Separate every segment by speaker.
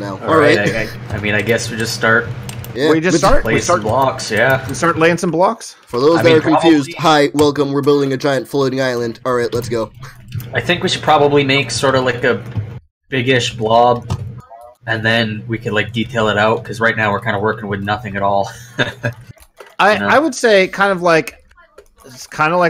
Speaker 1: now.
Speaker 2: All right. I mean, I guess we just start.
Speaker 1: Yeah.
Speaker 3: We just start.
Speaker 2: Lay some blocks. Yeah.
Speaker 3: We start laying some blocks.
Speaker 1: For those that
Speaker 2: mean,
Speaker 1: are confused,
Speaker 2: probably-
Speaker 1: hi, welcome. We're building a giant floating island. All right, let's go.
Speaker 2: I think we should probably make sort of like a big-ish blob, and then we can like detail it out, because right now we're kind of working with nothing at all.
Speaker 3: I would say kind of like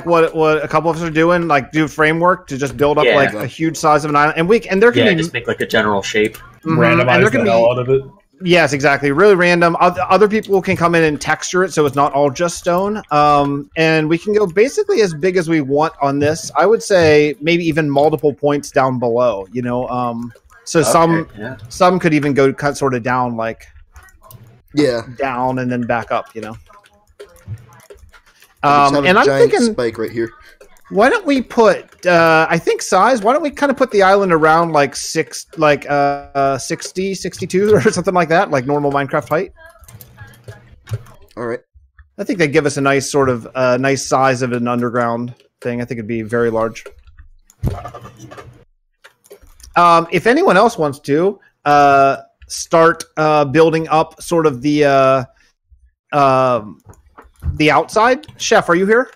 Speaker 3: what a couple of us are doing, like do framework to just build up like a huge size of an island, and there can be
Speaker 2: just make like a general shape.
Speaker 4: Randomize the hell out of it.
Speaker 3: Yes, exactly. Really random. Other people can come in and texture it, so it's not all just stone. And we can go basically as big as we want on this. I would say maybe even multiple points down below. You know, so some could even go cut sort of down, like down and then back up. You know. And I'm thinking
Speaker 1: spike right here.
Speaker 3: Why don't we put? I think size. Why don't we kind of put the island around like 60, 62 or something like that, like normal Minecraft height.
Speaker 1: All right.
Speaker 3: I think they give us a nice sort of nice size of an underground thing. I think it'd be very large. If anyone else wants to start building up sort of the outside, Chef, are you here?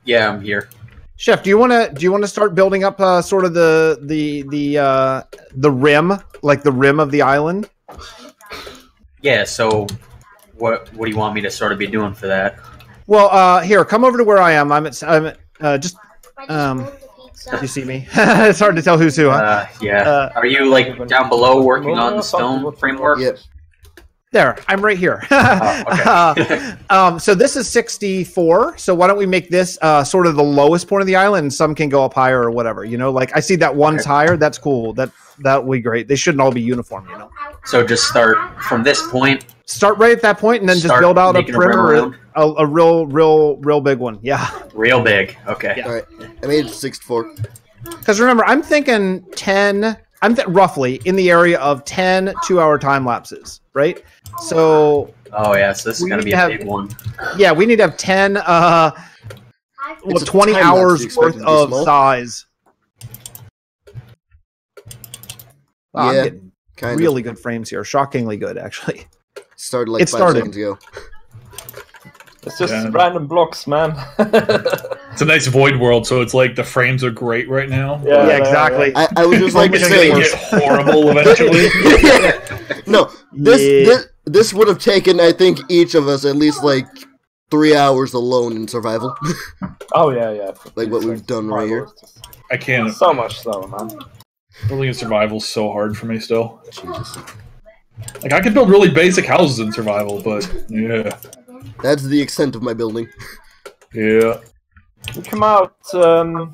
Speaker 2: Yeah, I'm here.
Speaker 3: Chef, do you want to start building up sort of the rim, like the rim of the island?
Speaker 2: Yeah. So, what do you want me to sort of be doing for that?
Speaker 3: Well, here, come over to where I am. I'm at just. You see me? It's hard to tell who's who. Huh?
Speaker 2: Yeah. Are you like down below working on the stone framework?
Speaker 1: Yep.
Speaker 3: There, I'm right here.
Speaker 2: Okay.
Speaker 3: So this is 64. So why don't we make this sort of the lowest point of the island, and some can go up higher or whatever. You know, like I see that one's higher. That's cool. That would be great. They shouldn't all be uniform. You know.
Speaker 2: So just start from this point.
Speaker 3: Start right at that point, and then just build out a perimeter, a real big one. Yeah.
Speaker 2: Real big. Okay.
Speaker 3: Yeah.
Speaker 1: All right. I made it 64.
Speaker 3: Because remember, I'm thinking 10. Roughly in the area of 10 2-hour time lapses, right? So.
Speaker 2: Oh yeah, so this is going to be a big one.
Speaker 3: Yeah, we need to have 10, 20 hours worth of size. Wow,
Speaker 1: Yeah,
Speaker 3: I'm getting really good frames here. Shockingly good, actually.
Speaker 1: Started like 5 seconds ago.
Speaker 4: It's just random blocks, man.
Speaker 5: It's a nice void world, so it's like the frames are great right now.
Speaker 3: Yeah, exactly.
Speaker 1: I was just like to say,
Speaker 5: get horrible eventually.
Speaker 1: No, this would have taken, I think, each of us at least like 3 hours alone in survival.
Speaker 4: Oh yeah.
Speaker 1: Like what we've done right here.
Speaker 5: I can't.
Speaker 4: So much so, man.
Speaker 5: Building in survival is so hard for me still.
Speaker 1: Jesus.
Speaker 5: Like I could build really basic houses in survival, but yeah.
Speaker 1: That's the extent of my building.
Speaker 5: Yeah.
Speaker 4: We come out a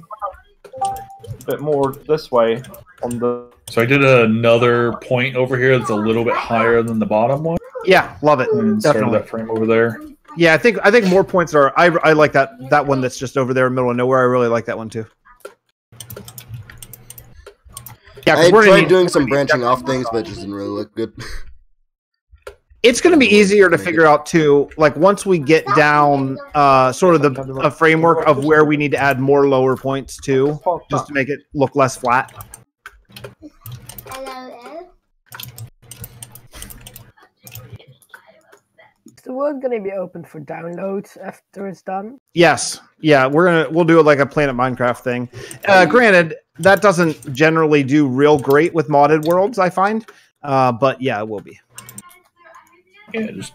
Speaker 4: bit more this way on the.
Speaker 5: So I did another point over here that's a little bit higher than the bottom one.
Speaker 3: Yeah, love it.
Speaker 5: And started that frame over there.
Speaker 3: Yeah, I think more points are. I like that one that's just over there in the middle of nowhere. I really like that one too. Yeah,
Speaker 1: I tried doing some branching off things, but it just didn't really look good.
Speaker 3: It's going to be easier to figure out too. Like once we get down, sort of the framework of where we need to add more lower points too, just to make it look less flat.
Speaker 6: Is the world going to be open for downloads after it's done?
Speaker 3: Yes. Yeah, we'll do it like a Planet Minecraft thing. Granted, that doesn't generally do real great with modded worlds, I find. But yeah, it will be.
Speaker 5: Yeah, just...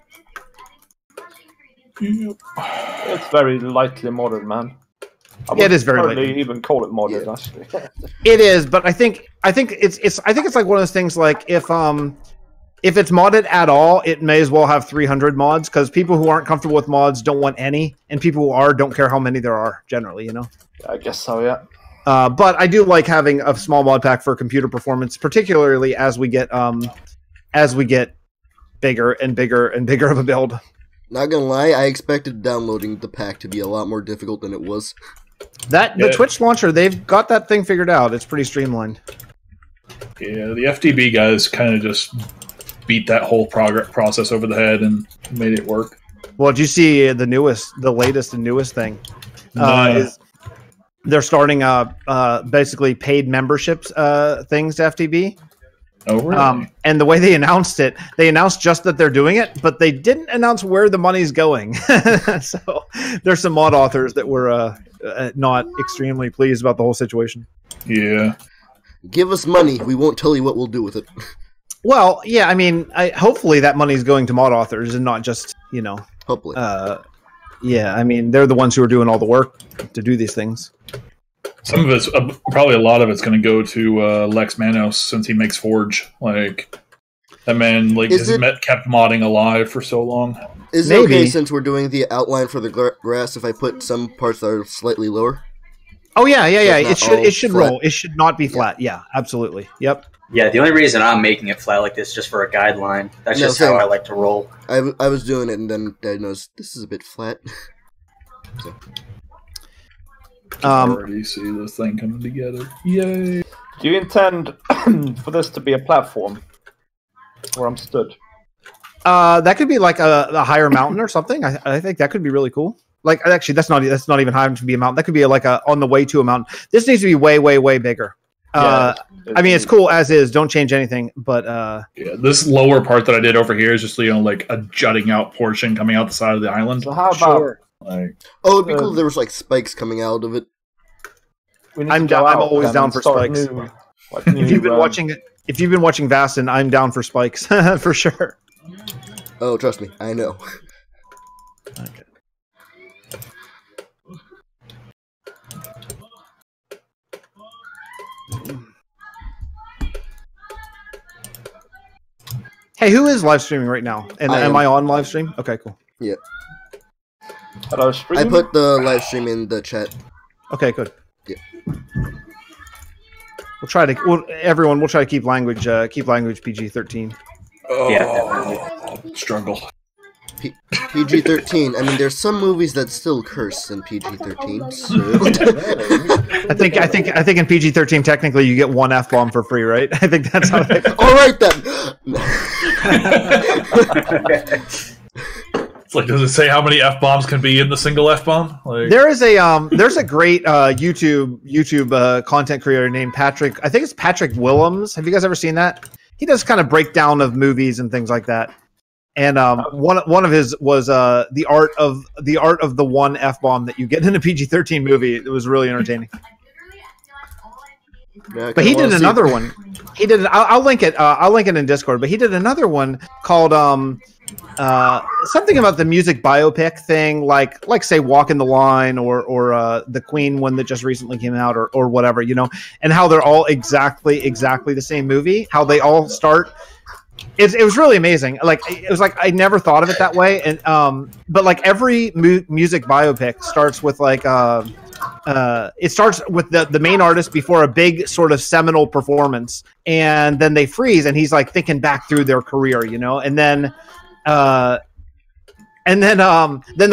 Speaker 4: It's very lightly modded, man.
Speaker 3: Yeah, it is very lightly.
Speaker 4: Hardly even call it modded, actually.
Speaker 3: It is, but I think it's like one of those things. Like if it's modded at all, it may as well have 300 mods, because people who aren't comfortable with mods don't want any, and people who are don't care how many there are. Generally, you know.
Speaker 4: I guess so, yeah.
Speaker 3: But I do like having a small mod pack for computer performance, particularly as we get bigger and bigger and bigger of a build.
Speaker 1: Not gonna lie, I expected downloading the pack to be a lot more difficult than it was.
Speaker 3: The Twitch launcher, they've got that thing figured out. It's pretty streamlined.
Speaker 5: Yeah, the FTB guys kind of just beat that whole process over the head and made it work.
Speaker 3: Well, did you see the latest and newest thing? Is they're starting basically paid memberships things to FTB.
Speaker 5: Oh, really?
Speaker 3: And the way they announced it, they announced just that they're doing it, but they didn't announce where the money's going. So there's some mod authors that were not extremely pleased about the whole situation.
Speaker 5: Yeah.
Speaker 1: Give us money. We won't tell you what we'll do with it.
Speaker 3: Well, yeah, I mean, hopefully that money's going to mod authors and not just,
Speaker 1: Hopefully.
Speaker 3: Yeah, I mean, they're the ones who are doing all the work to do these things.
Speaker 5: Some of it's probably a lot of it's going to go to Lex Manos since he makes Forge. Like that man, kept modding alive for so long.
Speaker 1: Is it okay since we're doing the outline for the grass if I put some parts that are slightly lower?
Speaker 3: Oh yeah. It should roll. It should not be flat. Yeah, absolutely. Yep.
Speaker 2: Yeah, the only reason I'm making it flat like this is just for a guideline. That's just how I like to roll.
Speaker 1: I was doing it and then I noticed this is a bit flat. So.
Speaker 5: I already see this thing coming together. Yay!
Speaker 4: Do you intend for this to be a platform where I'm stood?
Speaker 3: That could be like a higher mountain or something. I think that could be really cool. Like, actually, that's not even high enough to be a mountain. That could be on the way to a mountain. This needs to be way, way, way bigger. I mean, it's cool as is. Don't change anything. But
Speaker 5: yeah, this lower part that I did over here is just like a jutting out portion coming out the side of the island.
Speaker 4: So how about
Speaker 1: it'd be cool if there was like spikes coming out of it.
Speaker 3: I'm always down for spikes. If you've been watching Vasten, I'm down for spikes for sure.
Speaker 1: Oh, trust me, I know.
Speaker 3: Okay. Hey, who is live streaming right now? And am I on live stream? Okay, cool.
Speaker 1: Yeah.
Speaker 4: Hello, stream?
Speaker 1: I put the live stream in the chat.
Speaker 3: Okay, good.
Speaker 1: Yeah.
Speaker 3: We'll try to keep language PG-13.
Speaker 5: Oh,
Speaker 2: yeah,
Speaker 5: struggle.
Speaker 1: PG-13. I mean, there's some movies that still curse in PG-13. So.
Speaker 3: I think in PG-13 technically you get one F-bomb for free, right? I think that's how.
Speaker 1: All right then.
Speaker 5: It's like, does it say how many F-bombs can be in the single F-bomb? Like...
Speaker 3: There's a great YouTube content creator named Patrick. I think it's Patrick Willems. Have you guys ever seen that? He does kind of breakdown of movies and things like that. And one of his was the art of the one F-bomb that you get in a PG-13 movie. It was really entertaining.
Speaker 1: Yeah,
Speaker 3: but he did another one. He did. I'll link it. I'll link it in Discord. But he did another one called something about the music biopic thing, like say Walking the Line or the Queen one that just recently came out or whatever, and how they're all exactly the same movie. How they all start. It was really amazing. Like it was like I never thought of it that way. And but like every music biopic starts with it starts with the main artist before a big sort of seminal performance, and then they freeze, and he's like thinking back through their career, and then they'll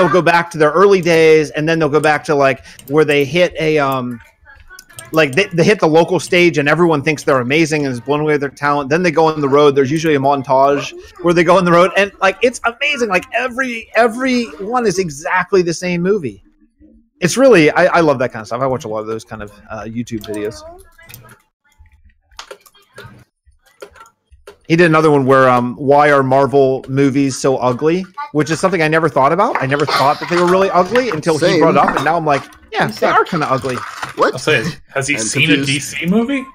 Speaker 3: go back to their early days, and then they'll go back to like where they hit a they hit the local stage and everyone thinks they're amazing and is blown away with their talent. Then they go on the road. There's usually a montage where they go on the road, and like it's amazing. Like every one is exactly the same movie. It's really I love that kind of stuff. I watch a lot of those kind of YouTube videos. He did another one where why are Marvel movies so ugly? Which is something I never thought about. I never thought that they were really ugly until he brought it up, and now I'm like, yeah, they are kind of ugly.
Speaker 1: What?
Speaker 5: I'll say, has he seen a DC movie?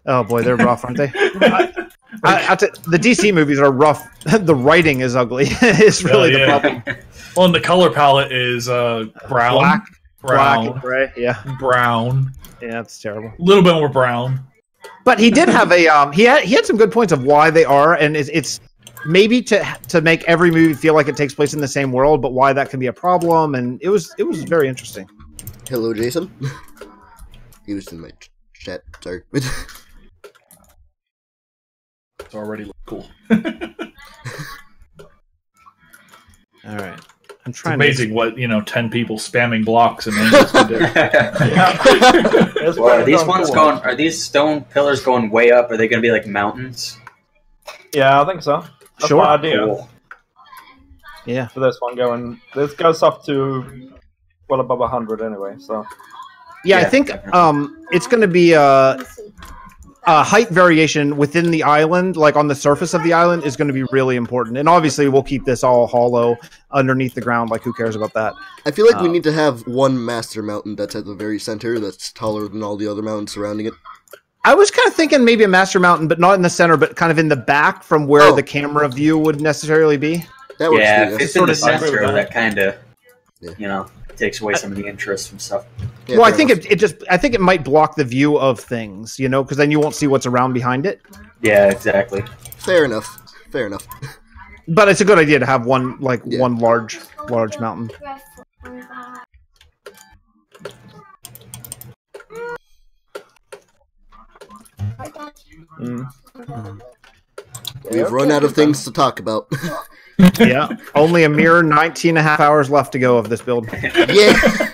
Speaker 3: Oh boy, they're rough, aren't they? The DC movies are rough. The writing is ugly. It's really the problem.
Speaker 5: Well, and the color palette is brown,
Speaker 3: black and gray. Yeah,
Speaker 5: brown.
Speaker 3: Yeah, it's terrible.
Speaker 5: A little bit more brown.
Speaker 3: But he did have a he had some good points of why they are, and it's maybe to make every movie feel like it takes place in the same world, but why that can be a problem, and it was very interesting.
Speaker 1: Hello, Jason. He was in my chat. Sorry.
Speaker 5: It's already cool.
Speaker 3: All right. I'm
Speaker 5: trying. It's amazing what 10 people spamming blocks and then
Speaker 2: well, are these ones going? Are these stone pillars going way up? Are they going to be like mountains?
Speaker 4: Yeah, I think so. That's
Speaker 3: sure.
Speaker 4: my idea.
Speaker 2: Cool.
Speaker 4: Yeah. For this one going, this goes up to well above 100 anyway. So.
Speaker 3: Yeah, I think it's going to be. height variation within the island, like on the surface of the island, is going to be really important. And obviously, we'll keep this all hollow underneath the ground. Like, who cares about that?
Speaker 1: I feel like we need to have one master mountain that's at the very center, that's taller than all the other mountains surrounding it.
Speaker 3: I was kind of thinking maybe a master mountain, but not in the center, but kind of in the back from where the camera view would necessarily be.
Speaker 1: That works
Speaker 2: yeah,
Speaker 1: too,
Speaker 2: if it's in the center, that kind of, you know, takes away some of the interest and stuff.
Speaker 3: Yeah, well, I think I think it might block the view of things, you know, because then you won't see what's around behind it.
Speaker 2: Yeah, exactly.
Speaker 1: Fair enough. Fair enough.
Speaker 3: But it's a good idea to have one large mountain.
Speaker 1: We've run out of things to talk about.
Speaker 3: Yeah, only a mere 19.5 hours left to go of this build.
Speaker 1: Yeah.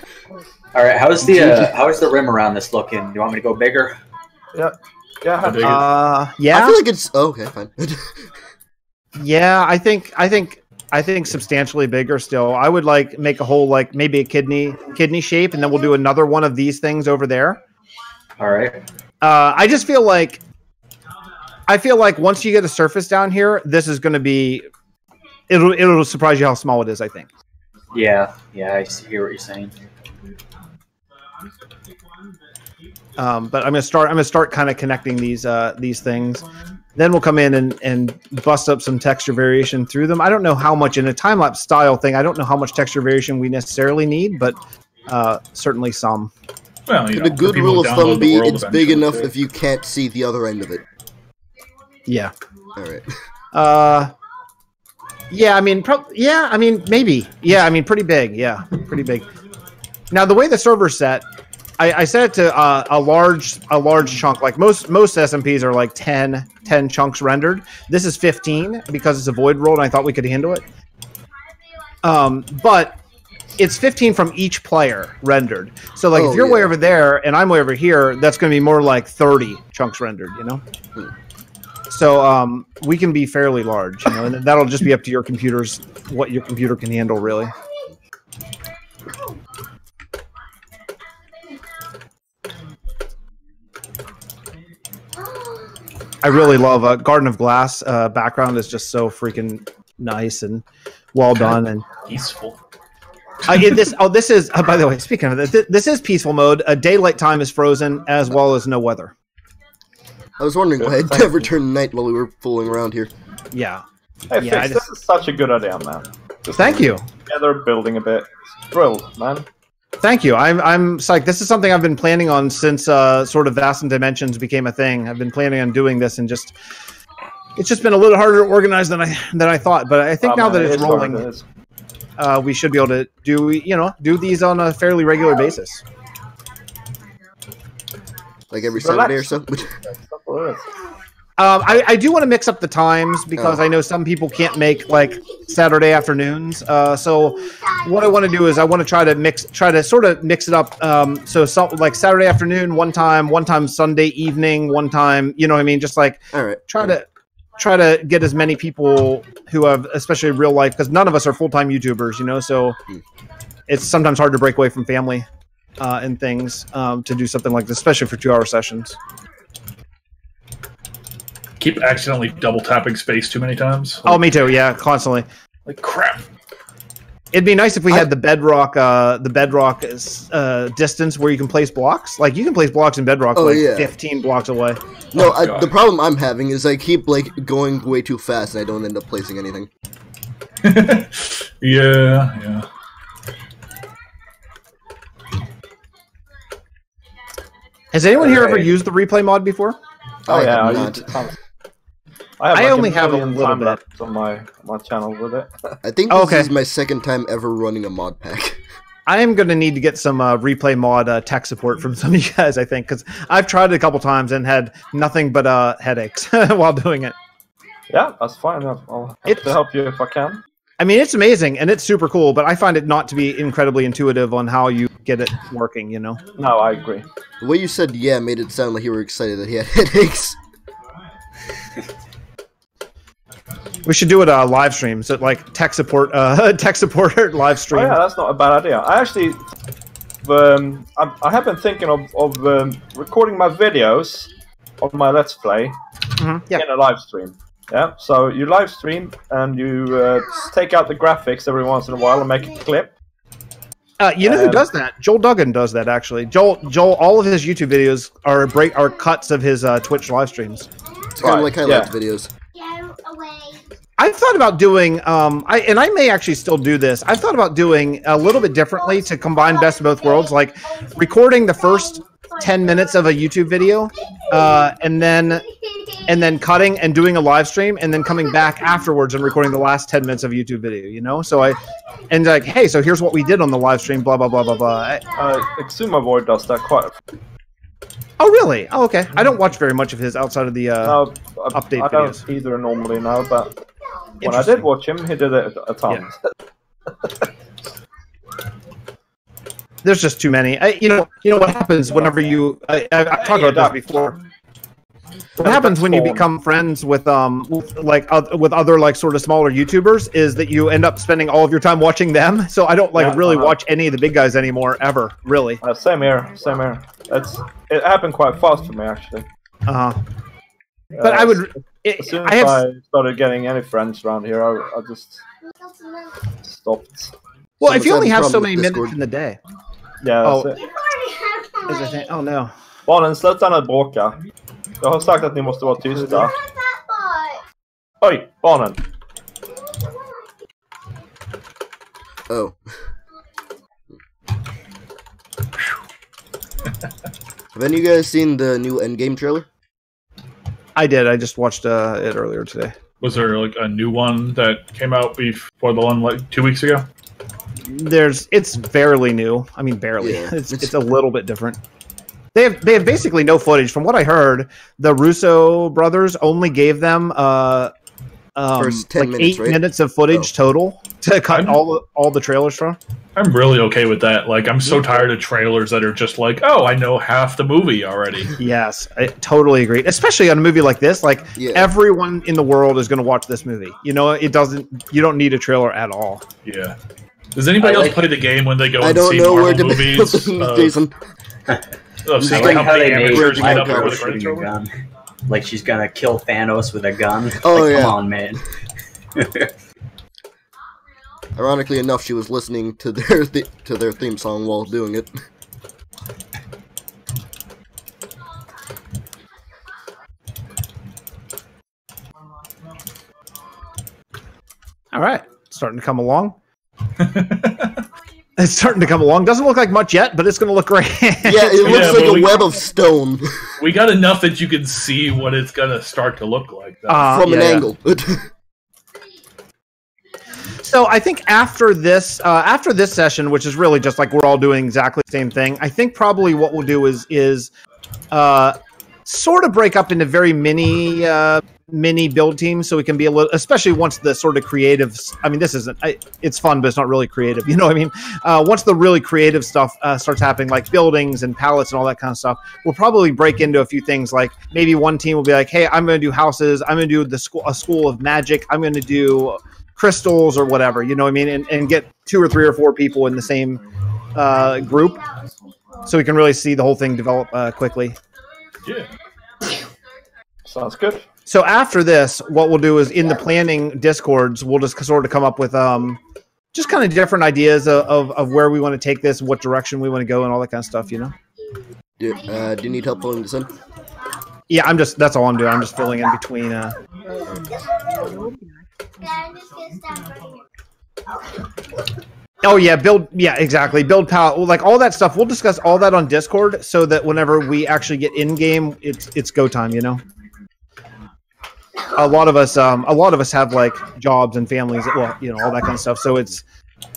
Speaker 2: All right, how's the rim around this looking? Do you want me to go bigger?
Speaker 4: Yeah. Yeah.
Speaker 3: Yeah.
Speaker 1: I feel like it's okay. Fine.
Speaker 3: Yeah, I think substantially bigger still. I would like make a whole like maybe a kidney shape, and then we'll do another one of these things over there.
Speaker 2: All right.
Speaker 3: I just feel like once you get a surface down here, this is going to be it'll surprise you how small it is. I think.
Speaker 2: Yeah, I hear what you're saying.
Speaker 3: But I'm gonna start kind of connecting these things. Then we'll come in and bust up some texture variation through them. I don't know how much in a time-lapse style thing. I don't know how much texture variation we necessarily need, but certainly some.
Speaker 5: Well,
Speaker 1: the good rule of thumb be it's big enough if you can't see the other end of it.
Speaker 3: Yeah.
Speaker 1: All right.
Speaker 3: Yeah. I mean, maybe. Yeah. I mean, pretty big. Yeah, pretty big. Now, the way the server's set, I set it to a large chunk. Like most SMPs are like 10 chunks rendered. This is 15 because it's a void world, and I thought we could handle it. But it's 15 from each player rendered. So like if you're way over there and I'm way over here, that's going to be more like 30 chunks rendered. You know. So we can be fairly large, you know, and that'll just be up to your computers, what your computer can handle, really. I really love Garden of Glass background is just so freaking nice and well done and
Speaker 5: peaceful.
Speaker 3: This is by the way, speaking of this is peaceful mode. Daylight time is frozen as well as no weather.
Speaker 1: I was wondering why it never turned night while we were fooling around here.
Speaker 3: Yeah.
Speaker 4: Hey, Fix, this is such a good idea, man.
Speaker 3: Thank you.
Speaker 4: Yeah, they're building a bit. Thrilled, man.
Speaker 3: Thank you. I'm psyched. This is something I've been planning on since sort of Vasten Dimensions became a thing. I've been planning on doing this, and it's just been a little harder to organize than I thought. But I think now that it's rolling, we should be able to do these on a fairly regular basis.
Speaker 1: Like every Saturday or so?
Speaker 3: I do want to mix up the times because I know some people can't make like Saturday afternoons. So what I want to do is I want to try to sort of mix it up. So like Saturday afternoon, one time Sunday evening, one time, you know what I mean? Just like try to get as many people who have, especially real life, because none of us are full-time YouTubers, you know, so it's sometimes hard to break away from family and things to do something like this, especially for 2-hour sessions.
Speaker 5: Keep accidentally double tapping space too many times.
Speaker 3: Oh, me too. Yeah, constantly.
Speaker 5: Like crap.
Speaker 3: It'd be nice if we had the bedrock distance where you can place blocks. Like you can place blocks in bedrock 15 blocks away.
Speaker 1: No, the problem I'm having is I keep like going way too fast and I don't end up placing anything.
Speaker 5: Yeah.
Speaker 3: Has anyone here ever used the replay mod before?
Speaker 4: Oh yeah, I
Speaker 3: only have a little bit
Speaker 4: on my channel with it.
Speaker 1: I think this is my second time ever running a mod pack.
Speaker 3: I am going to need to get some replay mod tech support from some of you guys, I think, because I've tried it a couple times and had nothing but headaches while doing it.
Speaker 4: Yeah, that's fine. I'll have to help you if I can.
Speaker 3: I mean, it's amazing and it's super cool, but I find it not to be incredibly intuitive on how you get it working, you know?
Speaker 4: No, I agree.
Speaker 1: The way you said yeah made it sound like you were excited that he had headaches.
Speaker 3: We should do it live stream, so like tech support live stream.
Speaker 4: Oh, yeah, that's not a bad idea. I actually, I have been thinking of recording my videos on my Let's Play
Speaker 3: Yeah.
Speaker 4: in a live stream. Yeah, so you live stream and you take out the graphics every once in a while and make a clip.
Speaker 3: You know who does that? Joel Duggan does that actually. Joel, all of his YouTube videos are cuts of his Twitch live streams.
Speaker 1: It's kind of like highlights videos.
Speaker 3: I've thought about doing, I may actually still do this. I've thought about doing a little bit differently to combine best of both worlds, like recording the first 10 minutes of a YouTube video, and then cutting and doing a live stream, and then coming back afterwards and recording the last 10 minutes of a YouTube video. You know, so like, hey, so here's what we did on the live stream. Blah blah blah blah blah.
Speaker 4: Exuma Boy does that quite.
Speaker 3: Oh really? Oh okay. I don't watch very much of his outside of the update
Speaker 4: I
Speaker 3: videos.
Speaker 4: don't either normally now, but when I did watch him, he did it a ton.
Speaker 3: Yeah. There's just too many. You know what happens whenever you. I've talked about this before. What happens when you become friends with other like sort of smaller YouTubers is that you end up spending all of your time watching them. So I don't really watch any of the big guys anymore ever. Really.
Speaker 4: Same here. It happened quite fast for me actually.
Speaker 3: But I would.
Speaker 4: As soon as I started getting any friends around here, I just stopped.
Speaker 3: Well, if you only have so many minutes in the day.
Speaker 4: Ja,
Speaker 3: oh no.
Speaker 4: Barnen, sluta nu bråka. Jag har sagt att ni måste vara tysta. Oj, barnen.
Speaker 1: Oh. Have any of you guys seen the new Endgame trailer?
Speaker 3: I did. I just watched it earlier today.
Speaker 5: Was there like a new one that came out before the one like 2 weeks ago?
Speaker 3: It's barely new. I mean, barely.
Speaker 1: Yeah.
Speaker 3: It's a little bit different. They have basically no footage. From what I heard, the Russo brothers only gave them
Speaker 1: First 10
Speaker 3: like
Speaker 1: minutes,
Speaker 3: 8
Speaker 1: right?
Speaker 3: minutes of footage total to cut all the trailers from.
Speaker 5: I'm really okay with that. Like, I'm so tired of trailers that are just like, oh, I know half the movie already.
Speaker 3: Yes, I totally agree. Especially on a movie like this, like everyone in the world is going to watch this movie. You know, you don't need a trailer at all.
Speaker 5: Yeah. Does anybody else play the game when they go and see
Speaker 1: know where
Speaker 5: Marvel
Speaker 1: to
Speaker 5: movies?
Speaker 1: Jason.
Speaker 2: I like how they made
Speaker 5: amateurs
Speaker 2: Black
Speaker 5: get up
Speaker 2: Widow
Speaker 5: before the
Speaker 2: shooting
Speaker 5: credits
Speaker 2: a
Speaker 5: over?
Speaker 2: gun. Like she's gonna kill Thanos with a gun.
Speaker 1: Oh,
Speaker 2: like,
Speaker 1: yeah.
Speaker 2: Come on, man.
Speaker 1: Ironically enough, she was listening to their theme song while doing it.
Speaker 3: All right, starting to come along. It's starting to come along. Doesn't look like much yet, but it's going to look great.
Speaker 1: Yeah, it looks like a web of stone.
Speaker 5: We got enough that you can see what it's going to start to look like.
Speaker 1: From an angle.
Speaker 3: So I think after this session, which is really just like we're all doing exactly the same thing, I think probably what we'll do is sort of break up into very mini build teams, so we can be a little, especially once the sort of creative. I mean, it's fun, but it's not really creative. You know what I mean? Once the really creative stuff starts happening, like buildings and pallets and all that kind of stuff, we'll probably break into a few things. Like maybe one team will be like, "Hey, I'm going to do houses. I'm going to do a school of magic. I'm going to do crystals or whatever." You know what I mean? And get 2 or 3 or 4 people in the same group, so we can really see the whole thing develop quickly.
Speaker 5: Yeah.
Speaker 4: Sounds good.
Speaker 3: So after this, what we'll do is in the planning discords, we'll just sort of come up with just kind of different ideas of where we want to take this, what direction we want to go, and all that kind of stuff. You know.
Speaker 1: Do you need help filling this in?
Speaker 3: Yeah, that's all I'm doing. I'm just filling in between. Oh yeah, exactly. Build palette, like all that stuff. We'll discuss all that on Discord, so that whenever we actually get in game, it's go time. You know. A lot of us have like jobs and families. Well, you know, all that kind of stuff. So it's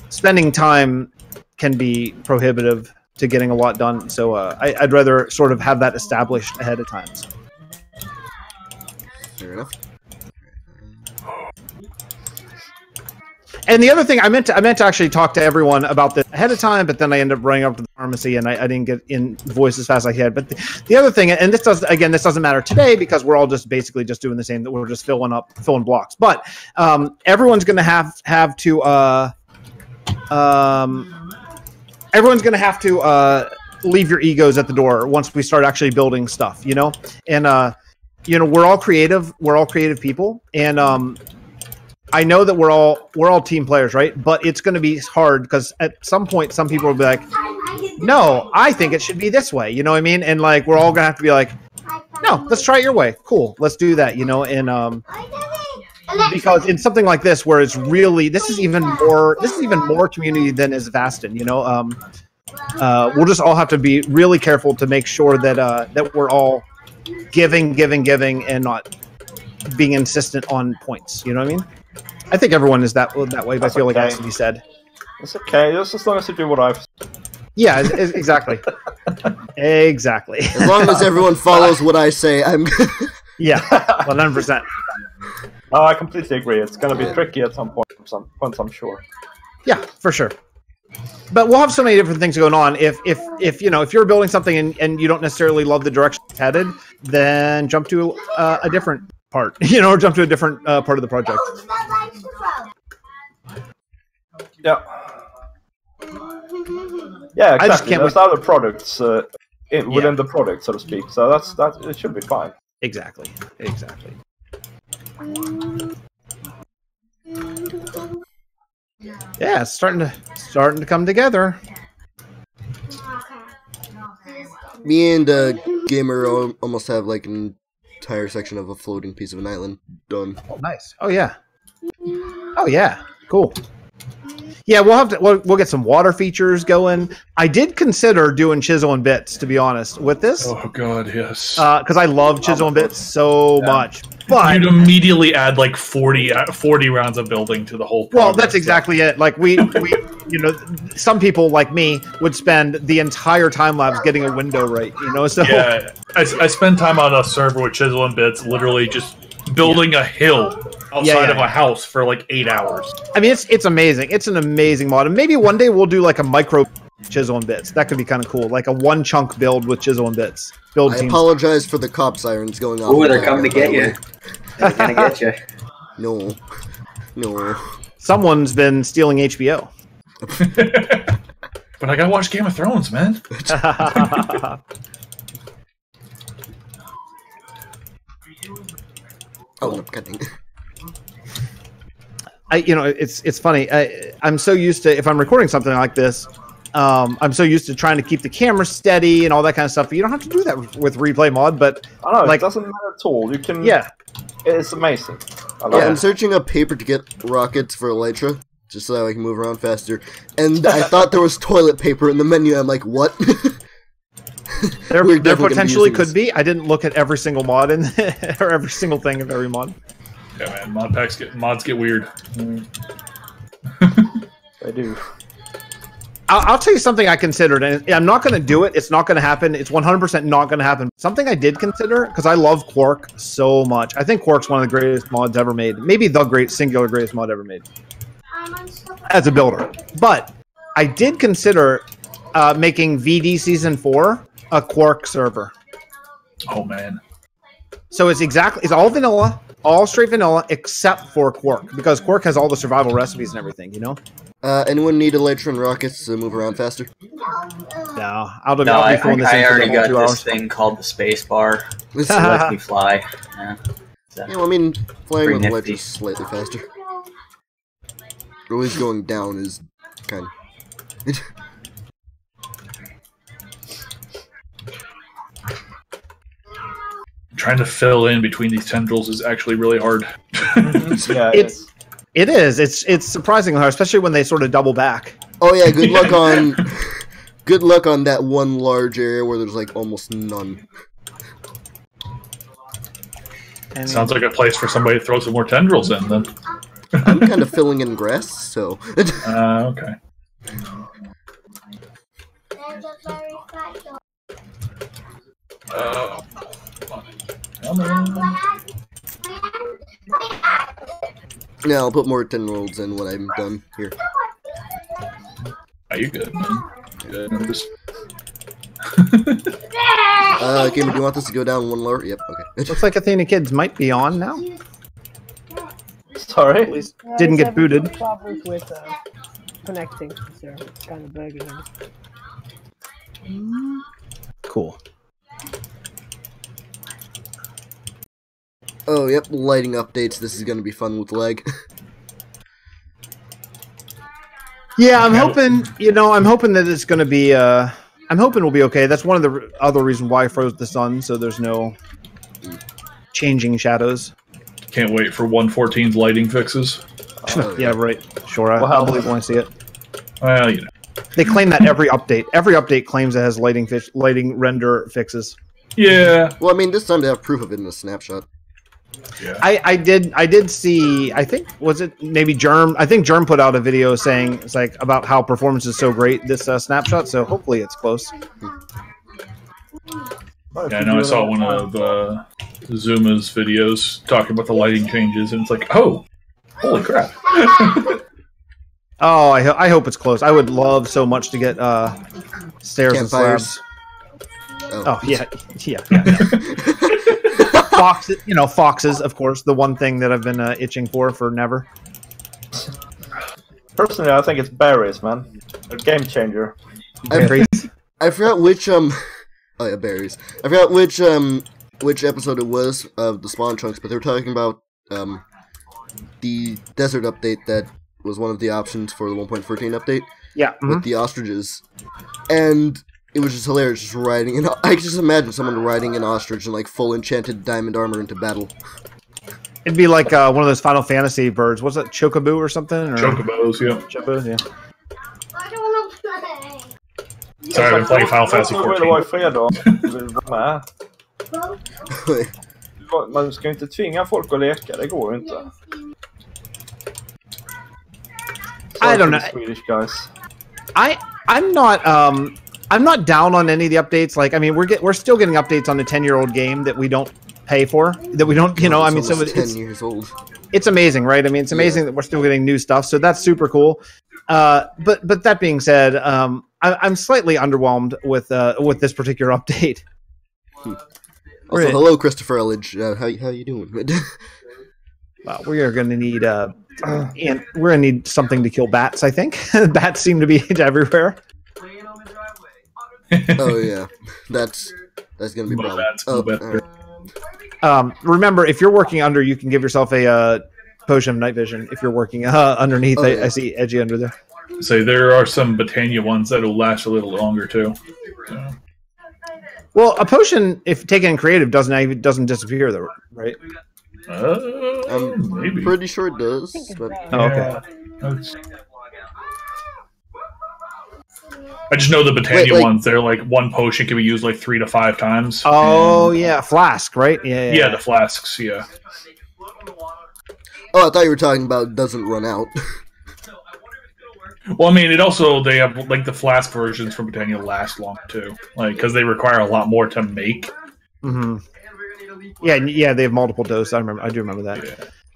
Speaker 3: spending time can be prohibitive to getting a lot done. So I'd rather sort of have that established ahead of time.
Speaker 1: Fair enough.
Speaker 3: And the other thing, I meant to actually talk to everyone about this ahead of time, but then I ended up running up to the pharmacy and I didn't get in voice as fast as I had. But the other thing, and this doesn't matter today because we're all just basically just doing the same, that we're just filling blocks. But everyone's going to have to leave your egos at the door once we start actually building stuff, you know? And, we're all creative. We're all creative people. And I know that we're all team players, right? But it's going to be hard because at some point, some people will be like, no, I think it should be this way. You know what I mean? And like, we're all going to have to be like, no, let's try it your way. Cool. Let's do that, you know? And, because in something like this, where it's really, this is even more community than is Vasten, you know? We'll just all have to be really careful to make sure that we're all giving, and not being insistent on points. You know what I mean? I think everyone is that way, but I feel like it has to be said.
Speaker 4: It's okay, just as long as you do what I've...
Speaker 3: Yeah, exactly. Exactly.
Speaker 1: As long as everyone follows what I say, I'm good.
Speaker 3: Yeah, 100%.
Speaker 4: Oh, I completely agree. It's going to be tricky at some point, I'm sure.
Speaker 3: Yeah, for sure. But we'll have so many different things going on. If you're building something and you don't necessarily love the direction it's headed, then jump to a different part, or jump to a different part of the project.
Speaker 4: Yeah. Yeah, exactly.
Speaker 3: I just can't
Speaker 4: There's other products within the product, so to speak. So that it should be fine.
Speaker 3: Exactly. Yeah, it's starting to come together.
Speaker 1: Me and Gamer almost have like an entire section of a floating piece of an island done.
Speaker 3: Oh, nice. Oh yeah. Cool. Yeah, we'll get some water features going. I did consider doing chisel and bits, to be honest, with this.
Speaker 5: Oh god, yes.
Speaker 3: Because I love chisel and bits so much. But
Speaker 5: you'd immediately add like 40 rounds of building to the whole
Speaker 3: Well, that's exactly it. Like we some people like me would spend the entire time lapse getting a window right, so
Speaker 5: yeah, I spend time on a server with chisel and bits, literally just building a hill outside of a house for like 8 hours.
Speaker 3: I mean, it's amazing. It's an amazing mod. And maybe one day we'll do like a micro chisel and bits. That could be kind of cool. Like a one chunk build with chisel and bits.
Speaker 1: I apologize for the cop sirens going off.
Speaker 2: Oh, they're coming to get you. They're gonna get you.
Speaker 1: No.
Speaker 3: Someone's been stealing HBO.
Speaker 5: But I gotta watch Game of Thrones, man.
Speaker 1: Oh, no, cutting.
Speaker 3: It's funny. I'm so used to, if I'm recording something like this, I'm so used to trying to keep the camera steady and all that kind of stuff. But you don't have to do that with Replay Mod. But
Speaker 4: I know, it doesn't matter at all. You can.
Speaker 3: Yeah,
Speaker 4: it's amazing.
Speaker 1: I'm searching up paper to get rockets for Elytra, just so that I can move around faster. And I thought there was toilet paper in the menu. I'm like, what?
Speaker 3: There potentially could be. I didn't look at every single mod or every single thing of every mod.
Speaker 5: Yeah, man, mods get weird.
Speaker 4: They do.
Speaker 3: I'll tell you something I considered, and I'm not going to do it. It's not going to happen. It's 100% not going to happen. Something I did consider, because I love Quark so much. I think Quark's one of the greatest mods ever made. Maybe the singular greatest mod ever made as a builder. But I did consider making VD Season 4 a Quark server.
Speaker 5: Oh, man.
Speaker 3: So it's all vanilla, all straight vanilla, except for Quark, because Quark has all the survival recipes and everything,
Speaker 1: Anyone need Elytra and rockets to move around faster?
Speaker 3: No,
Speaker 2: I already got this thing called the space bar. It lets me fly. Yeah.
Speaker 1: I mean, flying with Elytra is slightly faster. Always going down is kind of...
Speaker 5: Trying to fill in between these tendrils is actually really hard.
Speaker 4: Yeah,
Speaker 3: it is. It's surprisingly hard, especially when they sort of double back.
Speaker 1: Oh yeah, good luck on that one large area where there's like almost none.
Speaker 5: Sounds like a place for somebody to throw some more tendrils in, then.
Speaker 1: I'm kind of filling in grass, so...
Speaker 5: okay.
Speaker 1: Yeah, I'll put more tendrils in when I'm done here.
Speaker 5: Are you good, man? Good. I'm just...
Speaker 1: Gamer, do you want this to go down one lower? Yep, okay.
Speaker 3: Looks like Athena Kids might be on now.
Speaker 4: Sorry?
Speaker 3: At least didn't get booted.
Speaker 6: Problems with connecting, so it's kind of bugging.
Speaker 3: Cool.
Speaker 1: Oh, yep, lighting updates. This is going to be fun with lag.
Speaker 3: Yeah, I'm hoping. I'm hoping that it's going to be. I'm hoping it'll be okay. That's one of the other reasons why I froze the sun, so there's no changing shadows.
Speaker 5: Can't wait for 1.14's lighting fixes.
Speaker 3: Yeah, right. Sure, I'll believe when I see it.
Speaker 5: Well,
Speaker 3: They claim that every update claims it has lighting render fixes.
Speaker 5: Yeah.
Speaker 1: Well, I mean, this time they have proof of it in a snapshot.
Speaker 5: Yeah.
Speaker 3: I did see. I think was it maybe Germ. I think Germ put out a video saying it's like about how performance is so great this snapshot. So hopefully it's close.
Speaker 5: Yeah, I know. I saw one of Zuma's videos talking about the lighting changes, and it's like, oh, holy crap!
Speaker 3: Oh, I hope it's close. I would love so much to get stairs and slabs. Oh yeah. Foxes, of course, the one thing that I've been itching for never.
Speaker 4: Personally, I think it's berries, man. A game changer.
Speaker 3: Berries.
Speaker 1: I forgot which oh yeah, berries. I forgot which episode it was of the spawn chunks, but they were talking about the desert update that was one of the options for the 1.14 update.
Speaker 3: Yeah.
Speaker 1: With the ostriches, and it was just hilarious, just riding. And I can just imagine someone riding an ostrich in like full enchanted diamond armor into battle.
Speaker 3: It'd be like one of those Final Fantasy birds. What's that, Chocobo or something? Or?
Speaker 5: Chocobos, yeah.
Speaker 3: Chocobos, yeah.
Speaker 7: I don't want to play.
Speaker 5: Sorry, I've been playing Final Fantasy 14.
Speaker 4: Man ska inte tvinga folk att leka, det går ju inte.
Speaker 3: I don't know.
Speaker 4: Swedish guys.
Speaker 3: I'm not down on any of the updates. Like, I mean, we're still getting updates on a 10-year-old game that we don't pay for. That we don't, I mean, so it's
Speaker 1: 10 years old.
Speaker 3: It's amazing, right? I mean, it's amazing that we're still getting new stuff. So that's super cool. But that being said, I'm slightly underwhelmed with this particular update.
Speaker 1: Also, hello, Christopher Elledge. How you doing?
Speaker 3: Well, we are going to need and we're going to need something to kill bats. I think bats seem to be everywhere.
Speaker 1: Oh yeah, that's going to be a problem.
Speaker 3: Remember, if you're working under, you can give yourself a potion of night vision. If you're working underneath, I see Edgy under there.
Speaker 5: So there are some Botania ones that'll last a little longer too. Yeah.
Speaker 3: Well, a potion, if taken in creative, doesn't disappear though, right?
Speaker 1: I'm
Speaker 5: maybe.
Speaker 1: pretty sure it does. But...
Speaker 3: Oh, okay.
Speaker 5: I just know the Botania ones. They're like one potion can be used like 3 to 5 times.
Speaker 3: Oh yeah, flask, right?
Speaker 5: Yeah, the flasks. Yeah.
Speaker 1: Oh, I thought you were talking about doesn't run out.
Speaker 5: Well, I mean, it also they have like the flask versions from Botania last long too, like because they require a lot more to make.
Speaker 3: Mm-hmm. Yeah, they have multiple doses. I do remember that.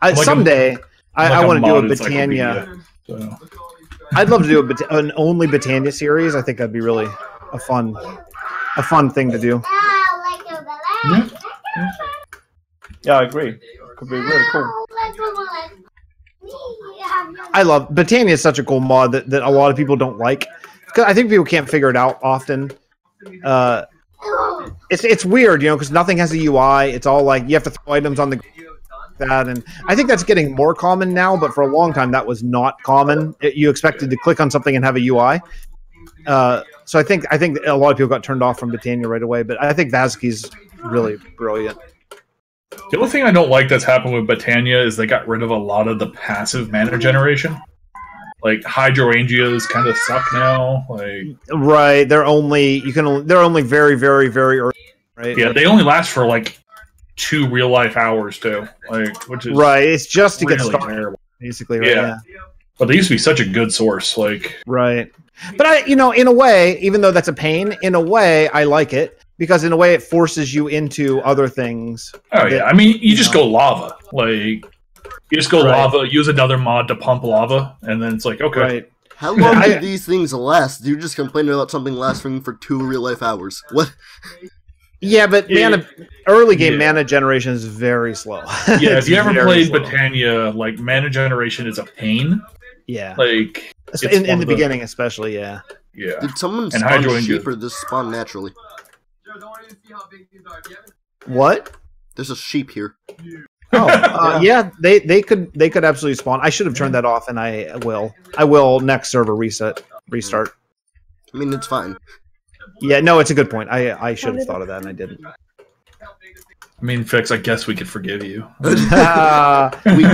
Speaker 5: Yeah.
Speaker 3: Someday, I want to do a
Speaker 5: Botania. So.
Speaker 3: I'd love to do an only Botania series. I think that'd be really a fun thing to do.
Speaker 4: Yeah, I agree. Could be really cool.
Speaker 3: I love Botania is such a cool mod that a lot of people don't like. Because I think people can't figure it out often. It's weird, because nothing has a UI. It's all like you have to throw items on the that, and I think that's getting more common now. But for a long time, that was not common. You expected to click on something and have a UI. So I think a lot of people got turned off from Botania right away. But I think Vazki's really brilliant.
Speaker 5: The only thing I don't like that's happened with Botania is they got rid of a lot of the passive mana generation. Like hydrangeas kind of suck now. Like
Speaker 3: right, they're only very, very, very early. Right?
Speaker 5: Yeah, they only last for like 2 real life hours too. Like which is
Speaker 3: right. It's just to
Speaker 5: really
Speaker 3: get started,
Speaker 5: terrible.
Speaker 3: basically. Right?
Speaker 5: Yeah. But they used to be such a good source. Like
Speaker 3: right. But in a way, even though that's a pain, in a way I like it. Because in a way, it forces you into other things.
Speaker 5: Oh yeah, I mean, you just go lava. Like you just go lava. Use another mod to pump lava, and then it's like okay.
Speaker 3: Right.
Speaker 1: How long do these things last? You just complain about something lasting for 2 real life hours. What?
Speaker 3: Yeah, but early game mana generation is very slow.
Speaker 5: Yeah, if you ever played Botania, like mana generation is a pain.
Speaker 3: Yeah,
Speaker 5: like
Speaker 3: in the beginning, especially. Yeah.
Speaker 5: Yeah.
Speaker 1: Did someone
Speaker 5: And
Speaker 1: spawn
Speaker 5: hydro
Speaker 1: sheep
Speaker 5: ingot.
Speaker 1: or this spawn naturally?
Speaker 3: What?
Speaker 1: There's a sheep here.
Speaker 3: Oh, yeah. They could absolutely spawn. I should have turned that off, and I will. I will next server restart.
Speaker 1: I mean, it's fine.
Speaker 3: Yeah, no, it's a good point. I should have thought of that, and I didn't.
Speaker 5: I mean, Fix, I guess we could forgive you.
Speaker 1: We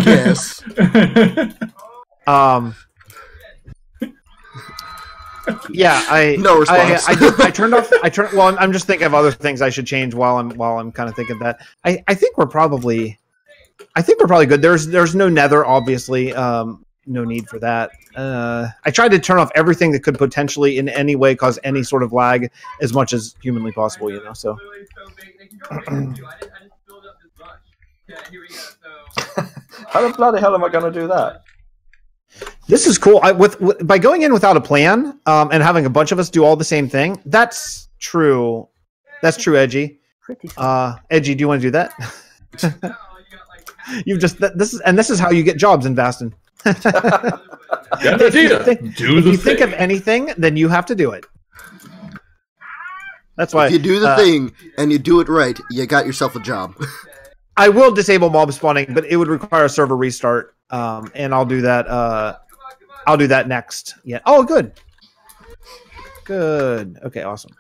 Speaker 1: guess.
Speaker 3: Yeah,
Speaker 1: No response.
Speaker 3: I turned off. Well, I'm just thinking of other things I should change while I'm kind of thinking that. I think we're probably good. There's no nether, obviously. No need for that. I tried to turn off everything that could potentially in any way cause any sort of lag as much as humanly possible, you know. So
Speaker 4: How the bloody hell am I going to do that?
Speaker 3: this is cool. By going in without a plan and having a bunch of us do all the same thing. That's true. That's true, Edgy. Edgy, do you want to do that? This is how you get jobs in Vasten.
Speaker 5: Good idea.
Speaker 3: If you think of anything, then you have to do it. That's why.
Speaker 1: If you do the thing and you do it right, you got yourself a job.
Speaker 3: I will disable mob spawning, but it would require a server restart, and I'll do that. I'll do that next. Yeah. Oh, good. Good. Okay. Awesome.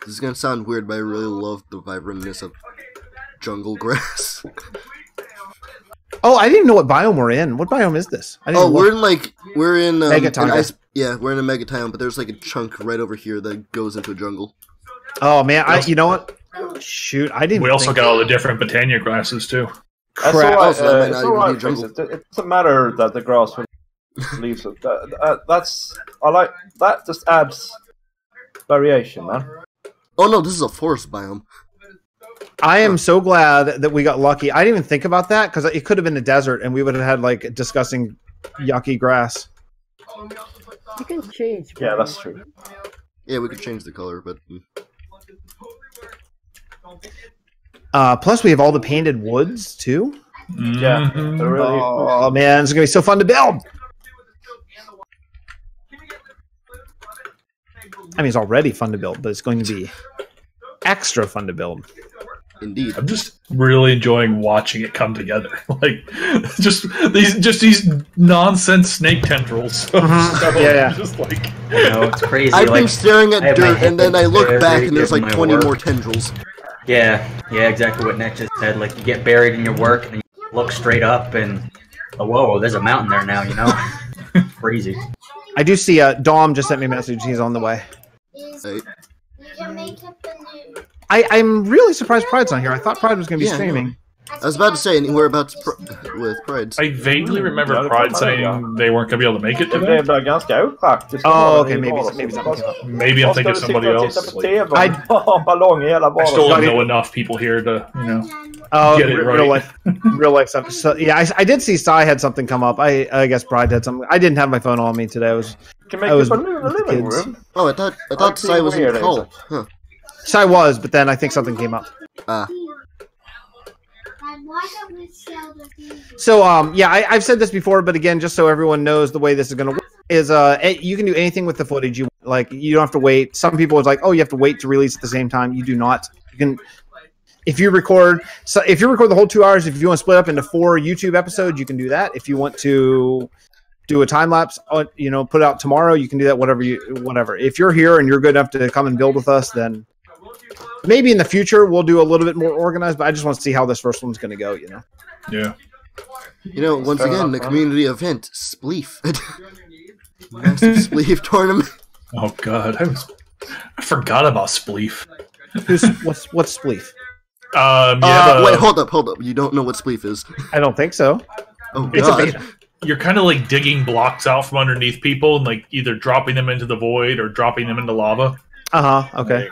Speaker 1: This is gonna sound weird, but I really love the vibrantness of jungle grass.
Speaker 3: Oh, I didn't know what biome we're in. What biome is this?
Speaker 1: We're in
Speaker 3: Mega Taiga.
Speaker 1: we're in a mega town, but there's like a chunk right over here that goes into a jungle.
Speaker 3: Oh man, you know what? Shoot, I didn't.
Speaker 5: We also got all the different Botania grasses too.
Speaker 3: Crap.
Speaker 1: that might
Speaker 4: It's
Speaker 1: not
Speaker 4: all
Speaker 1: even be
Speaker 4: right,
Speaker 1: jungle.
Speaker 4: it doesn't matter that the grass will leaves it. I like that. Just adds variation, man.
Speaker 1: Oh no, this is a forest biome.
Speaker 3: I am so glad that we got lucky. I didn't even think about that because it could have been a desert, and we would have had like disgusting, yucky grass.
Speaker 6: You can change.
Speaker 4: Yeah, that's true.
Speaker 1: Yeah, we could change the color, but
Speaker 3: Plus, we have all the painted woods too.
Speaker 4: Yeah, they're really.
Speaker 3: Oh man, it's gonna be so fun to build. I mean, it's already fun to build, but it's going to be extra fun to build.
Speaker 1: indeed.
Speaker 5: I'm just really enjoying watching it come together. Like just these nonsense snake tendrils. So,
Speaker 3: Yeah.
Speaker 5: Just like
Speaker 2: No, it's crazy.
Speaker 1: I've been
Speaker 2: like,
Speaker 1: staring
Speaker 2: I
Speaker 1: at
Speaker 2: have my
Speaker 1: dirt, and then I look
Speaker 2: head
Speaker 1: back, and there's
Speaker 2: buried
Speaker 1: like
Speaker 2: in
Speaker 1: 20
Speaker 2: my
Speaker 1: more
Speaker 2: work.
Speaker 1: tendrils.
Speaker 2: yeah, exactly what Nick just said. Like you get buried in your work and you look straight up and whoa, there's a mountain there now. You know, crazy.
Speaker 3: I do see Dom just sent me a message. He's on the way.
Speaker 1: Hey.
Speaker 7: You can make up a new.
Speaker 3: I'm really surprised Pride's not here. I thought Pride was going to be
Speaker 1: Yeah, I know.
Speaker 3: streaming.
Speaker 1: I was about to say, and we're about to with Prides.
Speaker 5: I vaguely remember Pride saying they weren't going to be able to make it
Speaker 4: Det
Speaker 5: today.
Speaker 4: blev ganska upaktiskt.
Speaker 3: Oh, okay, maybe something came up.
Speaker 5: Maybe I'm thinking of somebody else. Like,
Speaker 4: Ballong i hela
Speaker 5: I still
Speaker 4: banan.
Speaker 5: don't know enough people here to,
Speaker 3: Oh,
Speaker 5: get it
Speaker 3: real
Speaker 5: right.
Speaker 3: life stuff. So yeah, I did see Sai had something come up. I guess Pride had something. I didn't have my phone on me today. I was
Speaker 4: Can make
Speaker 3: I was
Speaker 4: a balloon in the
Speaker 3: with the
Speaker 4: living
Speaker 3: kids.
Speaker 4: room.
Speaker 1: Oh, I thought Sai was in
Speaker 4: weird,
Speaker 1: call.
Speaker 4: isn't it?
Speaker 1: Huh.
Speaker 3: Sai was, but then I think something came up.
Speaker 1: Ah.
Speaker 7: Why don't we sell the thing?
Speaker 3: So yeah, I've said this before, but again, just so everyone knows the way this is going to work is you can do anything with the footage you like. You don't have to wait. Some people is like, oh, you have to wait to release at the same time. You do not. You can. If you record the whole 2 hours, if you want to split up into 4 YouTube episodes, you can do that. If you want to do a time lapse, put it out tomorrow, you can do that. Whatever. If you're here and you're good enough to come and build with us, then maybe in the future we'll do a little bit more organized. But I just want to see how this first one's going to go.
Speaker 5: Yeah.
Speaker 1: Once again, the community event, Spleef. Massive Spleef tournament.
Speaker 5: Oh God, I forgot about Spleef.
Speaker 3: What's Spleef?
Speaker 1: Wait, hold up. You don't know what Spleef is?
Speaker 3: I don't think so.
Speaker 1: Oh,
Speaker 3: It's a
Speaker 1: God.
Speaker 3: beta.
Speaker 5: You're kind of like digging blocks out from underneath people and like either dropping them into the void or dropping them into lava.
Speaker 3: Okay.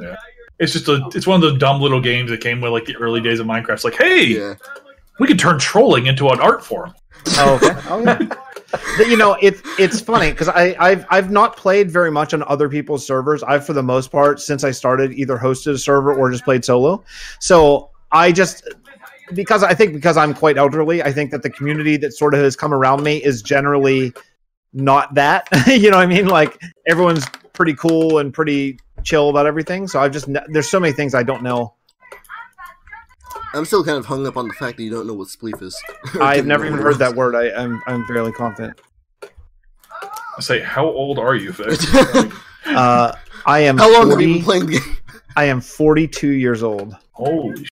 Speaker 5: Yeah. It's one of those dumb little games that came with like the early days of Minecraft. It's like, hey,
Speaker 1: Yeah.
Speaker 5: we could turn trolling into an art form.
Speaker 3: Oh, okay. Oh, yeah. But, it's funny because I've not played very much on other people's servers. I've, for the most part, since I started, either hosted a server or just played solo. So I just because I'm quite elderly, I think that the community that sort of has come around me is generally not that. You know what I mean? Like everyone's pretty cool and pretty chill about everything. So there's so many things I don't know.
Speaker 1: I'm still kind of hung up on the fact that you don't know what spleef is.
Speaker 3: I've never even heard that word. I'm fairly confident.
Speaker 5: I say, how old are you, Vic?
Speaker 3: I am.
Speaker 1: How long have you been playing the game?
Speaker 3: I am 42 years old.
Speaker 5: Holy shit.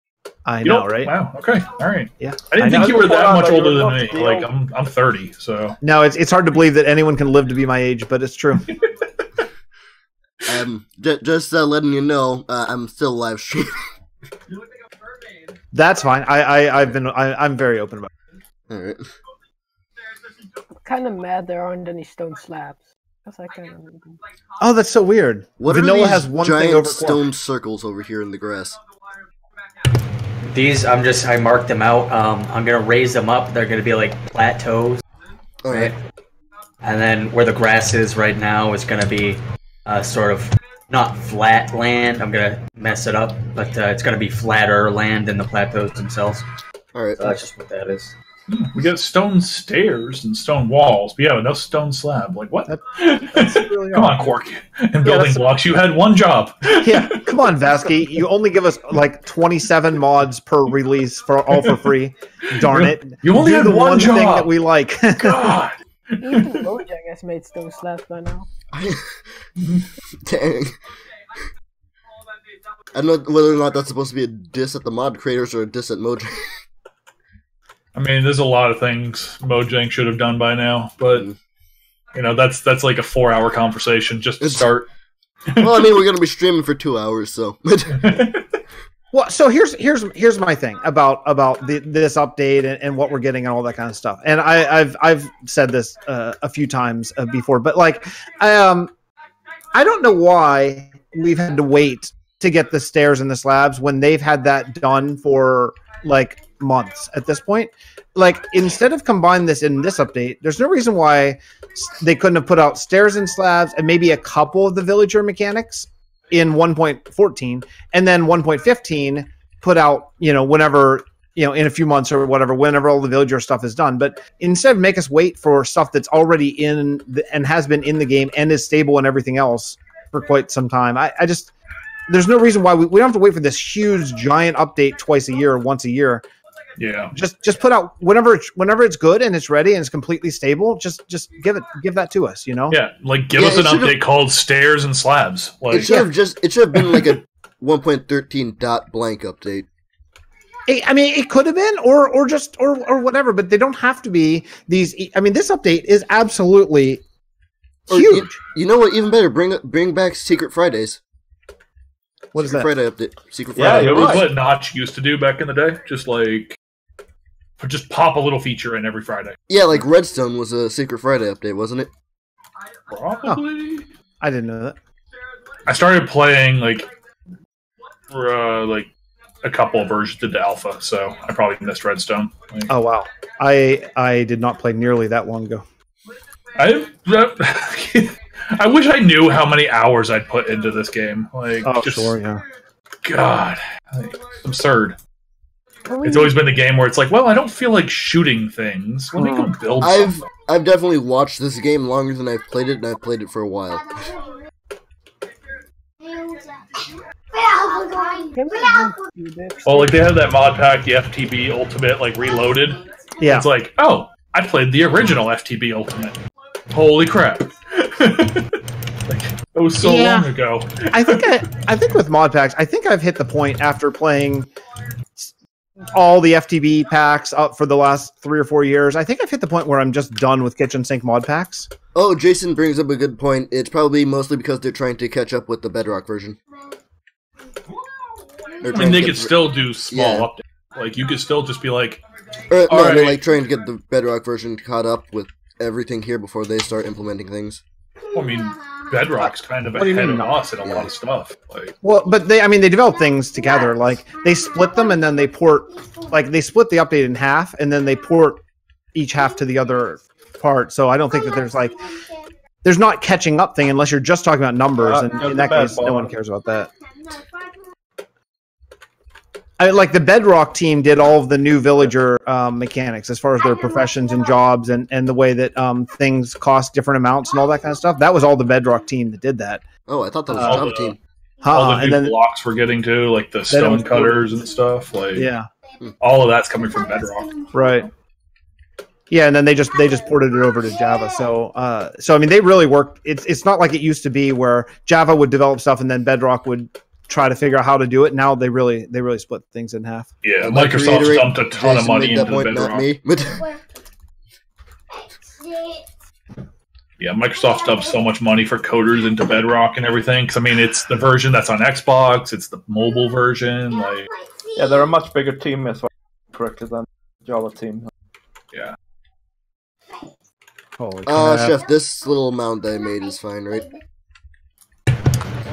Speaker 3: I know, right?
Speaker 5: Wow. Okay. All right.
Speaker 3: Yeah.
Speaker 5: I didn't think you were that much older than me.
Speaker 4: Deal.
Speaker 5: Like I'm 30, so.
Speaker 3: No, it's hard to believe that anyone can live to be my age, but it's true.
Speaker 1: Just letting you know, I'm still live streaming.
Speaker 3: That's fine. I'm very open about it.
Speaker 1: All right.
Speaker 6: I'm kind of mad there aren't any stone slabs. Because I kind of need them.
Speaker 3: Oh, that's so weird.
Speaker 1: What
Speaker 3: Vanilla
Speaker 1: are these
Speaker 3: has one
Speaker 1: giant
Speaker 3: thing over
Speaker 1: stone circles over here in the grass?
Speaker 2: These, I marked them out. I'm gonna raise them up. They're gonna be like plateaus.
Speaker 1: All right.
Speaker 2: And then where the grass is right now is gonna be sort of not flat land. I'm gonna mess it up, but it's gonna be flatter land than the plateaus themselves.
Speaker 1: All right.
Speaker 2: So that's just what that is.
Speaker 5: We got stone stairs and stone walls, but yeah, no stone slab. Like what?
Speaker 3: That's really
Speaker 5: Come on, Quark. And building blocks, you had one job.
Speaker 3: Yeah, come on, Vasky. You only give us like 27 mods per release for free. Darn it!
Speaker 5: You only had one job.
Speaker 3: Thing that we like.
Speaker 5: God.
Speaker 6: Even Mojang has made stone slabs by now.
Speaker 1: Dang. I don't know whether or not that's supposed to be a diss at the mod creators or a diss at Mojang.
Speaker 5: I mean, there's a lot of things Mojang should have done by now, but you know, that's like a 4-hour conversation just to start.
Speaker 1: Well, I mean, we're gonna be streaming for 2 hours, so.
Speaker 3: Well, so here's my thing about this update and what we're getting and all that kind of stuff. And I've said this a few times before, but like I don't know why we've had to wait to get the stairs and the slabs when they've had that done for like months at this point. Like instead of combine this in this update, there's no reason why they couldn't have put out stairs and slabs and maybe a couple of the villager mechanics in 1.14 and then 1.15 put out, whenever, in a few months or whatever, whenever all the villager stuff is done. But instead make us wait for stuff that's already in and has been in the game and is stable and everything else for quite some time. I just, there's no reason why we don't have to wait for this huge giant update twice a year or once a year.
Speaker 5: Yeah.
Speaker 3: Just put out whenever it's good and it's ready and it's completely stable. Just give that to us.
Speaker 5: Yeah, like give us an update called Stairs and Slabs. Like
Speaker 1: it should have been like a 1.13 dot blank update.
Speaker 3: I mean, it could have been, or whatever, but they don't have to be these. I mean, this update is absolutely huge.
Speaker 1: You know what? Even better, bring back Secret Fridays.
Speaker 3: What is that?
Speaker 1: Friday update. Secret
Speaker 5: Yeah,
Speaker 1: Friday.
Speaker 5: it was what Notch used to do back in the day. Just pop a little feature in every Friday.
Speaker 1: Yeah, like Redstone was a Secret Friday update, wasn't it?
Speaker 5: Probably.
Speaker 3: Oh, I didn't know that.
Speaker 5: I started playing like a couple of versions into alpha, so I probably missed Redstone.
Speaker 3: Oh wow, I did not play nearly that long ago.
Speaker 5: I wish I knew how many hours I'd put into this game.
Speaker 3: Sure, yeah.
Speaker 5: God, absurd. It's always been the game where it's like, well, I don't feel like shooting things. Let me go build something.
Speaker 1: I've definitely watched this game longer than I've played it, and I've played it for a while.
Speaker 5: Well, like they had that mod pack, the FTB Ultimate, like reloaded.
Speaker 3: Yeah.
Speaker 5: It's like, oh, I played the original FTB Ultimate. Holy crap. That was so long ago.
Speaker 3: I think with mod packs, I think I've hit the point after playing all the FTB packs up for the last 3 or 4 years. I think I've hit the point where I'm just done with kitchen sink mod packs.
Speaker 1: Oh, Jason brings up a good point. It's probably mostly because they're trying to catch up with the Bedrock version.
Speaker 5: And they could still do small updates. Like, you could still just be like...
Speaker 1: they're like trying to get the Bedrock version caught up with everything here before they start implementing things.
Speaker 5: Well, I mean, Bedrock's kind of ahead of us in a lot of stuff.
Speaker 3: Well, but they develop things together. Like, they split them and then they port... Like, they split the update in half and then they port each half to the other part. So I don't think that there's not catching up thing unless you're just talking about numbers. And in that case, no one cares about that.
Speaker 6: Can we move you back?
Speaker 3: Well, but they develop things together. Like, they split them and then they port... Like, they split the update in half and then they port each half to the other part. So I don't think that there's like... There's not catching up thing unless you're just talking about numbers. And in that case, no one cares about that. Like the Bedrock team did all of the new villager mechanics as far as their professions and jobs and the way that things cost different amounts and all that kind of stuff. That was all the Bedrock team that did that.
Speaker 1: Oh, I thought that was
Speaker 5: all
Speaker 1: Java team.
Speaker 5: all the new
Speaker 3: and then
Speaker 5: blocks we're getting to, like the stone cutters and stuff. Like,
Speaker 3: yeah,
Speaker 5: all of that's coming from Bedrock.
Speaker 3: right. Yeah, and then they just ported it over to Java. So I mean, they really worked. It's not like it used to be where Java would develop stuff and then Bedrock would try to figure out how to do it. Now they really split things in half.
Speaker 5: Yeah,
Speaker 1: I'd like to
Speaker 5: Microsoft
Speaker 1: reiterate,
Speaker 5: dumped a ton of
Speaker 1: Jason
Speaker 5: money
Speaker 1: made that
Speaker 5: into
Speaker 1: point,
Speaker 5: Bedrock.
Speaker 1: not me.
Speaker 5: Yeah, Microsoft dumped so much money for coders into Bedrock and everything. Because I mean, it's the version that's on Xbox. It's the mobile version. Like,
Speaker 4: Yeah, they're a much bigger team, if I correctly, than Java team.
Speaker 5: yeah.
Speaker 3: Holy crap.
Speaker 1: Chef, this little amount that I made is fine, right?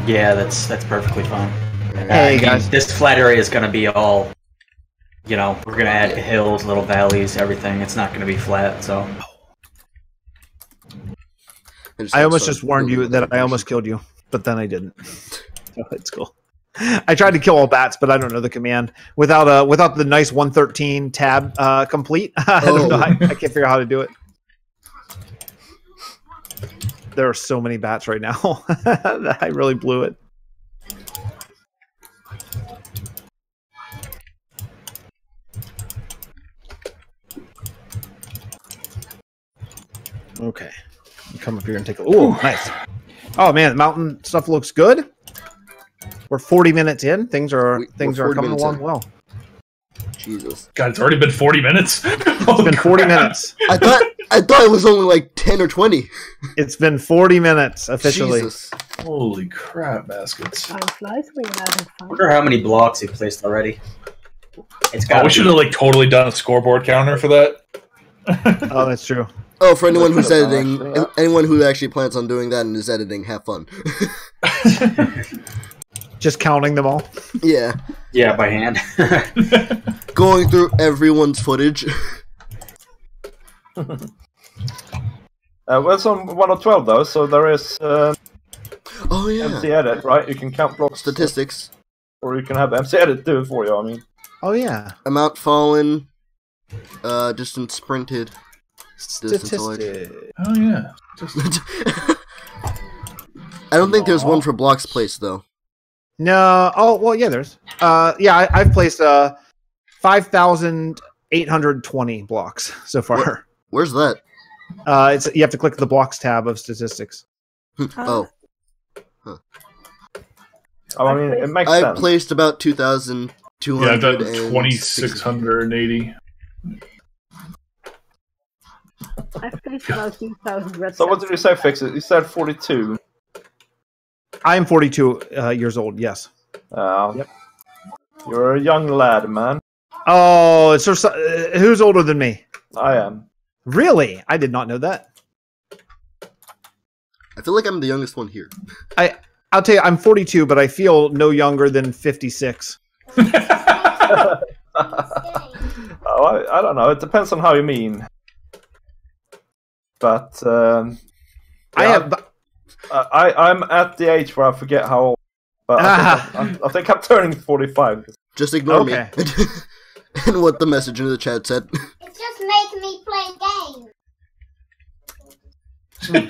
Speaker 2: Yeah, that's perfectly fine.
Speaker 3: Hey,
Speaker 2: I mean,
Speaker 3: guys.
Speaker 2: this flat area is going to be all, we're going to add hills, little valleys, everything. It's not going to be flat, so.
Speaker 3: I almost just warned you that I almost killed you, but then I didn't. So it's cool. I tried to kill all bats, but I don't know the command without the nice 113 tab complete. I don't know. I can't figure out how to do it. There are so many bats right now. I really blew it. Okay. Come up here and take a... Ooh, nice. Oh, man, the mountain stuff looks good. We're 40 minutes in. Things are coming along well.
Speaker 1: Jesus.
Speaker 5: God, it's already been 40 minutes.
Speaker 3: It's been 40 minutes.
Speaker 1: I thought it was only like 10 or 20.
Speaker 3: It's been 40 minutes officially.
Speaker 1: Jesus.
Speaker 5: Holy crap, baskets.
Speaker 6: Time flies when you're having
Speaker 2: I
Speaker 6: fun.
Speaker 2: wonder how many blocks he placed already. It's
Speaker 5: Oh,
Speaker 2: got.
Speaker 5: we should have like totally done a scoreboard counter for that.
Speaker 3: Oh, that's true.
Speaker 1: Oh, for anyone who's
Speaker 4: Could've done,
Speaker 1: editing,
Speaker 4: actually, yeah.
Speaker 1: anyone who actually plans on doing that and is editing, have fun.
Speaker 3: Just counting them all.
Speaker 1: Yeah.
Speaker 2: Yeah, by hand.
Speaker 1: Going through everyone's footage.
Speaker 4: Well, it's on 1 of 12 though, so there is
Speaker 1: Oh, yeah.
Speaker 4: MC Edit, right? You can count blocks,
Speaker 1: Statistics.
Speaker 4: or you can have MC Edit do it for you. I mean,
Speaker 3: Oh, yeah.
Speaker 1: Amount fallen. Distance sprinted. Distance large.
Speaker 3: Statistic.
Speaker 5: Oh yeah.
Speaker 1: I don't think there's one for blocks placed, though.
Speaker 3: No. Oh, well, yeah, there's. Yeah, I've placed 5,820 blocks so far.
Speaker 1: Where's that?
Speaker 3: You have to click the blocks tab of statistics.
Speaker 1: Oh.
Speaker 4: I mean, it makes
Speaker 1: I
Speaker 4: sense.
Speaker 1: placed about 2,200.
Speaker 5: Yeah, I've done 2,680.
Speaker 6: I've placed about 2,000 red
Speaker 4: So what did you say, Fix It? You said 42.
Speaker 3: I am 42 years old, yes.
Speaker 4: Yep. You're a young lad, man.
Speaker 3: Oh, so who's older than me?
Speaker 4: I am.
Speaker 3: Really? I did not know that.
Speaker 1: I feel like I'm the youngest one here.
Speaker 3: I'll tell you, I'm 42, but I feel no younger than 56.
Speaker 4: Oh, I don't know. It depends on how you mean. But I'm at the age where I forget how old. But I think I'm turning 45.
Speaker 1: Just ignore me.
Speaker 3: Okay.
Speaker 1: And what the message in the chat said.
Speaker 7: It's just making me play games.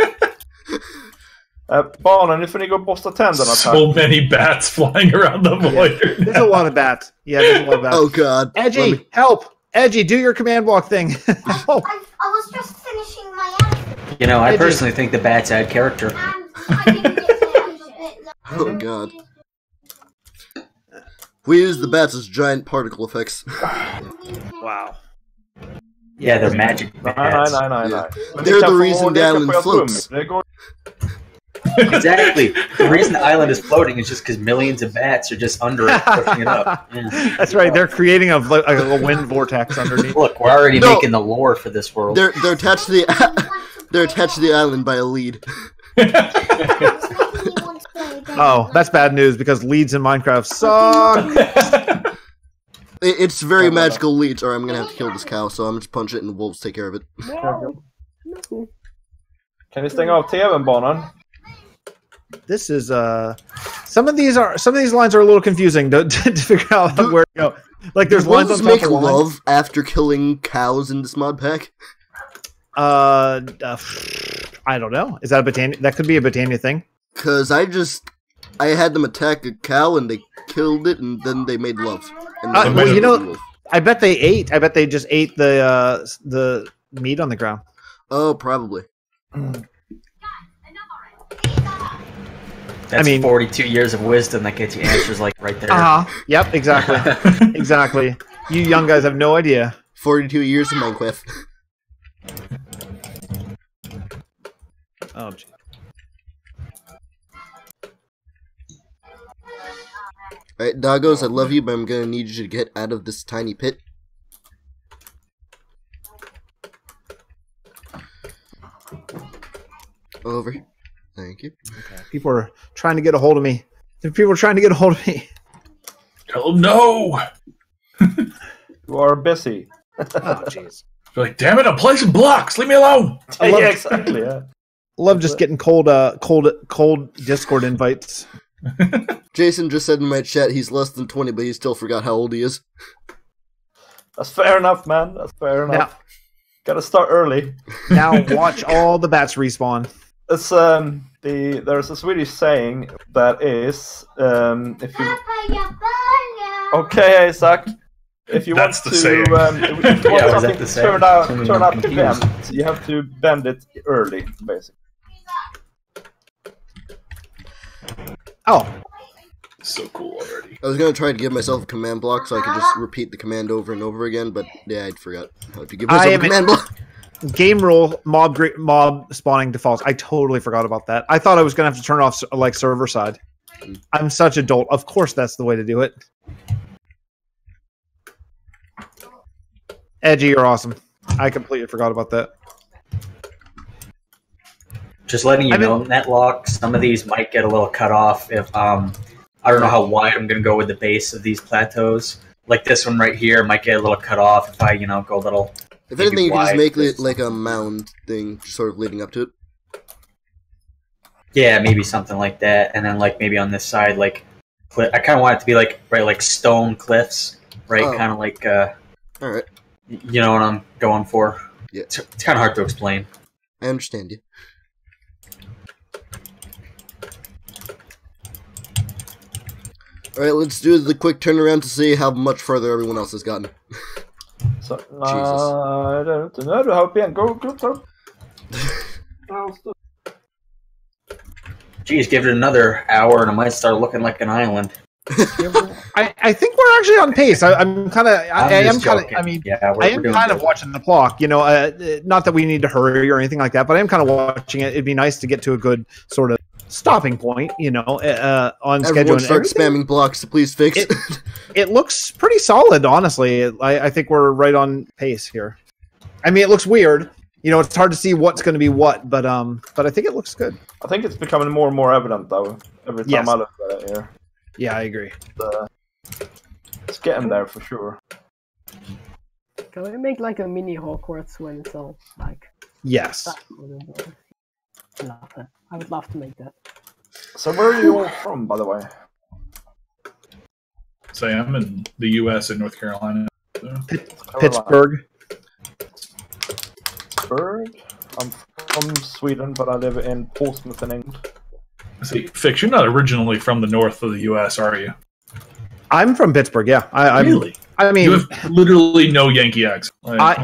Speaker 4: Barnen, nu får ni gå och borsta tänderna.
Speaker 5: So many bats flying around the void.
Speaker 3: There's a lot of bats. Yeah, there's a lot of bats.
Speaker 1: Oh, God.
Speaker 3: Edgy, help! Edgy, do your command block thing. Help!
Speaker 7: I was just finishing my outfit.
Speaker 2: I personally think the bats add character.
Speaker 7: And I didn't get to finish it.
Speaker 1: Oh, God. We use the bats as giant particle effects.
Speaker 3: Wow.
Speaker 2: Yeah, they're magic bats.
Speaker 4: Nej.
Speaker 1: Yeah. They're the reason the island floats.
Speaker 2: Exactly. The reason the island is floating is just because millions of bats are just under it, pushing it up. Yeah.
Speaker 3: That's right. They're creating a wind vortex underneath.
Speaker 2: Look, we're already making the lore for this world.
Speaker 1: They're attached to the they're attached to the island by a lead.
Speaker 3: Oh, that's bad news because leads in Minecraft suck.
Speaker 1: It's very magical leads. Alright, I'm gonna have to kill this cow, so I'm just punch it and the wolves take care of it.
Speaker 6: No.
Speaker 4: Kan ni stänga av tvn, Barnen?
Speaker 3: This is Some of these lines are a little confusing to figure out where to go. Like there's
Speaker 1: Do
Speaker 3: lines on
Speaker 1: wolves
Speaker 3: top
Speaker 1: make
Speaker 3: of lines.
Speaker 1: love after killing cows in this mod pack?
Speaker 3: I don't know. Is that a Botania? That could be a Botania thing.
Speaker 1: Because I had them attack a cow and they killed it and then they made love. And then
Speaker 3: Well,
Speaker 1: they
Speaker 3: you know,
Speaker 1: wolf.
Speaker 3: I bet they ate. I bet they just ate the meat on the ground.
Speaker 1: Oh, probably.
Speaker 2: That's
Speaker 3: I mean-
Speaker 2: 42 years of wisdom that gets you answers like right there.
Speaker 3: Yep. Exactly. Exactly. You young guys have no idea.
Speaker 1: 42 years of Minecraft.
Speaker 3: Oh, gee.
Speaker 1: Alright, doggos, I love you, but I'm gonna need you to get out of this tiny pit. Over. Thank you.
Speaker 3: People are trying to get a hold of me. People are trying to get a hold of me.
Speaker 5: Tell them no.
Speaker 4: You are busy.
Speaker 3: Oh, jeez.
Speaker 5: Be like, damn it, I'm placing blocks. Leave me alone.
Speaker 3: I love-
Speaker 4: Yeah, exactly. Yeah.
Speaker 3: Love just getting cold Discord invites.
Speaker 1: Jason just said in my chat he's less than 20, but he still forgot how old he is.
Speaker 4: That's fair enough, man. That's fair enough. Gotta start early.
Speaker 3: Now watch all the bats respawn.
Speaker 4: It's there's a Swedish saying that is if you okay, Isaac. If you
Speaker 5: That's
Speaker 4: want
Speaker 5: the
Speaker 4: to
Speaker 5: saying.
Speaker 4: if you
Speaker 2: Yeah,
Speaker 4: want
Speaker 2: was that
Speaker 4: something
Speaker 2: the
Speaker 4: to
Speaker 2: saying?
Speaker 4: turn out
Speaker 2: I'm
Speaker 4: to
Speaker 2: confused.
Speaker 4: bend, you have to bend it early, basically.
Speaker 3: Oh,
Speaker 5: So cool already.
Speaker 1: I was gonna try to give myself a command block so I could just repeat the command over and over again, but yeah, I forgot how to give myself a command block.
Speaker 3: game rule mob spawning defaults. I totally forgot about that. I thought I was gonna have to turn off like server side. I'm such a dolt. Of course, that's the way to do it. Edgy, you're awesome. I completely forgot about that.
Speaker 2: Just letting you know, Netlock, some of these might get a little cut off if I don't know how wide I'm going to go with the base of these plateaus. Like this one right here might get a little cut off if I, go a little.
Speaker 1: If anything, you can just
Speaker 2: wide.
Speaker 1: make it like a mound thing, just sort of leading up to it.
Speaker 2: Yeah, maybe something like that, and then like maybe on this side, like I kind of want it to be like like stone cliffs, right?
Speaker 1: Oh.
Speaker 2: Kind of like
Speaker 1: Alright,
Speaker 2: you know what I'm going for.
Speaker 1: Yeah.
Speaker 2: It's kind of hard to explain.
Speaker 1: I understand you. Alright, let's do the quick turnaround to see how much further everyone else has gotten.
Speaker 4: So I don't know how Ben go.
Speaker 2: Geez, give it another hour and it might start looking like an island.
Speaker 3: I think we're actually on pace. I'm kind of. I am
Speaker 2: just
Speaker 3: kind of.
Speaker 2: joking.
Speaker 3: I mean,
Speaker 2: yeah,
Speaker 3: I am kind of watching the clock. Not that we need to hurry or anything like that, but I am kind of watching it. It'd be nice to get to a good sort of stopping point. On schedule.
Speaker 1: Everyone
Speaker 3: and
Speaker 1: start
Speaker 3: everything.
Speaker 1: spamming blocks to please fix it.
Speaker 3: It looks pretty solid, honestly. I think we're right on pace here. I mean, it looks weird. It's hard to see what's going to be what, but I think it looks good.
Speaker 4: I think it's becoming more and more evident though every time
Speaker 3: Yes.
Speaker 4: I look at it here.
Speaker 3: Yeah, I agree.
Speaker 4: It's getting there for sure.
Speaker 6: Can we make like a mini Hogwarts when it's all like
Speaker 3: Yes.
Speaker 6: Love that. I would love to make that.
Speaker 4: So where are you all from, by the way?
Speaker 5: So I'm in the U.S. and North Carolina. So.
Speaker 3: Pittsburgh.
Speaker 4: Pittsburgh. I'm from Sweden, but I live in Portsmouth in England.
Speaker 5: See, Fix, you're not originally from the north of the U.S., are you?
Speaker 3: I'm from Pittsburgh. Yeah, I'm.
Speaker 5: Really?
Speaker 3: I mean,
Speaker 5: You have literally no Yankee accent. Like,
Speaker 3: I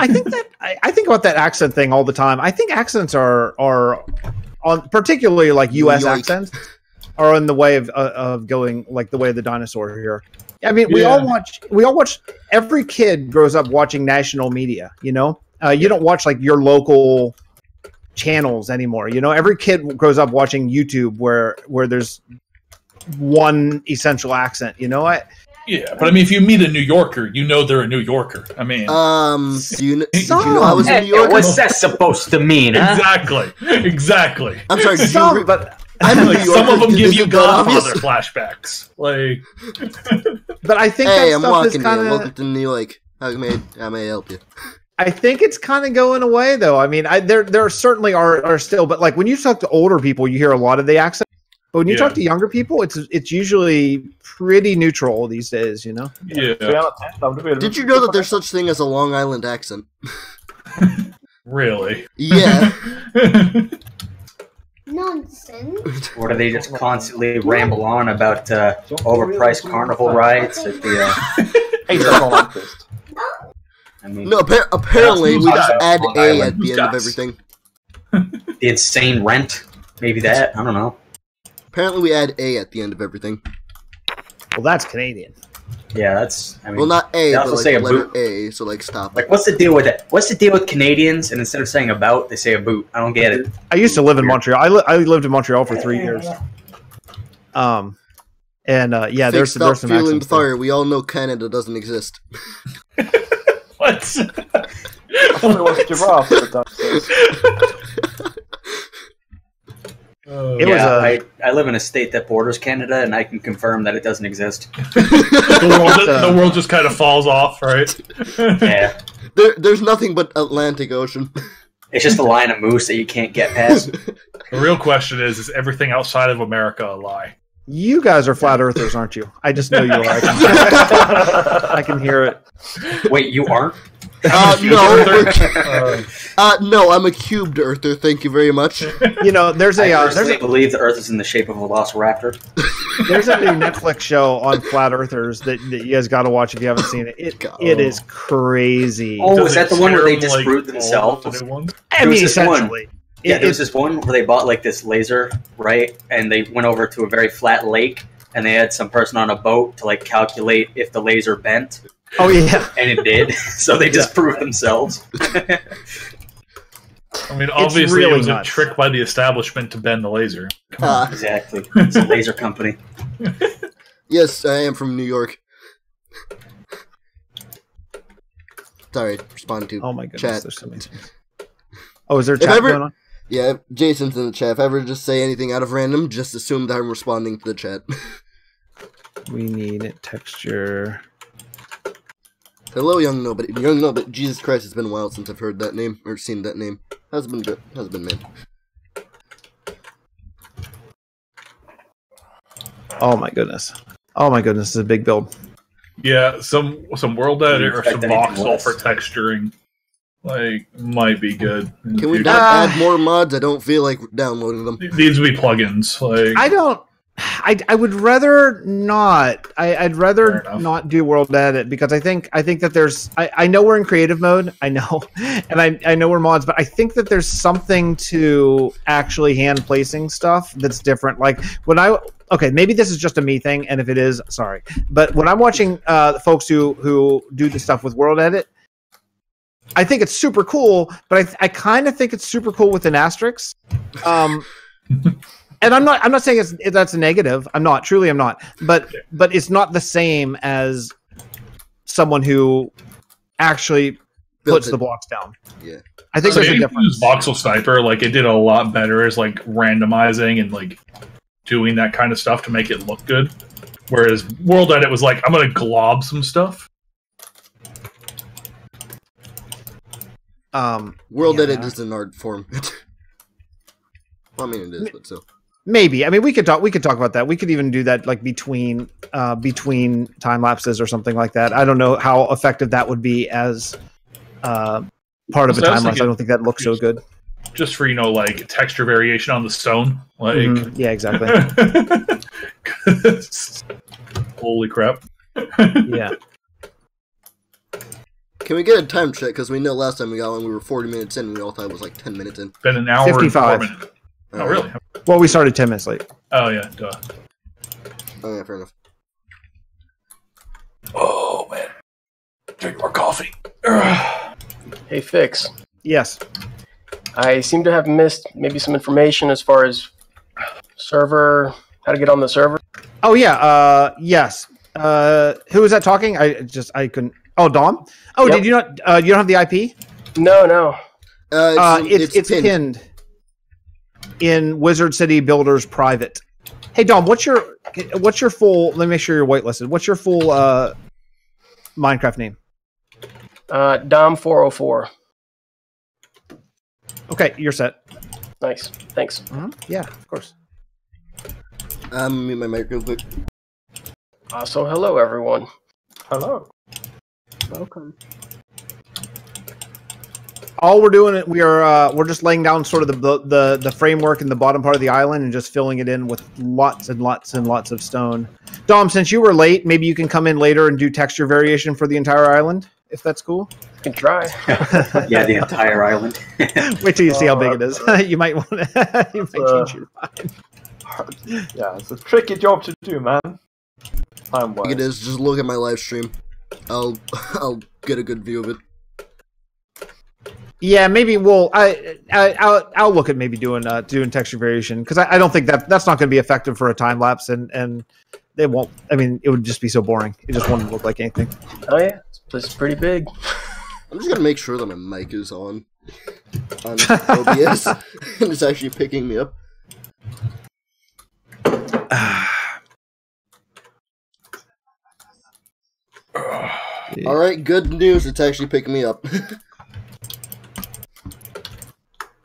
Speaker 3: think that I think about that accent thing all the time. I think accents are on particularly like U.S.
Speaker 1: Yoink.
Speaker 3: accents are in the way of going like the way of the dinosaur here. I mean, we
Speaker 5: Yeah.
Speaker 3: all watch. Every kid grows up watching national media. You don't watch like your local channels anymore. Every kid grows up watching YouTube where there's one essential accent.
Speaker 5: yeah, but I mean, if you meet a New Yorker, you know they're a New Yorker. I mean,
Speaker 1: Did you know I was in New York?
Speaker 2: What's that supposed to mean, huh?
Speaker 5: exactly.
Speaker 1: I'm sorry, did
Speaker 3: Some,
Speaker 1: you...
Speaker 3: but
Speaker 1: I'm a
Speaker 5: Like,
Speaker 1: New
Speaker 5: some
Speaker 1: Yorker.
Speaker 5: of them give
Speaker 1: Is
Speaker 5: you
Speaker 1: it that obvious?
Speaker 5: Godfather flashbacks. Like,
Speaker 3: I think
Speaker 1: Hey,
Speaker 3: that
Speaker 1: I'm
Speaker 3: stuff is
Speaker 1: walking
Speaker 3: kind
Speaker 1: here.
Speaker 3: of.
Speaker 1: Welcome to New York. How may I help you?
Speaker 3: I think it's kind of going away, though. I mean, there certainly are still, but like when you talk to older people, you hear a lot of the accent. But when you talk to younger people, it's usually pretty neutral these days, you know?
Speaker 5: Yeah.
Speaker 1: Did you know that there's such thing as a Long Island accent?
Speaker 5: Really?
Speaker 1: Yeah.
Speaker 7: Nonsense.
Speaker 2: Or do they just constantly ramble on about overpriced carnival rides at the? I mean,
Speaker 1: No, apparently we just add A at the end of everything.
Speaker 2: The insane rent, maybe that. I don't know.
Speaker 1: Apparently we add A at the end of everything.
Speaker 3: Well, that's Canadian.
Speaker 2: Yeah, that's. I mean,
Speaker 1: Well, not A,
Speaker 2: they
Speaker 1: but
Speaker 2: also
Speaker 1: like
Speaker 2: say
Speaker 1: the
Speaker 2: a
Speaker 1: letter
Speaker 2: boot.
Speaker 1: A, so like stop.
Speaker 2: Like, what's the deal with it? What's the deal with Canadians? And instead of saying about, they say a boot. I don't get it.
Speaker 3: I used to live in Montreal. I lived in Montreal for 3 years. Yeah, there's
Speaker 1: Stop
Speaker 3: some
Speaker 1: fueling the
Speaker 3: accents there.
Speaker 1: fire. We all know Canada doesn't exist.
Speaker 5: What?
Speaker 4: I thought it was giraffe at the time.
Speaker 2: I live in a state that borders Canada, and I can confirm that it doesn't exist.
Speaker 5: The world just kind of falls off, right?
Speaker 2: Yeah,
Speaker 1: There's nothing but Atlantic Ocean.
Speaker 2: it's just a line of moose that you can't get past.
Speaker 5: The real question is everything outside of America a lie?
Speaker 3: You guys are flat earthers, aren't you? I just know you are. I can hear it.
Speaker 2: Wait, you aren't?
Speaker 1: No, no, I'm a cubed earther. Thank you very much.
Speaker 3: You know, there's
Speaker 2: I
Speaker 3: a
Speaker 2: personally believe the Earth is in the shape of a velociraptor.
Speaker 3: there's a new Netflix show on flat earthers that you guys got to watch if you haven't seen it. It is crazy.
Speaker 2: Oh, is that the one where they
Speaker 5: Serum, like,
Speaker 2: disproved themselves?
Speaker 5: all the new ones?
Speaker 3: I mean, essentially.
Speaker 2: Yeah, there was this one where they bought like this laser, right? And they went over to a very flat lake, and they had some person on a boat to like calculate if the laser bent.
Speaker 3: Oh yeah,
Speaker 2: and it did. So they disproved themselves.
Speaker 5: I mean, obviously
Speaker 3: really
Speaker 5: it was
Speaker 3: nuts.
Speaker 5: a trick by the establishment to bend the laser. Come on.
Speaker 2: Exactly. It's a laser company.
Speaker 1: Yes, I am from New York. Sorry, respond to
Speaker 3: oh my goodness,
Speaker 1: chat.
Speaker 3: there's so many things. Oh, is there chat going on?
Speaker 1: Yeah, Jason's in the chat. If I ever just say anything out of random, just assume that I'm responding to the chat.
Speaker 3: We need texture.
Speaker 1: Hello, young nobody. Young nobody. Jesus Christ, it's been a while since I've heard that name or seen that name. How's it been good? How's it been, man?
Speaker 3: Oh my goodness. Oh my goodness, this is a big build.
Speaker 5: Yeah, some world edit or
Speaker 2: expect
Speaker 5: some
Speaker 2: anything
Speaker 5: voxel
Speaker 2: less.
Speaker 5: for texturing, like, might be good. in the
Speaker 1: Can we
Speaker 5: future.
Speaker 1: not add more mods? I don't feel like downloading them.
Speaker 5: These would be plugins. Like,
Speaker 3: I would rather not. I'd
Speaker 5: Fair
Speaker 3: rather
Speaker 5: enough.
Speaker 3: not do world edit because I think that there's. I know we're in creative mode. I know, and I know we're mods, but I think that there's something to actually hand placing stuff that's different. Like when maybe this is just a me thing, and if it is, sorry. But when I'm watching the folks who do the stuff with world edit, I think it's super cool, but I kind of think it's super cool with an asterisk. And I'm not saying that's a negative. I'm not. But it's not the same as someone who actually puts the blocks down.
Speaker 1: Yeah.
Speaker 3: I think
Speaker 5: so
Speaker 3: there's a
Speaker 5: maybe
Speaker 3: difference.
Speaker 5: voxel sniper, like, it did a lot better as like randomizing and like doing that kind of stuff to make it look good. Whereas world edit was like, I'm gonna glob some stuff.
Speaker 1: World
Speaker 3: Yeah.
Speaker 1: edit is an art form. Well, I mean, it is, but still.
Speaker 3: Maybe. I mean, we could talk about that. We could even do that like between time lapses or something like that. I don't know how effective that would be as part of a
Speaker 5: So I was
Speaker 3: time lapse. I
Speaker 5: thinking-
Speaker 3: don't think that looks so good.
Speaker 5: Just for, like, texture variation on the stone. Like,
Speaker 3: Mhm. Yeah, exactly.
Speaker 5: Holy crap.
Speaker 3: Yeah.
Speaker 1: Can we get a time check? Because we know last time we got one, we were 40 minutes in, and we all thought it was like 10 minutes in.
Speaker 5: Been an hour
Speaker 3: 55.
Speaker 5: and 4 minutes. Oh,
Speaker 1: Alright.
Speaker 5: really?
Speaker 3: Well, we started 10 minutes late.
Speaker 5: Oh, yeah, duh.
Speaker 1: Oh, yeah, fair enough.
Speaker 5: Oh, man. Drink more coffee.
Speaker 8: Hey, Fix.
Speaker 3: Yes.
Speaker 8: I seem to have missed maybe some information as far as server, how to get on the server.
Speaker 3: Oh yeah. Yes. Who was that talking? I couldn't. Oh, Dom. Oh,
Speaker 8: Yep.
Speaker 3: did you not? You don't have the IP?
Speaker 8: No.
Speaker 3: It's pinned in Wizard City Builders Private. Hey, Dom. What's your full? Let me make sure you're whitelisted. What's your full Minecraft name?
Speaker 8: Dom404.
Speaker 3: Okay, you're set.
Speaker 8: Nice. Thanks.
Speaker 3: Yeah, of course.
Speaker 1: Mute my mic real quick.
Speaker 8: So hello, everyone.
Speaker 4: Hello.
Speaker 6: Welcome.
Speaker 3: All we're doing, we're just laying down sort of the framework in the bottom part of the island and just filling it in with lots and lots and lots of stone. Dom, since you were late, maybe you can come in later and do texture variation for the entire island, if that's cool.
Speaker 8: You can try.
Speaker 2: Yeah, the entire island.
Speaker 3: Wait till you see how big it is. You might want to. You might change your mind.
Speaker 4: Yeah, it's a tricky job to do, man. Time-wise.
Speaker 1: It is. Just look at my live stream. I'll get a good view of it.
Speaker 3: Yeah, maybe I'll look at maybe doing texture variation because I don't think that's not going to be effective for a time lapse and they won't. I mean, it would just be so boring. It just wouldn't look like anything.
Speaker 8: Oh yeah, it's pretty big.
Speaker 1: I'm just gonna make sure that my mic is on OBS and it's actually picking me up. All right, good news. It's actually picking me up.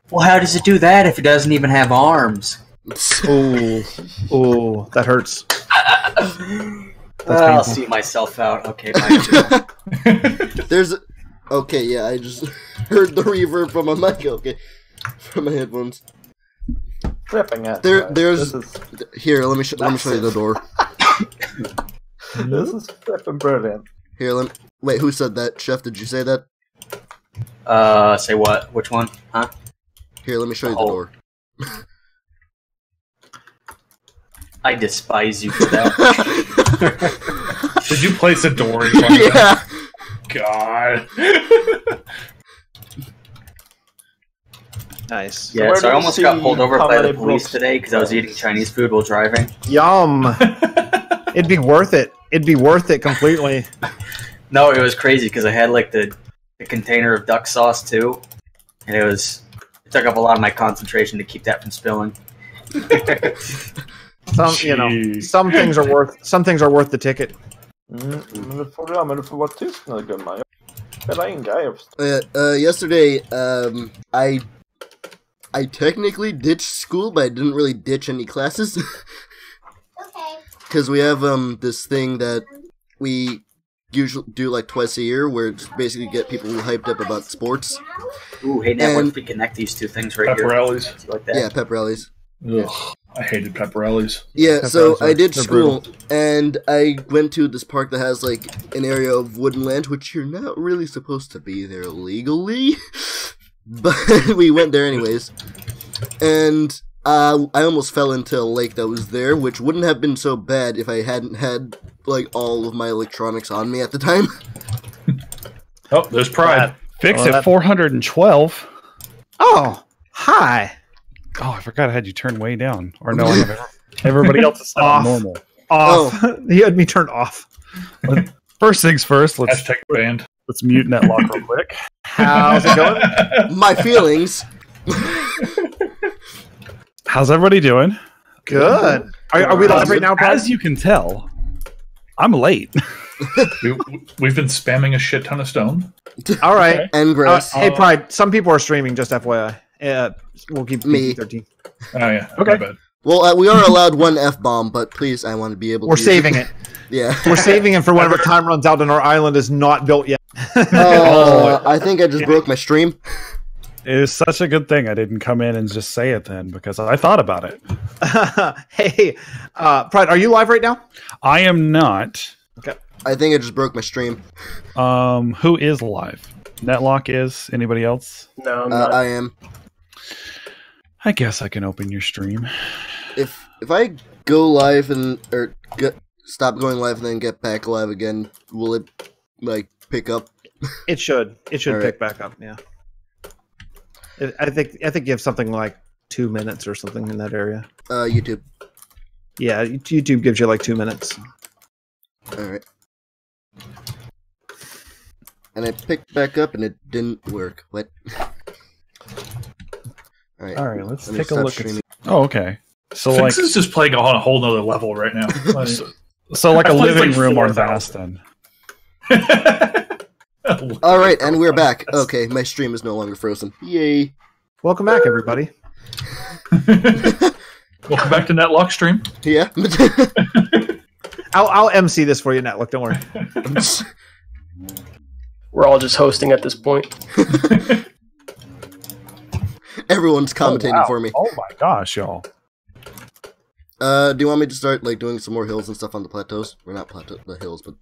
Speaker 2: Well, how does it do that if it doesn't even have arms?
Speaker 3: Oh, that hurts.
Speaker 2: I'll see myself out. Okay, bye.
Speaker 1: Okay, yeah, I just heard the reverb from my mic. Okay, from my headphones.
Speaker 4: Tripping at
Speaker 1: Here. Let me show you the door.
Speaker 4: This is flipping brilliant.
Speaker 1: Here, wait. Who said that? Chef, did you say that?
Speaker 2: Say what? Which one? Huh?
Speaker 1: Here, let me show you the door.
Speaker 2: I despise you for that.
Speaker 5: Did you place a door in front of
Speaker 1: Yeah.
Speaker 5: God.
Speaker 3: Nice.
Speaker 2: Yeah, so I almost got pulled over by the police today because I was eating Chinese food while driving.
Speaker 3: Yum. It'd be worth it. It'd be worth it completely.
Speaker 2: No, it was crazy because I had like the container of duck sauce too, and it took up a lot of my concentration to keep that from spilling.
Speaker 3: Some things are worth the ticket.
Speaker 4: Men du får vara tyst nu, gumman. Spela in grejer.
Speaker 1: Yesterday, I technically ditched school, but I didn't really ditch any classes.
Speaker 7: Okay.
Speaker 1: Because we have this thing that we usually do like twice a year, where it's basically get people hyped up about sports.
Speaker 2: Ooh, hey, now what if we connect these two things right
Speaker 5: Pep
Speaker 2: here?
Speaker 5: rallies.
Speaker 2: Like that?
Speaker 1: Yeah, pep rallies.
Speaker 5: Ugh, I hated pep rallies.
Speaker 1: Yeah,
Speaker 3: Pep
Speaker 1: so
Speaker 3: rallies
Speaker 1: I ditched
Speaker 3: they're
Speaker 1: school,
Speaker 3: brutal.
Speaker 1: and I went to this park that has like an area of wooden land, which you're not really supposed to be there legally. But we went there anyways. And I almost fell into a lake that was there, which wouldn't have been so bad if I hadn't had like all of my electronics on me at the time.
Speaker 5: Oh, there's Pride.
Speaker 9: Fix it 412.
Speaker 3: Oh, hi.
Speaker 9: Oh, I forgot I had you turned way down. Or no, I have everybody else is set on
Speaker 3: Off.
Speaker 9: normal.
Speaker 3: Off. You had me turned off.
Speaker 9: First things first, let's
Speaker 5: Hashtag banned.
Speaker 9: mute Netlock real quick.
Speaker 3: How's it going?
Speaker 1: My feelings.
Speaker 9: How's everybody doing?
Speaker 3: Good. Are we live right now, Brad?
Speaker 9: As you can tell, I'm late.
Speaker 5: We've been spamming a shit ton of stone.
Speaker 3: All right.
Speaker 1: And grass.
Speaker 3: Hey, Pride. Some people are streaming. Just FYI. We'll keep
Speaker 1: Me.
Speaker 3: 13.
Speaker 5: Oh yeah.
Speaker 9: Okay.
Speaker 5: My bad.
Speaker 1: Well, we are allowed one F-bomb, but please, I want to be able to...
Speaker 3: We're saving it.
Speaker 1: Yeah.
Speaker 3: We're saving it for whenever time runs out and our island is not built yet.
Speaker 1: I think I just broke my stream.
Speaker 9: It is such a good thing I didn't come in and just say it then because I thought about it.
Speaker 3: Hey, Pride, are you live right now?
Speaker 9: I am not.
Speaker 3: Okay.
Speaker 1: I think I just broke my stream.
Speaker 9: Who is live? Netlock is. Anybody else?
Speaker 8: No, I'm not.
Speaker 1: I am.
Speaker 9: I guess I can open your stream.
Speaker 1: If I go live stop going live and then get back live again, will it like pick up?
Speaker 3: It should. It should
Speaker 1: All
Speaker 3: pick
Speaker 1: right.
Speaker 3: back up. Yeah. I think you have something like 2 minutes or something in that area.
Speaker 1: YouTube.
Speaker 3: Yeah, YouTube gives you like 2 minutes.
Speaker 1: All right. And I picked back up and it didn't work. What? All right.
Speaker 9: Let's
Speaker 1: Let me
Speaker 9: take a
Speaker 1: stop
Speaker 9: look.
Speaker 1: streaming.
Speaker 9: Oh, okay. So
Speaker 5: Fix
Speaker 9: like,
Speaker 5: is just playing on a whole nother level right now. Like,
Speaker 9: so like a
Speaker 5: I played
Speaker 9: living
Speaker 5: like
Speaker 9: room on
Speaker 5: 4,000.
Speaker 9: Vasten.
Speaker 1: All right, and we're back. Okay, my stream is no longer frozen. Yay!
Speaker 3: Welcome back, everybody.
Speaker 5: Welcome back to Netlock stream.
Speaker 1: Yeah.
Speaker 3: I'll MC this for you, Netlook. Don't worry.
Speaker 8: We're all just hosting at this point.
Speaker 1: Everyone's commentating for me.
Speaker 9: Oh my gosh, y'all.
Speaker 1: Do you want me to start like doing some more hills and stuff on the plateaus? Or not plateau, the hills, but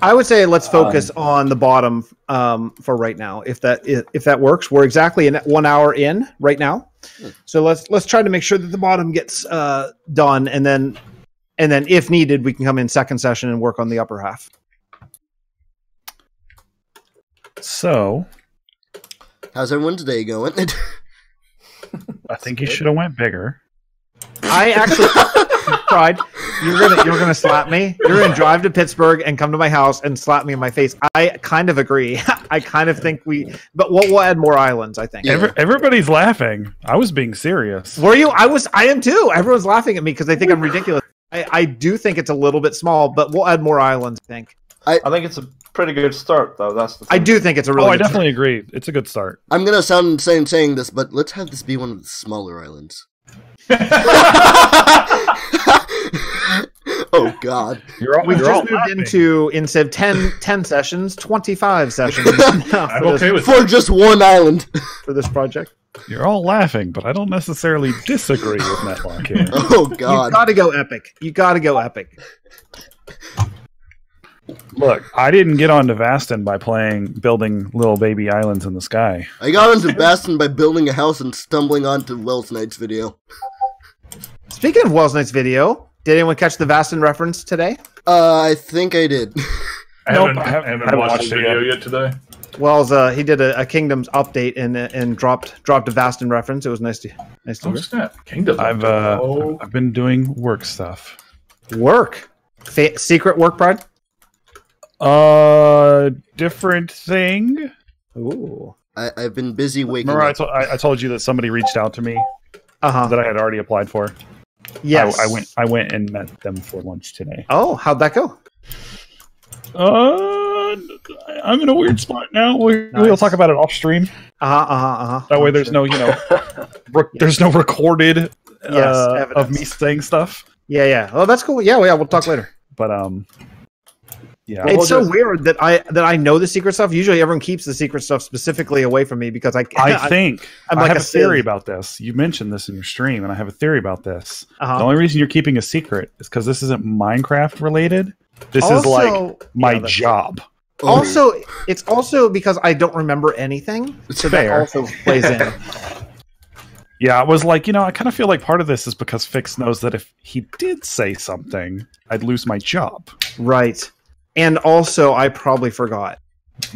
Speaker 3: I would say let's focus on the bottom for right now. If that works, we're exactly 1 hour in right now. So let's try to make sure that the bottom gets done, and then if needed, we can come in second session and work on the upper half.
Speaker 9: So,
Speaker 1: how's everyone's day going?
Speaker 9: I think you should have went bigger.
Speaker 3: I actually tried. You're gonna slap me. You're gonna drive to Pittsburgh and come to my house and slap me in my face. I kind of agree. I kind of think but we'll add more islands. I think.
Speaker 1: Yeah.
Speaker 9: Everybody's laughing. I was being serious.
Speaker 3: Were you? I am too. Everyone's laughing at me because they think I'm ridiculous. I do think it's a little bit small, but we'll add more islands. I think.
Speaker 4: I think it's a pretty good start, though. That's the thing.
Speaker 3: I do think it's a really.
Speaker 9: I
Speaker 3: good
Speaker 9: definitely agree. It's a good start.
Speaker 1: I'm gonna sound insane saying this, but let's have this be one of the smaller islands. Oh God!
Speaker 3: We just moved into instead of 10 sessions, 25 sessions.
Speaker 5: I'm okay with
Speaker 1: for just one island
Speaker 3: for this project.
Speaker 9: You're all laughing, but I don't necessarily disagree with Netlock here.
Speaker 1: Oh God!
Speaker 3: You gotta go epic. You gotta go epic.
Speaker 9: Look, I didn't get onto Vasten by building little baby islands in the sky.
Speaker 1: I got into Vasten by building a house and stumbling onto Wells Knight's video.
Speaker 3: Speaking of Wells Knight's video, did anyone catch the Vasten reference today?
Speaker 1: I think I did.
Speaker 5: I haven't watched the video yet today.
Speaker 3: Wells, he did a Kingdoms update and dropped a Vasten reference. It was nice to hear.
Speaker 5: Snap. Kingdom.
Speaker 9: I've been doing work stuff.
Speaker 3: Work? Secret work, Pride?
Speaker 9: Different thing.
Speaker 3: Ooh.
Speaker 1: I've been busy waking
Speaker 9: Remember,
Speaker 1: up.
Speaker 9: I told you that somebody reached out to me that I had already applied for.
Speaker 3: Yes.
Speaker 9: I went and met them for lunch today.
Speaker 3: Oh, how'd that go?
Speaker 9: I'm in a weird spot now. We'll talk about it off stream. That way, there's no there's no recorded of me saying stuff.
Speaker 3: Yeah. Oh, that's cool. Yeah, we'll talk later.
Speaker 9: But yeah,
Speaker 3: it's so weird that I know the secret stuff. Usually, everyone keeps the secret stuff specifically away from me because I
Speaker 9: think
Speaker 3: I'm
Speaker 9: I
Speaker 3: like
Speaker 9: have a theory
Speaker 3: sieve.
Speaker 9: about this. You mentioned this in your stream, and I have a theory about this. The only reason you're keeping a secret is because this isn't Minecraft related. This is like my job.
Speaker 3: Also, it's also because I don't remember anything. So
Speaker 9: fair.
Speaker 3: That also plays in.
Speaker 9: Yeah, I was like, I kind of feel like part of this is because Fix knows that if he did say something, I'd lose my job.
Speaker 3: Right. And also, I probably forgot.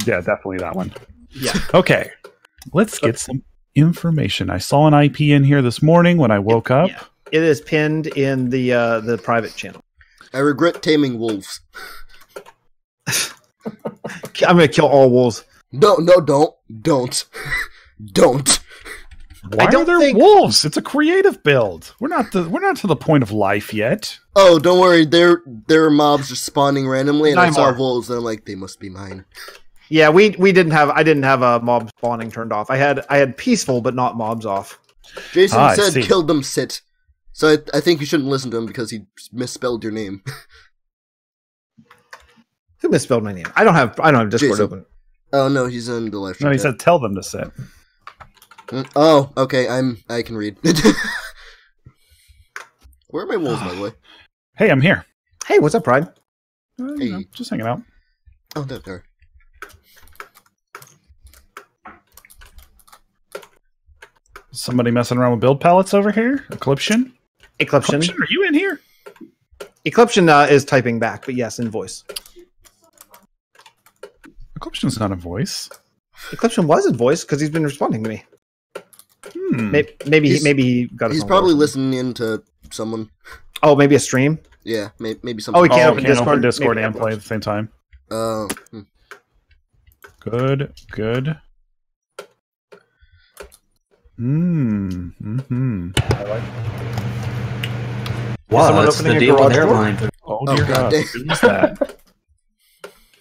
Speaker 9: Yeah, definitely that one.
Speaker 3: Yeah.
Speaker 9: Okay, let's get some information. I saw an IP in here this morning when I woke up.
Speaker 3: Yeah. It is pinned in the private channel.
Speaker 1: I regret taming wolves.
Speaker 3: I'm gonna kill all wolves.
Speaker 1: No, don't.
Speaker 9: Why are there wolves? It's a creative build. We're not to the point of life yet.
Speaker 1: Oh, don't worry. There are mobs just spawning randomly, and I saw
Speaker 3: more.
Speaker 1: wolves, and I'm like, they must be mine.
Speaker 3: Yeah, I didn't have a mob spawning turned off. I had peaceful but not mobs off.
Speaker 1: Jason said kill them sit. So I think you shouldn't listen to him because he misspelled your name.
Speaker 3: Who misspelled my name? I don't have Discord
Speaker 1: Jason.
Speaker 3: open.
Speaker 1: Oh no, he's in the live stream.
Speaker 9: No, he said tell them to sit.
Speaker 1: Oh, okay. I can read. Where are my wolves, by the way?
Speaker 9: Hey, I'm here.
Speaker 3: Hey, what's up, Pride?
Speaker 1: Hey.
Speaker 9: Just hanging out.
Speaker 1: Oh, there.
Speaker 9: Somebody messing around with build palettes over here? Eclipsion?
Speaker 3: Eclipsion,
Speaker 9: are you in here?
Speaker 3: Eclipsion is typing back, but yes, in voice.
Speaker 9: Eclipsion's not a voice.
Speaker 3: Eclipsion was in voice because he's been responding to me. Maybe he got.
Speaker 1: He's probably listening in to someone.
Speaker 3: Oh, maybe a stream.
Speaker 1: Yeah, maybe something.
Speaker 3: Oh, he can't open
Speaker 9: Discord and play at the same time. Good. I like.
Speaker 2: Wow, that's the deal with airline.
Speaker 9: Oh dear God! Who is that?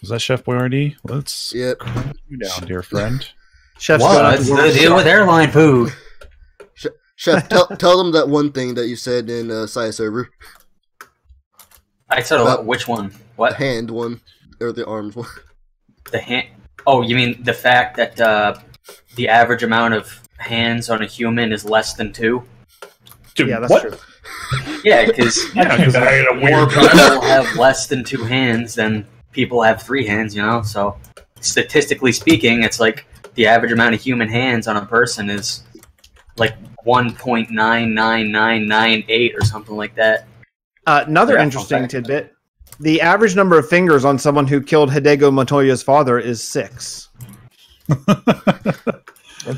Speaker 9: Was that Chef Boyardee? Let's calm you down, dear friend.
Speaker 3: Chef's
Speaker 2: that's the deal with airline food.
Speaker 1: Chef, tell them that one thing that you said in Saya server.
Speaker 2: I said about which one? What?
Speaker 1: The hand one or the arms one?
Speaker 2: The hand. Oh, you mean the fact that the average amount of hands on a human is less than 2?
Speaker 5: Dude,
Speaker 3: yeah, that's
Speaker 5: what?
Speaker 3: true.
Speaker 2: Yeah, because more people have less than 2 hands than people have 3 hands. So statistically speaking, it's like the average amount of human hands on a person is like 1.99998 or something like that.
Speaker 3: Another interesting tidbit. The average number of fingers on someone who killed Hidego Montoya's father is 6.
Speaker 4: In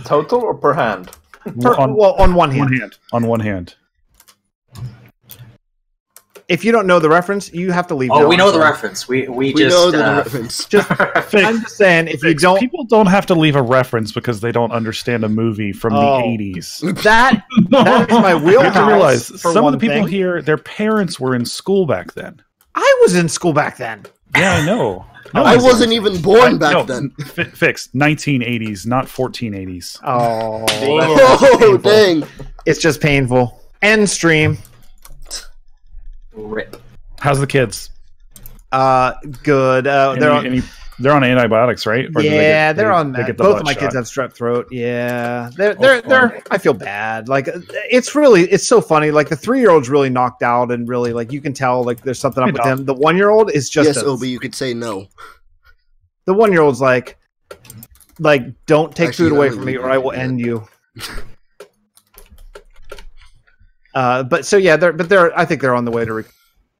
Speaker 4: total or per hand?
Speaker 3: On one hand.
Speaker 9: On one hand.
Speaker 3: If you don't know the reference, you have to leave.
Speaker 2: Oh, we know the reference. We just
Speaker 1: know the reference.
Speaker 3: I'm just saying, if you don't,
Speaker 9: people don't have to leave a reference because they don't understand a movie from the 80s.
Speaker 3: That is my wheelhouse.
Speaker 9: You have to realize some of the people
Speaker 3: thing.
Speaker 9: here, their parents were in school back then.
Speaker 3: I was in school back then.
Speaker 9: Yeah, I know. No,
Speaker 1: I wasn't even born back then.
Speaker 9: Fixed 1980s, not 1480s.
Speaker 3: Oh,
Speaker 1: dang!
Speaker 3: It's just painful. End stream.
Speaker 2: Rip.
Speaker 9: How's the kids?
Speaker 3: Good.
Speaker 9: They're on antibiotics, right? Or
Speaker 3: yeah, they're on
Speaker 9: they
Speaker 3: that.
Speaker 9: get the
Speaker 3: Both
Speaker 9: butt
Speaker 3: of my
Speaker 9: shot?
Speaker 3: kids have strep throat. Yeah, they're. I feel bad. Like it's so funny. Like the 3-year-old's really knocked out, and really like you can tell like there's something up with him. The 1-year-old is just
Speaker 1: yes, Obi. You could say no.
Speaker 3: The 1-year-old's like don't take food away from me, or I will end you. But so yeah, I think they're on the way to.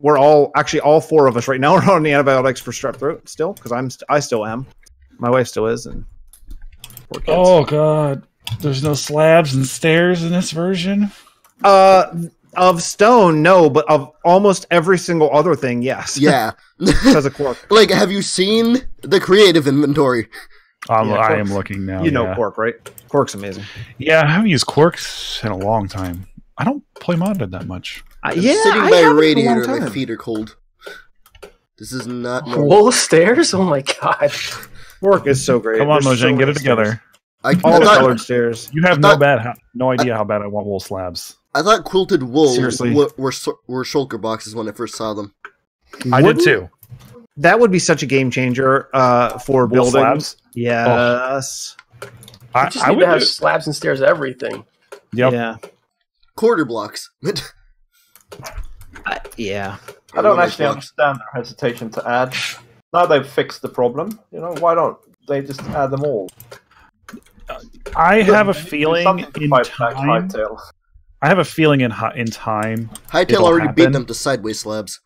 Speaker 3: We're all 4 of us right now are on the antibiotics for strep throat still because I still am. My wife still is, and poor kids.
Speaker 9: Oh god, there's no slabs and stairs in this version.
Speaker 3: Of stone, no, but of almost every single other thing, yes.
Speaker 1: Yeah,
Speaker 3: because of Quark.
Speaker 1: Like, have you seen the creative inventory?
Speaker 9: I am looking now.
Speaker 3: You know Quark, right? Quark's amazing.
Speaker 9: Yeah, I haven't used Quarks in a long time. I don't play modded that much.
Speaker 1: Sitting by a radiator, my feet are cold. This is not normal.
Speaker 8: Whoa, stairs? Oh my god.
Speaker 3: Quark is so great.
Speaker 9: Come on,
Speaker 3: There's
Speaker 9: Mojang,
Speaker 3: so
Speaker 9: get it
Speaker 3: many
Speaker 9: together.
Speaker 3: All the colored stairs.
Speaker 9: You have no idea how bad I want wool slabs.
Speaker 1: I thought quilted wool
Speaker 3: Seriously.
Speaker 1: were shulker boxes when I first saw them.
Speaker 9: I did too.
Speaker 3: That would be such a game changer for
Speaker 9: Wool
Speaker 3: building.
Speaker 9: slabs?
Speaker 3: Yes.
Speaker 8: I just need to have slabs and stairs everything.
Speaker 9: Yep.
Speaker 3: Yeah.
Speaker 1: Quarter blocks.
Speaker 3: Yeah.
Speaker 4: I don't actually understand their hesitation to add. Now they've fixed the problem. Why don't they just add them all?
Speaker 9: I have a feeling in time.
Speaker 4: Hightail.
Speaker 9: I have a feeling in time.
Speaker 1: Hightail already beat them to sideways slabs.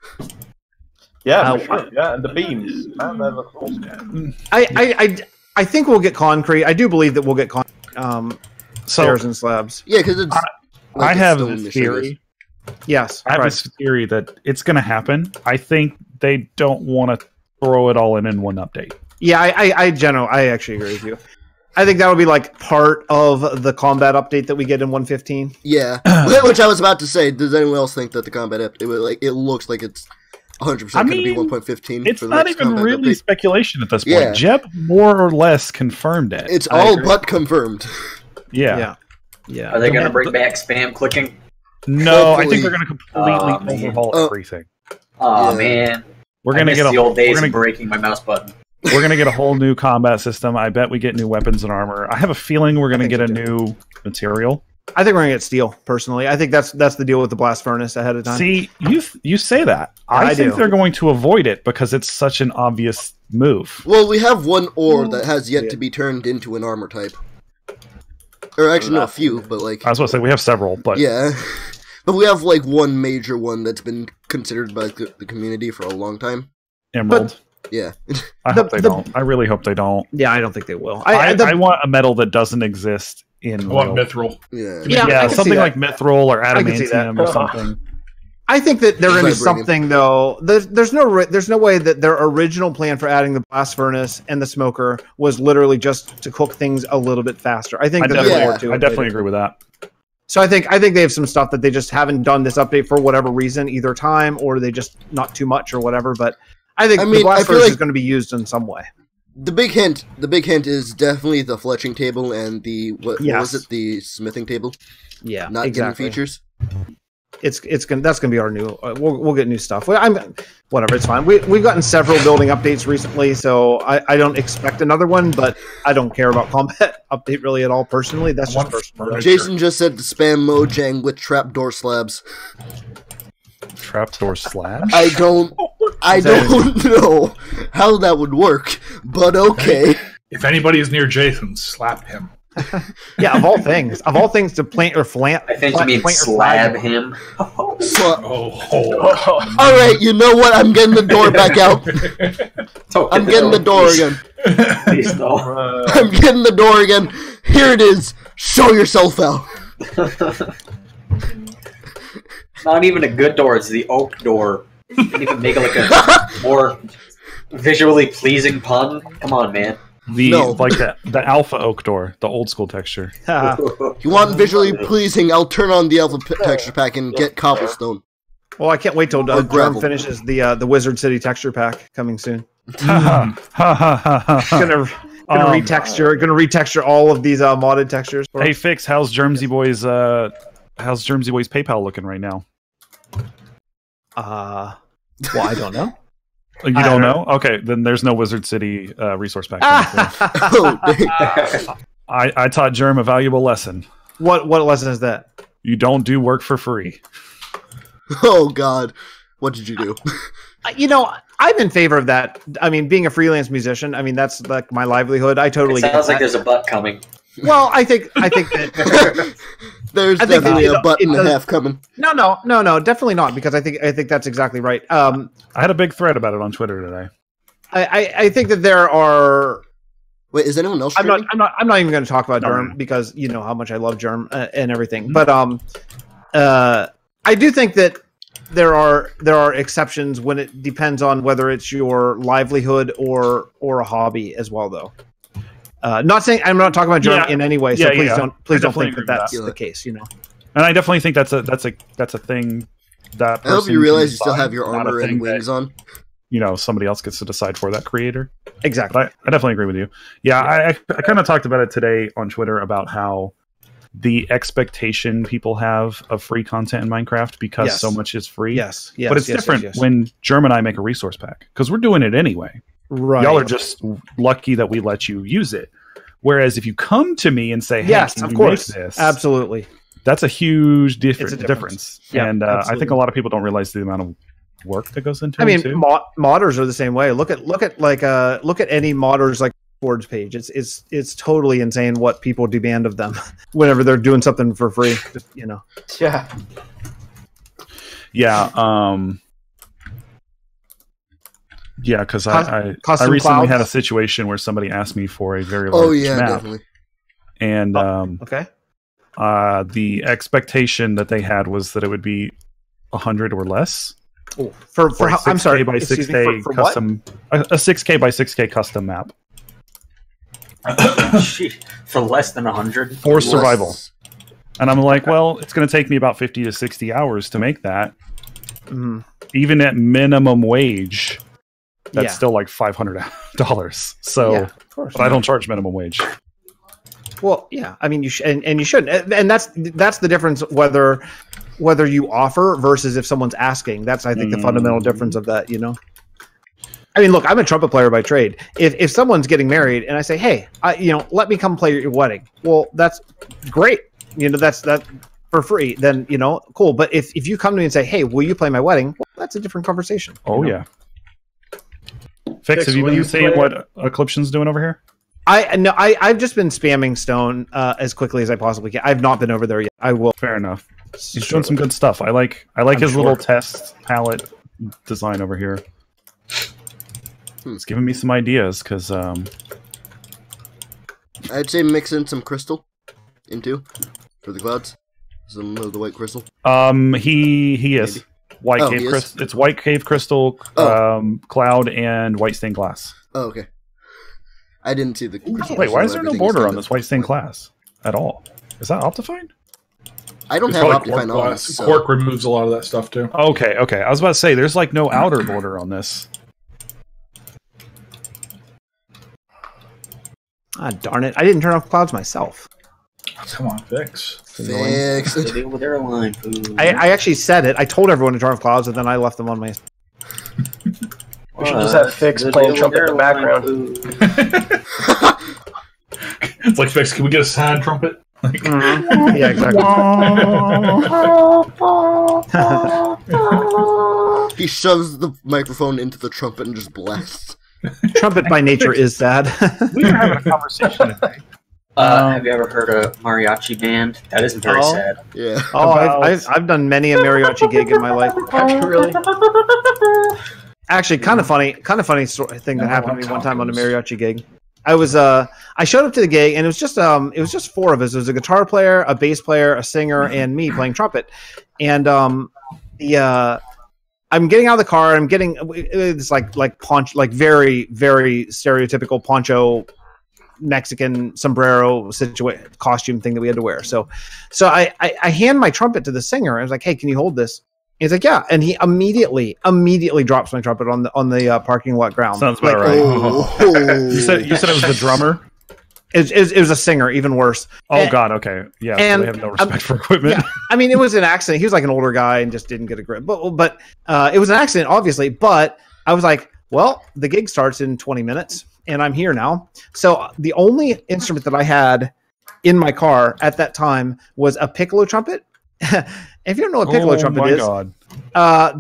Speaker 4: Yeah, for sure. Yeah, and the beams. Man, they look awesome.
Speaker 3: I think we'll get concrete. I do believe that we'll get stairs and slabs.
Speaker 1: Yeah, because it's.
Speaker 9: I have this theory.
Speaker 3: Yes,
Speaker 9: I have this theory that it's going to happen. I think they don't want to throw it all in one update.
Speaker 3: Yeah, I actually agree with you. I think that would be like part of the combat update that we get in 115.
Speaker 1: Yeah, which I was about to say. Does anyone else think that the combat update it looks like it's 100% going to be 1.15?
Speaker 9: It's not even really speculation at this point.
Speaker 1: Yeah.
Speaker 9: Jeb more or less confirmed it.
Speaker 1: It's all but confirmed.
Speaker 9: Yeah.
Speaker 2: Are they going to bring back spam clicking?
Speaker 9: No, I think they're going to completely overhaul everything.
Speaker 2: Oh man,
Speaker 9: we're going to get
Speaker 2: the old days of breaking my mouse button.
Speaker 9: We're going to get a whole new combat system. I bet we get new weapons and armor. I have a feeling we're going to get a new material.
Speaker 3: I think we're going to get steel, personally. I think that's the deal with the blast furnace ahead of time.
Speaker 9: See, you say that.
Speaker 3: Yeah,
Speaker 9: I think they're going to avoid it because it's such an obvious move.
Speaker 1: Well, we have one ore that has yet to be turned into an armor type. Or actually, no, a few, but like...
Speaker 9: I was going to say, we have several, but...
Speaker 1: Yeah. But we have like one major one that's been considered by the community for a long time.
Speaker 9: Emerald.
Speaker 1: Yeah.
Speaker 9: I hope they don't. I really hope they don't.
Speaker 3: Yeah, I don't think they will.
Speaker 9: I want a metal that doesn't exist in...
Speaker 5: I want mithril.
Speaker 9: Yeah, something like mithril or adamantium or something.
Speaker 3: I think that they're going to be something, though. There's no way that their original plan for adding the blast furnace and the smoker was literally just to cook things a little bit faster. I think
Speaker 9: I definitely agree with that.
Speaker 3: So I think they have some stuff that they just haven't done this update for whatever reason, either time or they just not too much or whatever. But I think the blast furnace is going to be used in some way.
Speaker 1: The big hint is definitely the fletching table and the what was it? The smithing table.
Speaker 3: Yeah,
Speaker 1: not
Speaker 3: exactly.
Speaker 1: getting features.
Speaker 3: That's gonna be our new. We'll get new stuff. Whatever, it's fine. We've gotten several building updates recently, so I don't expect another one, but I don't care about combat update really at all personally. That's just personal.
Speaker 1: Jason just said to spam Mojang with trapdoor slabs.
Speaker 9: Trapdoor slabs?
Speaker 1: I don't know how that would work, but okay.
Speaker 5: If anybody is near Jason, slap him.
Speaker 3: Yeah, of all things to plant or flant.
Speaker 2: I think you mean slab him.
Speaker 1: All right, you know what? I'm getting the door back out. I'm getting the door again.
Speaker 2: Please no.
Speaker 1: I'm getting the door again. Here it is. Show yourself out.
Speaker 2: Not even a good door. It's the oak door. You can even make it like a more visually pleasing pun. Come on, man.
Speaker 9: The alpha oak door, the old school texture.
Speaker 1: You want visually pleasing? I'll turn on the alpha texture pack and get cobblestone.
Speaker 3: Well, I can't wait till Jerm finishes the Wizard City texture pack coming soon.
Speaker 9: Gonna
Speaker 3: retexture all of these modded textures.
Speaker 9: Hey, Fix, how's Jermsy Boy's PayPal looking right now?
Speaker 3: Well, I don't know.
Speaker 9: You don't know? Okay, then there's no Wizard City resource pack. I taught Jerm a valuable lesson.
Speaker 3: What lesson is that?
Speaker 9: You don't do work for free.
Speaker 1: Oh God, what did you do?
Speaker 3: I'm in favor of that. I mean, being a freelance musician, I mean that's like my livelihood. I totally.
Speaker 2: It sounds like there's a butt coming.
Speaker 3: Well, I think that
Speaker 1: there's definitely a butt and a half coming.
Speaker 3: No, definitely not, because I think that's exactly right.
Speaker 9: I had a big thread about it on Twitter today.
Speaker 3: I think that there are.
Speaker 1: Wait, is anyone else?
Speaker 3: I'm not even going to talk about Germ because you know how much I love Germ and everything. But I do think that there are exceptions when it depends on whether it's your livelihood or a hobby as well, though. Not saying I'm not talking about Germ in any way, so please don't think that that's the case. You know,
Speaker 9: and I definitely think that's a thing that.
Speaker 1: I hope you realize you still have your armor and wings on.
Speaker 9: Somebody else gets to decide for that creator.
Speaker 3: Exactly.
Speaker 9: But I definitely agree with you. Yeah, I kind of talked about it today on Twitter about how the expectation people have of free content in Minecraft because so much is free.
Speaker 3: Yes.
Speaker 9: But it's different when Germ and I make a resource pack because we're doing it anyway.
Speaker 3: Right.
Speaker 9: Y'all are just lucky that we let you use it. Whereas if you come to me and say, "Hey,
Speaker 3: yes, of course,
Speaker 9: make this?"
Speaker 3: Absolutely,
Speaker 9: that's a huge difference.
Speaker 3: Yeah,
Speaker 9: and I think a lot of people don't realize the amount of work that goes into it.
Speaker 3: I mean,
Speaker 9: too.
Speaker 3: modders are the same way. Look at any modders like Forge page. It's totally insane what people demand of them whenever they're doing something for free.
Speaker 4: Yeah.
Speaker 9: Yeah, because I recently had a situation where somebody asked me for a very large map.
Speaker 1: Definitely.
Speaker 9: And
Speaker 3: okay.
Speaker 9: The expectation that they had was that it would be 100 or less.
Speaker 3: Oh, for how, I'm sorry,
Speaker 9: by 6K
Speaker 3: for
Speaker 9: custom a 6K by 6K custom map.
Speaker 2: For less than 100
Speaker 9: for survival. And I'm like, well, it's going to take me about 50 to 60 hours to make that. Even at minimum wage, that's still like $500. So, but I don't charge minimum wage.
Speaker 3: Well, yeah, I mean, you and you shouldn't, and that's the difference whether you offer versus if someone's asking. That's I think the fundamental difference of that. I mean, look, I'm a trumpet player by trade. If someone's getting married and I say, hey, let me come play your wedding, well, that's great. That's for free. Then cool. But if you come to me and say, hey, will you play my wedding? Well, that's a different conversation.
Speaker 9: Oh yeah. Fix, have you been seeing what Ecliption's doing over here?
Speaker 3: I've just been spamming Stone as quickly as I possibly can. I've not been over there yet. I will.
Speaker 9: Fair enough. He's doing some good stuff. I like his little test palette design over here. It's giving me some ideas because
Speaker 1: I'd say mix in some crystal into for the clouds. Some of the white crystal.
Speaker 9: He is. Maybe. White cave crystal. It's white cave crystal, cloud, and white stained glass.
Speaker 1: Oh, okay. I didn't see the crystal.
Speaker 9: Wait, why is there no border on this white stained glass at all? Is that Optifine?
Speaker 1: I don't have Optifine on this.
Speaker 5: So. Quark removes a lot of that stuff too.
Speaker 9: Okay. I was about to say there's like no outer border on this.
Speaker 3: Ah, darn it! I didn't turn off clouds myself.
Speaker 5: Come on, Fix.
Speaker 1: Fix.
Speaker 2: They deal with airline food.
Speaker 3: I actually said it. I told everyone to turn off clouds, and then I left them on my.
Speaker 8: We should just have Fix playing trumpet in the background.
Speaker 5: It's like, Fix, can we get a sad trumpet? Like,
Speaker 3: Yeah, exactly.
Speaker 1: He shoves the microphone into the trumpet and just blasts.
Speaker 3: Trumpet by nature is sad.
Speaker 9: We were having a conversation today.
Speaker 2: Have you ever heard a mariachi band? That isn't very sad.
Speaker 1: Yeah.
Speaker 3: Oh, I've done many a mariachi gig in my life.
Speaker 8: Have you really?
Speaker 3: Actually, kind of funny thing that happened to me one time on a mariachi gig. I showed up to the gig and it was just four of us. It was a guitar player, a bass player, a singer, and me playing trumpet. And I'm getting out of the car. I'm getting it's like very very stereotypical poncho Mexican sombrero costume thing that we had to wear. So I hand my trumpet to the singer. I was like, "Hey, can you hold this?" He's like, "Yeah," and he immediately drops my trumpet on the parking lot ground.
Speaker 9: Sounds about right. You said it was the drummer.
Speaker 3: It was a singer, even worse.
Speaker 9: Oh God, okay, yeah. So they have no respect for equipment.
Speaker 3: Yeah, I mean, it was an accident. He was like an older guy and just didn't get a grip. But it was an accident, obviously. But I was like, well, the gig starts in 20 minutes, and I'm here now. So the only instrument that I had in my car at that time was a piccolo trumpet. If you don't know what piccolo trumpet is,
Speaker 9: God.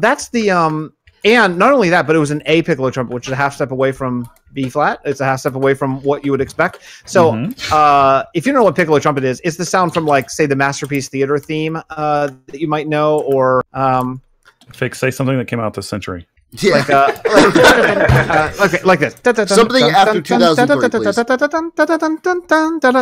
Speaker 3: That's the and not only that, but it was an A piccolo trumpet, which is a half step away from B flat. It's a half step away from what you would expect. So, if you don't know what piccolo trumpet is, it's the sound from, like, say, the Masterpiece Theater theme that you might know, or
Speaker 9: Fix, say something that came out this century.
Speaker 1: Yeah.
Speaker 3: Like this.
Speaker 1: Something after 2003, please.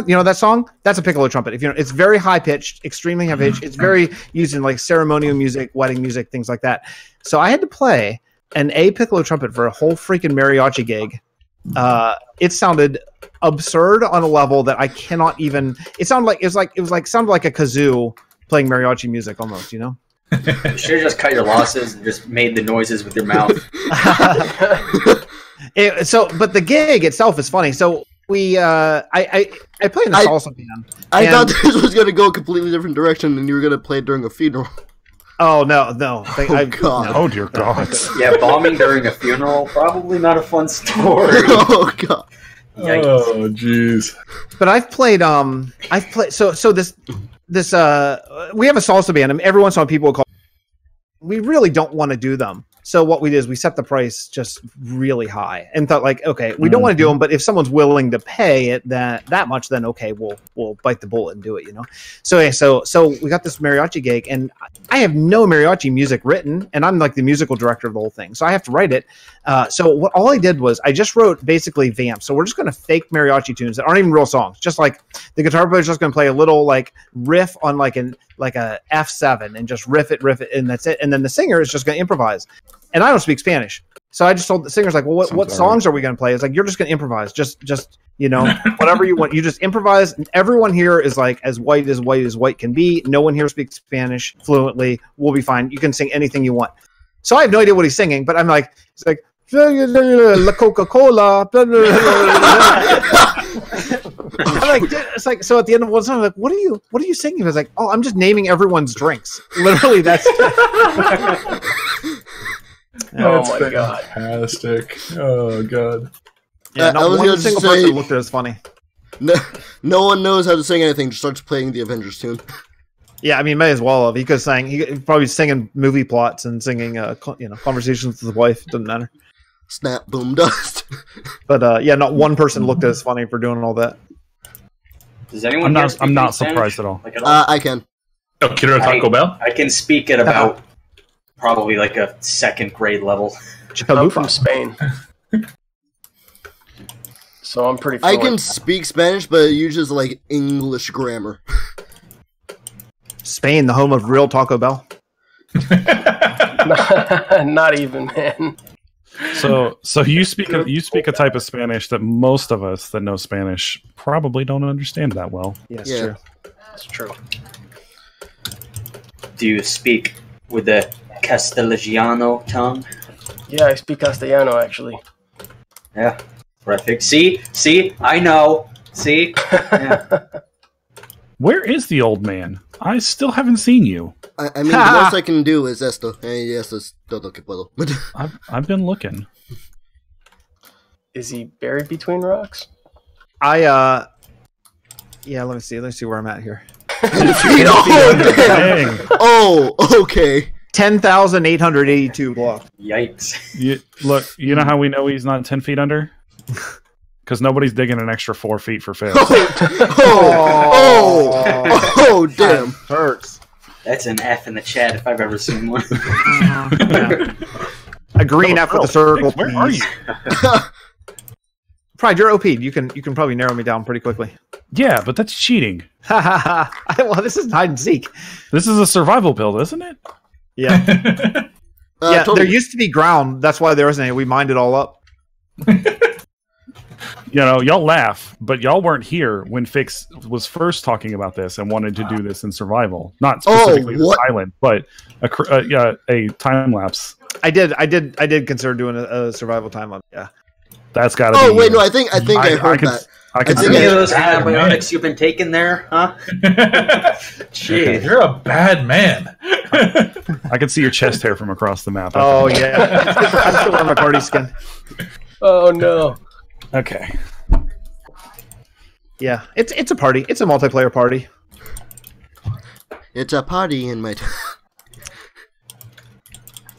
Speaker 3: You know that song? That's a piccolo trumpet. If you know, it's very high pitched, extremely high pitched. It's very used in like ceremonial music, wedding music, things like that. So I had to play an A piccolo trumpet for a whole freaking mariachi gig. It sounded absurd on a level that I cannot even. It sounded like sounded like a kazoo playing mariachi music almost. You know.
Speaker 2: You should have just cut your losses and just made the noises with your mouth.
Speaker 3: But the gig itself is funny. So I play in the salsa band.
Speaker 1: I thought this was going to go a completely different direction, and you were going to play it during a funeral.
Speaker 3: Oh no!
Speaker 1: God!
Speaker 3: No.
Speaker 9: Oh dear God!
Speaker 2: Yeah, bombing during a funeral, probably not a fun story.
Speaker 1: Oh God!
Speaker 2: Yikes.
Speaker 5: Oh jeez.
Speaker 3: But I've played. So this. We have a salsa band, and every once in a while people will call. We really don't want to do them. So what we did is we set the price just really high and thought, like, okay, we don't want to do them, but if someone's willing to pay it that much, then okay, we'll bite the bullet and do it, you know. So we got this mariachi gig, and I have no mariachi music written, and I'm like the musical director of the whole thing, so I have to write it. So all I did was I just wrote basically vamps. So we're just going to fake mariachi tunes that aren't even real songs. Just like the guitar player's just going to play a little like riff on like a F7 and just riff it, and that's it. And then the singer is just going to improvise. And I don't speak Spanish, so I just told the singers, like, well, what songs are we going to play? It's like, you're just going to improvise, just you know, whatever you want. You just improvise. And everyone here is like as white as white can be. No one here speaks Spanish fluently. We'll be fine. You can sing anything you want. So I have no idea what he's singing, but I'm like, it's like La Coca-Cola. I'm like, it's like, so at the end of one song, I'm like, what are you singing? I was like, oh, I'm just naming everyone's drinks. Literally, that's.
Speaker 8: Oh my God!
Speaker 5: Fantastic! Oh God!
Speaker 3: Yeah, not one single person looked at it as funny.
Speaker 1: No one knows how to sing anything. Just starts playing the Avengers tune. Yeah,
Speaker 3: I mean, may as well have. He could sang. He could probably singing movie plots and singing, conversations with his wife. Doesn't matter.
Speaker 1: Snap, boom, dust.
Speaker 3: But yeah, not one person looked at as funny for doing all that.
Speaker 2: Does anyone?
Speaker 9: I'm not surprised at all.
Speaker 1: I can.
Speaker 5: Oh, Kiddo Taco Bell.
Speaker 2: I can speak at about probably like a second grade level.
Speaker 8: I'm from Spain, so I'm pretty fluent.
Speaker 1: I can speak Spanish, but it uses like English grammar.
Speaker 3: Spain, the home of real Taco Bell.
Speaker 8: Not even, man.
Speaker 9: So you speak a type of Spanish that most of us that know Spanish probably don't understand that well.
Speaker 3: Yes,
Speaker 1: yeah.
Speaker 3: True.
Speaker 8: That's true.
Speaker 2: Do you speak with the Castellano tongue?
Speaker 8: Yeah, I speak Castellano, actually.
Speaker 2: Yeah, perfect. See, I know. See? Yeah.
Speaker 9: Where is the old man? I still haven't seen you.
Speaker 1: I mean, the most I can do is esto. Esto es todo que puedo.
Speaker 9: I've been looking.
Speaker 8: Is he buried between rocks?
Speaker 3: Yeah, let me see. Let's see where I'm at here.
Speaker 1: Oh, okay.
Speaker 3: 10,882 blocks.
Speaker 2: Yikes.
Speaker 9: You know how we know he's not 10 feet under? Because nobody's digging an extra 4 feet for Phil.
Speaker 1: Oh, damn.
Speaker 3: That hurts.
Speaker 2: That's an F in the chat if I've ever seen one.
Speaker 3: Yeah. A green F with a circle.
Speaker 9: Where are you?
Speaker 3: Pride, you're OP. You can probably narrow me down pretty quickly.
Speaker 9: Yeah, but that's cheating.
Speaker 3: Well, this is hide and seek.
Speaker 9: This is a survival build, isn't it?
Speaker 3: Yeah. Yeah,
Speaker 1: totally.
Speaker 3: there used to be ground. That's why there isn't any. We mined it all up.
Speaker 9: You know, y'all laugh, but y'all weren't here when Fix was first talking about this and wanted to do this in survival. Not specifically this island, but a time lapse.
Speaker 3: I did consider doing a survival time on. Yeah.
Speaker 9: That's got to be.
Speaker 1: Oh wait, no, I think I heard that.
Speaker 9: I can
Speaker 1: think
Speaker 9: see
Speaker 2: Any of those antibiotics you've been taking there, huh? Jeez.
Speaker 5: You're a bad man.
Speaker 9: I can see your chest hair from across the map.
Speaker 3: Oh yeah. I'm still wearing my party skin.
Speaker 8: Oh no.
Speaker 9: Okay.
Speaker 3: Yeah, it's a party. It's a multiplayer party.
Speaker 1: It's a party in my.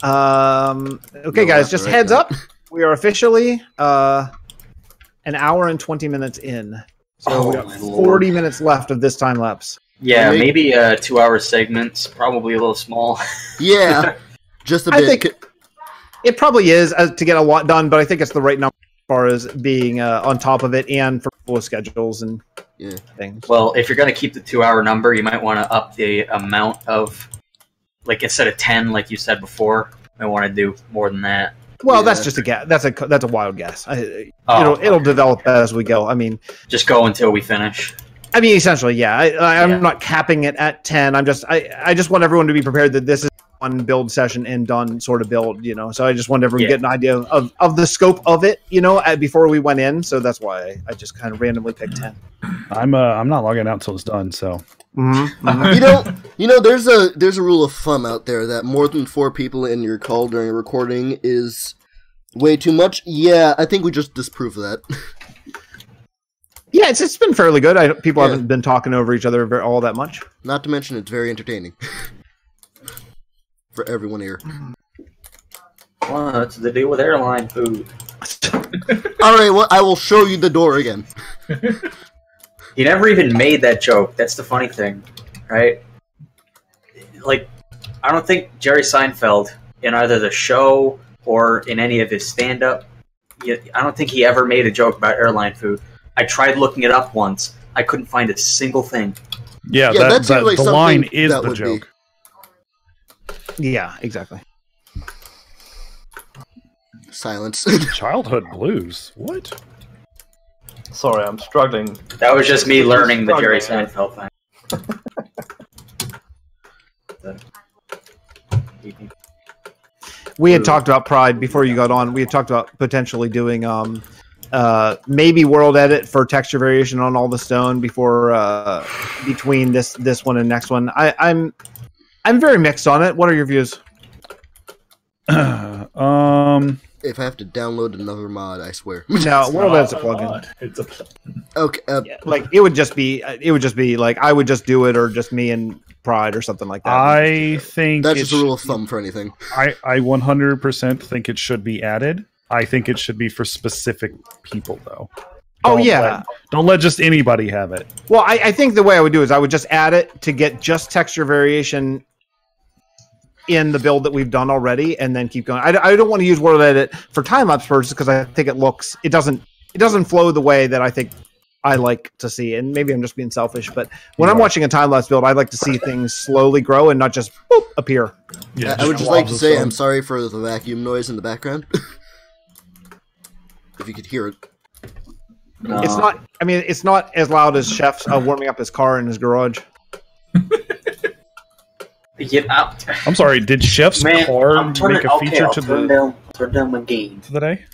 Speaker 3: Okay, guys, just heads up. We are officially an hour and 20 minutes in. So we got 40 minutes left of this time lapse.
Speaker 2: Yeah, maybe 2 hour segments. Probably a little small.
Speaker 1: Yeah, just a bit.
Speaker 3: I think it probably is to get a lot done, but I think it's the right number as far as being on top of it and for full schedules and things.
Speaker 2: Well, if you're going to keep the 2 hour number, you might want to up the amount of, like instead of 10, like you said before, I want to do more than that.
Speaker 3: Well, that's just a guess. That's a wild guess. It'll develop as we go. I mean,
Speaker 2: just go until we finish.
Speaker 3: I mean, essentially, yeah. I'm not capping it at 10. I just want everyone to be prepared that this is one build session and done sort of build. So I just want everyone to get an idea of the scope of it. Before we went in. So that's why I just kind of randomly picked 10.
Speaker 9: I'm not logging out until it's done. So.
Speaker 1: Mm-hmm. There's a rule of thumb out there that more than 4 people in your call during a recording is way too much. Yeah, I think we just disproved that.
Speaker 3: Yeah, it's been fairly good. People haven't been talking over each other all that much.
Speaker 1: Not to mention, it's very entertaining for everyone here.
Speaker 2: What's the deal with airline food?
Speaker 1: All right, well, I will show you the door again.
Speaker 2: He never even made that joke. That's the funny thing, right? Like, I don't think Jerry Seinfeld, in either the show or in any of his stand-up, I don't think he ever made a joke about airline food. I tried looking it up once. I couldn't find a single thing.
Speaker 9: Yeah,
Speaker 1: that seems like
Speaker 9: the line
Speaker 1: something
Speaker 9: is
Speaker 1: that
Speaker 9: the
Speaker 1: would
Speaker 9: joke.
Speaker 3: Yeah, exactly.
Speaker 1: Silence.
Speaker 9: Childhood blues. What?
Speaker 4: Sorry, I'm struggling.
Speaker 2: That was just me learning the Jerry Seinfeld thing.
Speaker 3: We had talked about Pride before you got on. We had talked about potentially doing maybe world edit for texture variation on all the stone before between this one and next one. I'm very mixed on it. What are your views?
Speaker 1: If I have to download another mod, I swear.
Speaker 3: No, world edit's a plugin.
Speaker 5: It's a
Speaker 1: Okay.
Speaker 3: Like it would just be like I would just do it, or just me and Pride or something like that.
Speaker 9: I think
Speaker 1: that's just a rule of thumb for anything.
Speaker 9: I 100% think it should be added. I think it should be for specific people, though. Don't let just anybody have it.
Speaker 3: Well, I think the way I would do is I would just add it to get just texture variation in the build that we've done already, and then keep going. I don't want to use world edit for time lapse purposes because I think it doesn't flow the way that I think I like to see. And maybe I'm just being selfish, but when I'm watching a time lapse build, I like to see things slowly grow and not just boop, appear.
Speaker 1: Yeah, I would just like to say I'm sorry for the vacuum noise in the background. If you could hear it.
Speaker 3: It's not. I mean, it's not as loud as Chef's warming up his car in his garage.
Speaker 2: Get out.
Speaker 9: I'm sorry. Did Chef's car make a feature to
Speaker 2: turn down my gain
Speaker 9: to the day?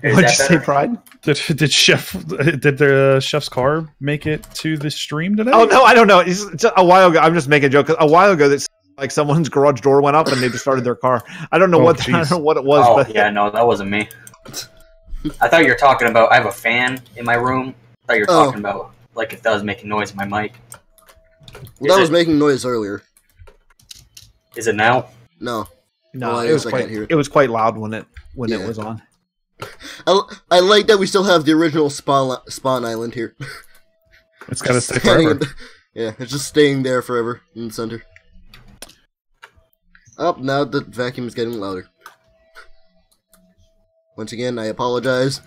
Speaker 3: What'd you say, Pride?
Speaker 9: Did the chef's car make it to the stream today?
Speaker 3: Oh no, I don't know. It's a while ago. I'm just making a joke. A while ago, that's like someone's garage door went up and they just started their car. I don't know I don't know what it was.
Speaker 2: Oh
Speaker 3: but
Speaker 2: yeah, no, that wasn't me. I thought you were talking about. I have a fan in my room. I thought you were talking about like if that was making noise in my mic.
Speaker 1: Well, that was making noise earlier.
Speaker 2: Is it now?
Speaker 1: No.
Speaker 3: No, it was quite loud when it was on.
Speaker 1: I like that we still have the original spawn island here.
Speaker 9: It's gotta stay forever.
Speaker 1: Yeah, it's just staying there forever in the center. Oh, now the vacuum is getting louder. Once again, I apologize.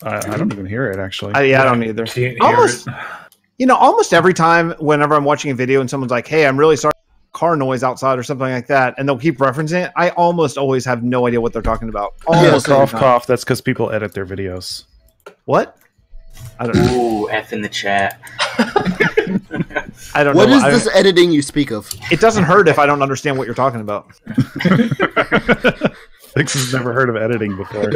Speaker 9: I don't even hear it, actually.
Speaker 3: I don't either. Almost every time whenever I'm watching a video and someone's like, hey, I'm really sorry, car noise outside or something like that, and they'll keep referencing it, I almost always have no idea what they're talking about. Almost
Speaker 9: cough. That's because people edit their videos.
Speaker 3: What? I don't know.
Speaker 2: Ooh, F in the chat.
Speaker 3: I don't know.
Speaker 1: What is this editing you speak of?
Speaker 3: It doesn't hurt if I don't understand what you're talking about.
Speaker 9: Dixon's never heard of editing before.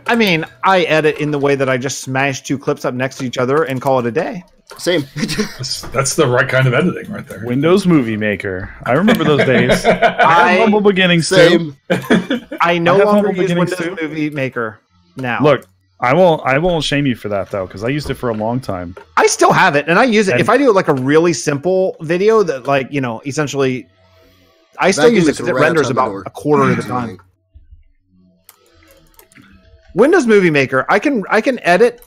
Speaker 3: I mean, I edit in the way that I just smash two clips up next to each other and call it a day.
Speaker 1: Same.
Speaker 5: That's the right kind of editing right there.
Speaker 9: Windows Movie Maker. I remember those days. I have humble beginnings too.
Speaker 3: I no longer use Windows Movie Maker now.
Speaker 9: Look, I won't shame you for that though, because I used it for a long time.
Speaker 3: I still have it, and I use it. If I do like a really simple video that, like, essentially, I still use it because it renders about a quarter of the time. Windows Movie Maker, I can edit,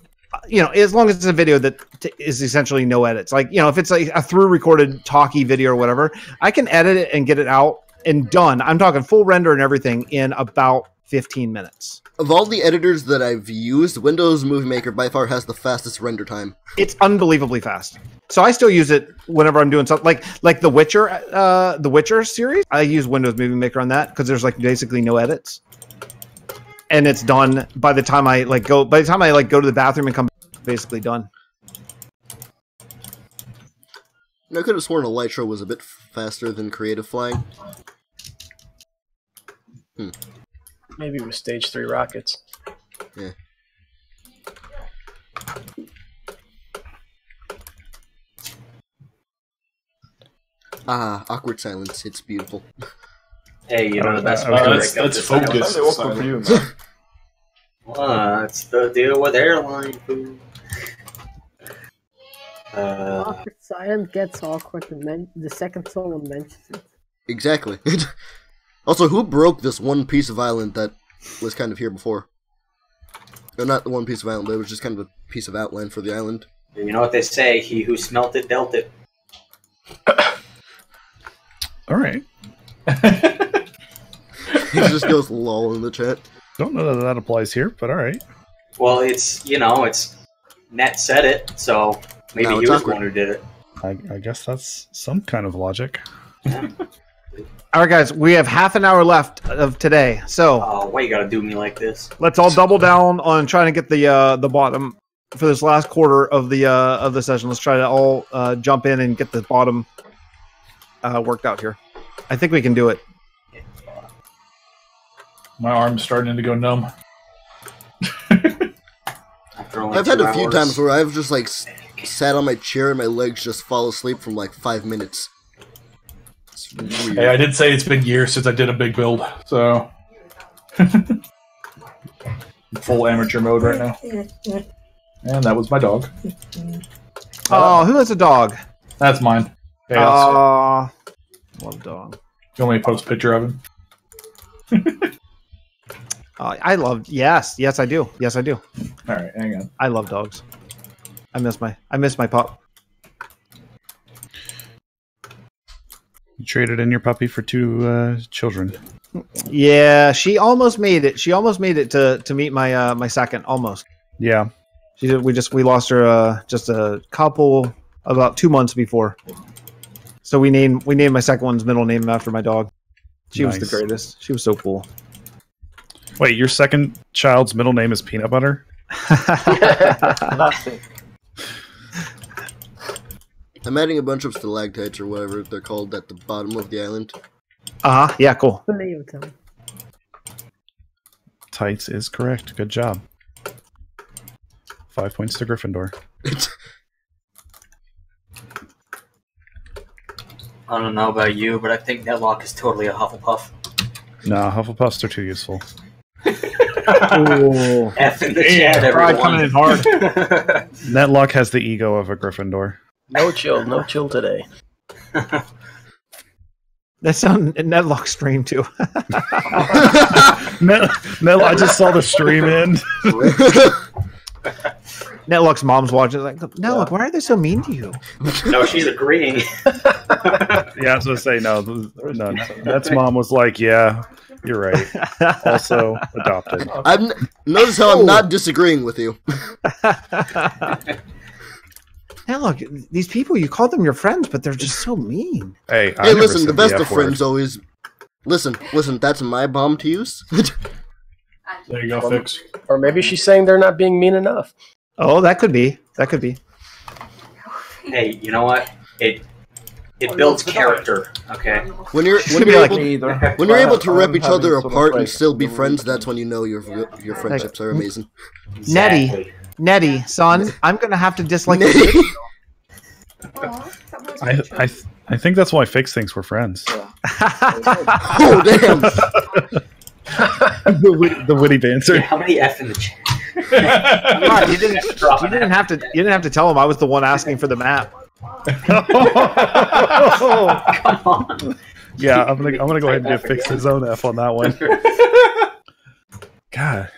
Speaker 3: as long as it's a video that is essentially no edits. Like, if it's like a through recorded talkie video or whatever, I can edit it and get it out and done. I'm talking full render and everything in about 15 minutes.
Speaker 1: Of all the editors that I've used, Windows Movie Maker by far has the fastest render time.
Speaker 3: It's unbelievably fast. So I still use it whenever I'm doing something like the Witcher series. I use Windows Movie Maker on that because there's like basically no edits, and it's done by the time I go to the bathroom and come back, basically done.
Speaker 1: I could have sworn Elytra was a bit faster than Creative Flying.
Speaker 8: Maybe it was stage 3 rockets.
Speaker 1: Yeah. Awkward silence. It's beautiful.
Speaker 2: Hey, the best
Speaker 5: part? Let's focus.
Speaker 2: What's the deal with airline food?
Speaker 6: Awkward silence gets awkward the second someone mentions it.
Speaker 1: Exactly. Also, who broke this one piece of island that was kind of here before? No, not the one piece of island, but it was just kind of a piece of outline for the island.
Speaker 2: You know what they say, he who smelt it, dealt it.
Speaker 9: All right.
Speaker 1: He just goes lol in the chat.
Speaker 9: Don't know that applies here, but all right.
Speaker 2: Well, it's Net said it, so maybe he was the one who did it.
Speaker 9: I guess that's some kind of logic.
Speaker 2: Yeah.
Speaker 3: All right, guys, we have half an hour left of today, so
Speaker 2: why you gotta do me like this?
Speaker 3: Let's all double down on trying to get the bottom for this last quarter of the session. Let's try to all jump in and get the bottom worked out here. I think we can do it.
Speaker 5: My arm's starting to go numb.
Speaker 1: I've had a few times where I've just sat on my chair and my legs just fall asleep from 5 minutes.
Speaker 5: Hey, I did say it's been years since I did a big build, so full amateur mode right now. And that was my dog.
Speaker 3: Oh, who has a dog?
Speaker 5: That's mine. Hey,
Speaker 3: love dog.
Speaker 5: You want me to post a picture of him?
Speaker 3: I love. Yes, I do. Yes, I do.
Speaker 5: All right, hang on.
Speaker 3: I love dogs. I miss my pup.
Speaker 9: You traded in your puppy for 2 children.
Speaker 3: Yeah, she almost made it. She almost made it to meet my second. Almost.
Speaker 9: Yeah.
Speaker 3: We lost her just a couple about 2 months before. So we named my second one's middle name after my dog. She was the greatest. She was so cool.
Speaker 9: Wait, your second child's middle name is Peanut Butter?
Speaker 1: I'm adding a bunch of stalactites or whatever they're called at the bottom of the island.
Speaker 3: Yeah, cool.
Speaker 9: Tights is correct. Good job. 5 points to Gryffindor.
Speaker 2: I don't know about you, but I think Netlock is totally a Hufflepuff.
Speaker 9: Nah, Hufflepuffs are too useful.
Speaker 2: F in the chat, everyone.
Speaker 3: Coming in hard.
Speaker 9: Netlock has the ego of a Gryffindor.
Speaker 8: No chill today.
Speaker 3: That's on Netlock stream too.
Speaker 9: I just saw the stream end.
Speaker 3: Netlock's mom's watching. Like, Netlock, why are they so mean to you?
Speaker 2: No, she's agreeing.
Speaker 9: Yeah, I was going to say, no. Net's mom was like, yeah, you're right. Also adopted.
Speaker 1: Notice how I'm not disagreeing with you.
Speaker 3: Netlock, these people, you call them your friends, but they're just so mean.
Speaker 9: Hey,
Speaker 1: listen, the best of friends always... Listen, that's my bomb to use.
Speaker 5: There you go, Fix.
Speaker 8: Or maybe she's saying they're not being mean enough.
Speaker 3: Oh, that could be.
Speaker 2: Hey, you know what? It builds character. Okay.
Speaker 1: When you're able to rip each other apart and still be friends, that's when you know your friendships are amazing.
Speaker 2: Exactly.
Speaker 3: Nettie, son, I'm gonna have to dislike
Speaker 1: Nettie.
Speaker 3: you.
Speaker 9: I think that's why Fix thinks we're friends.
Speaker 1: Oh damn!
Speaker 9: the witty banter.
Speaker 2: Yeah, how many F in the chat?
Speaker 3: God, you didn't have to tell him I was the one asking for the map.
Speaker 2: Come on.
Speaker 9: Yeah, I'm gonna go ahead and give Fix his own F on that one. God.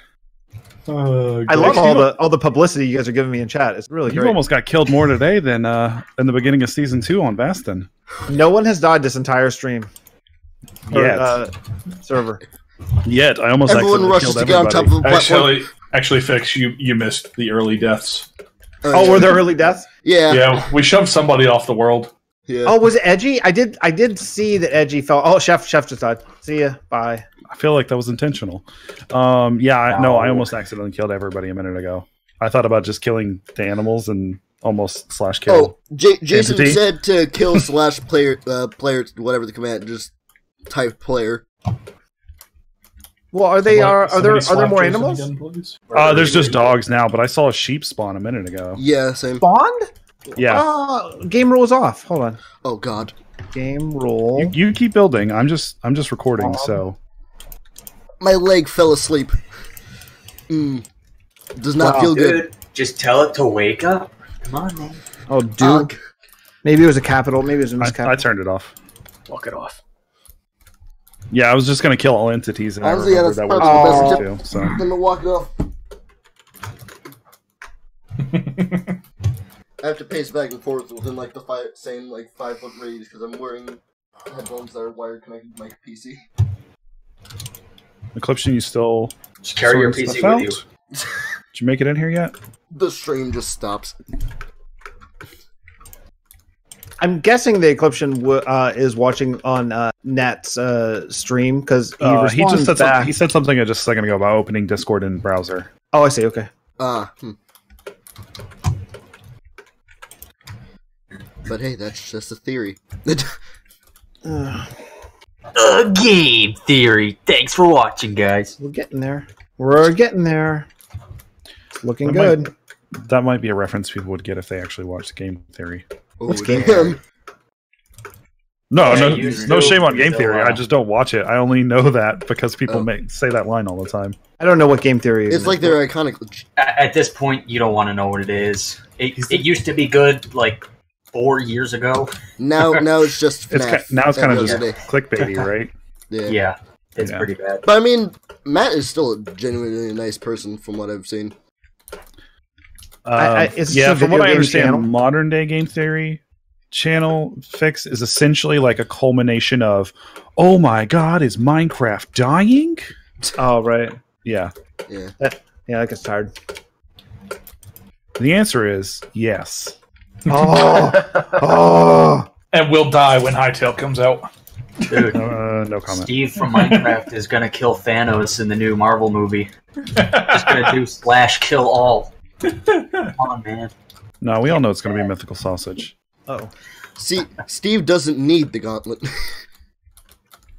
Speaker 3: I love all the publicity you guys are giving me in chat. It's really great.
Speaker 9: You almost got killed more today than in the beginning of season 2 on Vasten.
Speaker 3: No one has died this entire stream. Server.
Speaker 9: Yet I almost
Speaker 1: Everyone rushes to get on top of the platform.
Speaker 5: Actually, Fix, you missed the early deaths.
Speaker 3: Oh, were there early deaths?
Speaker 1: Yeah.
Speaker 5: Yeah, we shoved somebody off the world.
Speaker 1: Yeah.
Speaker 3: Oh, was it Edgy? I did see that Edgy fell. Oh, Chef just died. See ya. Bye.
Speaker 9: I feel like that was intentional. I almost accidentally killed everybody a minute ago. I thought about just killing the animals and almost /kill.
Speaker 1: Oh, Jason
Speaker 9: entity.
Speaker 1: said to kill /player, whatever the command, just type player.
Speaker 3: Well, are there more animals?
Speaker 9: There's just dogs now, but I saw a sheep spawn a minute ago.
Speaker 1: Yeah, same.
Speaker 3: Spawned?
Speaker 9: Yeah.
Speaker 3: Game rule is off. Hold on.
Speaker 1: Oh God.
Speaker 3: Game rule.
Speaker 9: You keep building. I'm just recording. So
Speaker 1: my leg fell asleep. Does not feel good.
Speaker 2: Dude, just tell it to wake up. Come on, man.
Speaker 3: Oh, Duke. Maybe it was a capital. Maybe it was a miscapital.
Speaker 9: I turned it off.
Speaker 8: Walk it off.
Speaker 9: Yeah, I was just gonna kill all entities, and
Speaker 1: Honestly,
Speaker 9: I remembered that
Speaker 1: that's
Speaker 9: was too. So
Speaker 1: I'm gonna walk it off. I have to pace back and forth within like the same 5 foot radius because I'm wearing headphones that are wired connected to my PC.
Speaker 9: Eclipsion, you still
Speaker 2: Just carry your
Speaker 9: sorting
Speaker 2: PC
Speaker 9: stuff
Speaker 2: with
Speaker 9: out?
Speaker 2: you.
Speaker 9: Did you make it in here yet?
Speaker 1: The stream just stops.
Speaker 3: I'm guessing the Eclipsion is watching on Nat's stream because
Speaker 9: he just said something. He said something just a second ago about opening Discord in browser.
Speaker 3: Oh, I see. Okay.
Speaker 1: But hey, that's just a theory.
Speaker 2: Game theory. Thanks for watching, guys.
Speaker 3: We're getting there. It's looking good.
Speaker 9: That might be a reference people would get if they actually watched Game Theory.
Speaker 3: What's Game Theory?
Speaker 9: No shame on Game Theory. I just don't watch it. I only know that because people say that line all the time.
Speaker 3: I don't know what Game Theory is.
Speaker 1: It's like their iconic.
Speaker 2: At this point, you don't want to know what it is. It used to be good, 4 years ago.
Speaker 1: Now it's just FNAF.
Speaker 9: Now it's kind of just clickbaity, right?
Speaker 1: Yeah,
Speaker 2: it's pretty bad.
Speaker 1: But I mean, Matt is still a genuinely nice person from what I've seen.
Speaker 9: From what I understand, modern day Game Theory channel Fix is essentially like a culmination of, oh my god, is Minecraft dying?
Speaker 3: Oh, right.
Speaker 9: Yeah.
Speaker 3: That gets tired.
Speaker 9: The answer is yes.
Speaker 3: Oh.
Speaker 5: And we'll die when Hytale comes out.
Speaker 2: Dude,
Speaker 9: no comment.
Speaker 2: Steve from Minecraft is gonna kill Thanos in the new Marvel movie. Just gonna do /kill all. Come on, man.
Speaker 9: No, we all know it's gonna be Mythical Sausage.
Speaker 3: Oh.
Speaker 1: See, Steve doesn't need the gauntlet.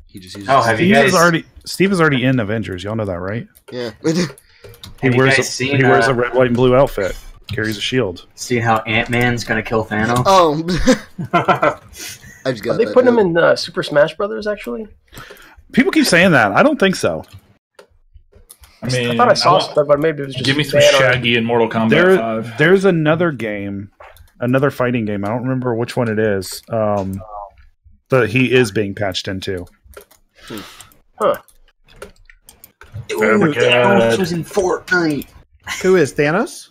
Speaker 1: He just uses.
Speaker 2: Oh, have you guys
Speaker 9: Steve is already in Avengers. Y'all know that, right?
Speaker 1: Yeah.
Speaker 9: He wears a red, white, and blue outfit. Carries a shield.
Speaker 2: See how Ant-Man's gonna kill Thanos?
Speaker 1: Oh. I just got
Speaker 8: Are they putting him in Super Smash Brothers? Actually,
Speaker 9: people keep saying that. I don't think so.
Speaker 5: I mean,
Speaker 8: I thought I saw something, but maybe it was just.
Speaker 5: Give me some Shaggy in Mortal Kombat 5.
Speaker 9: There's another game, another fighting game. I don't remember which one it is. But he is being patched into.
Speaker 8: Huh.
Speaker 2: Ooh, Thanos was in Fortnite.
Speaker 3: Who is Thanos?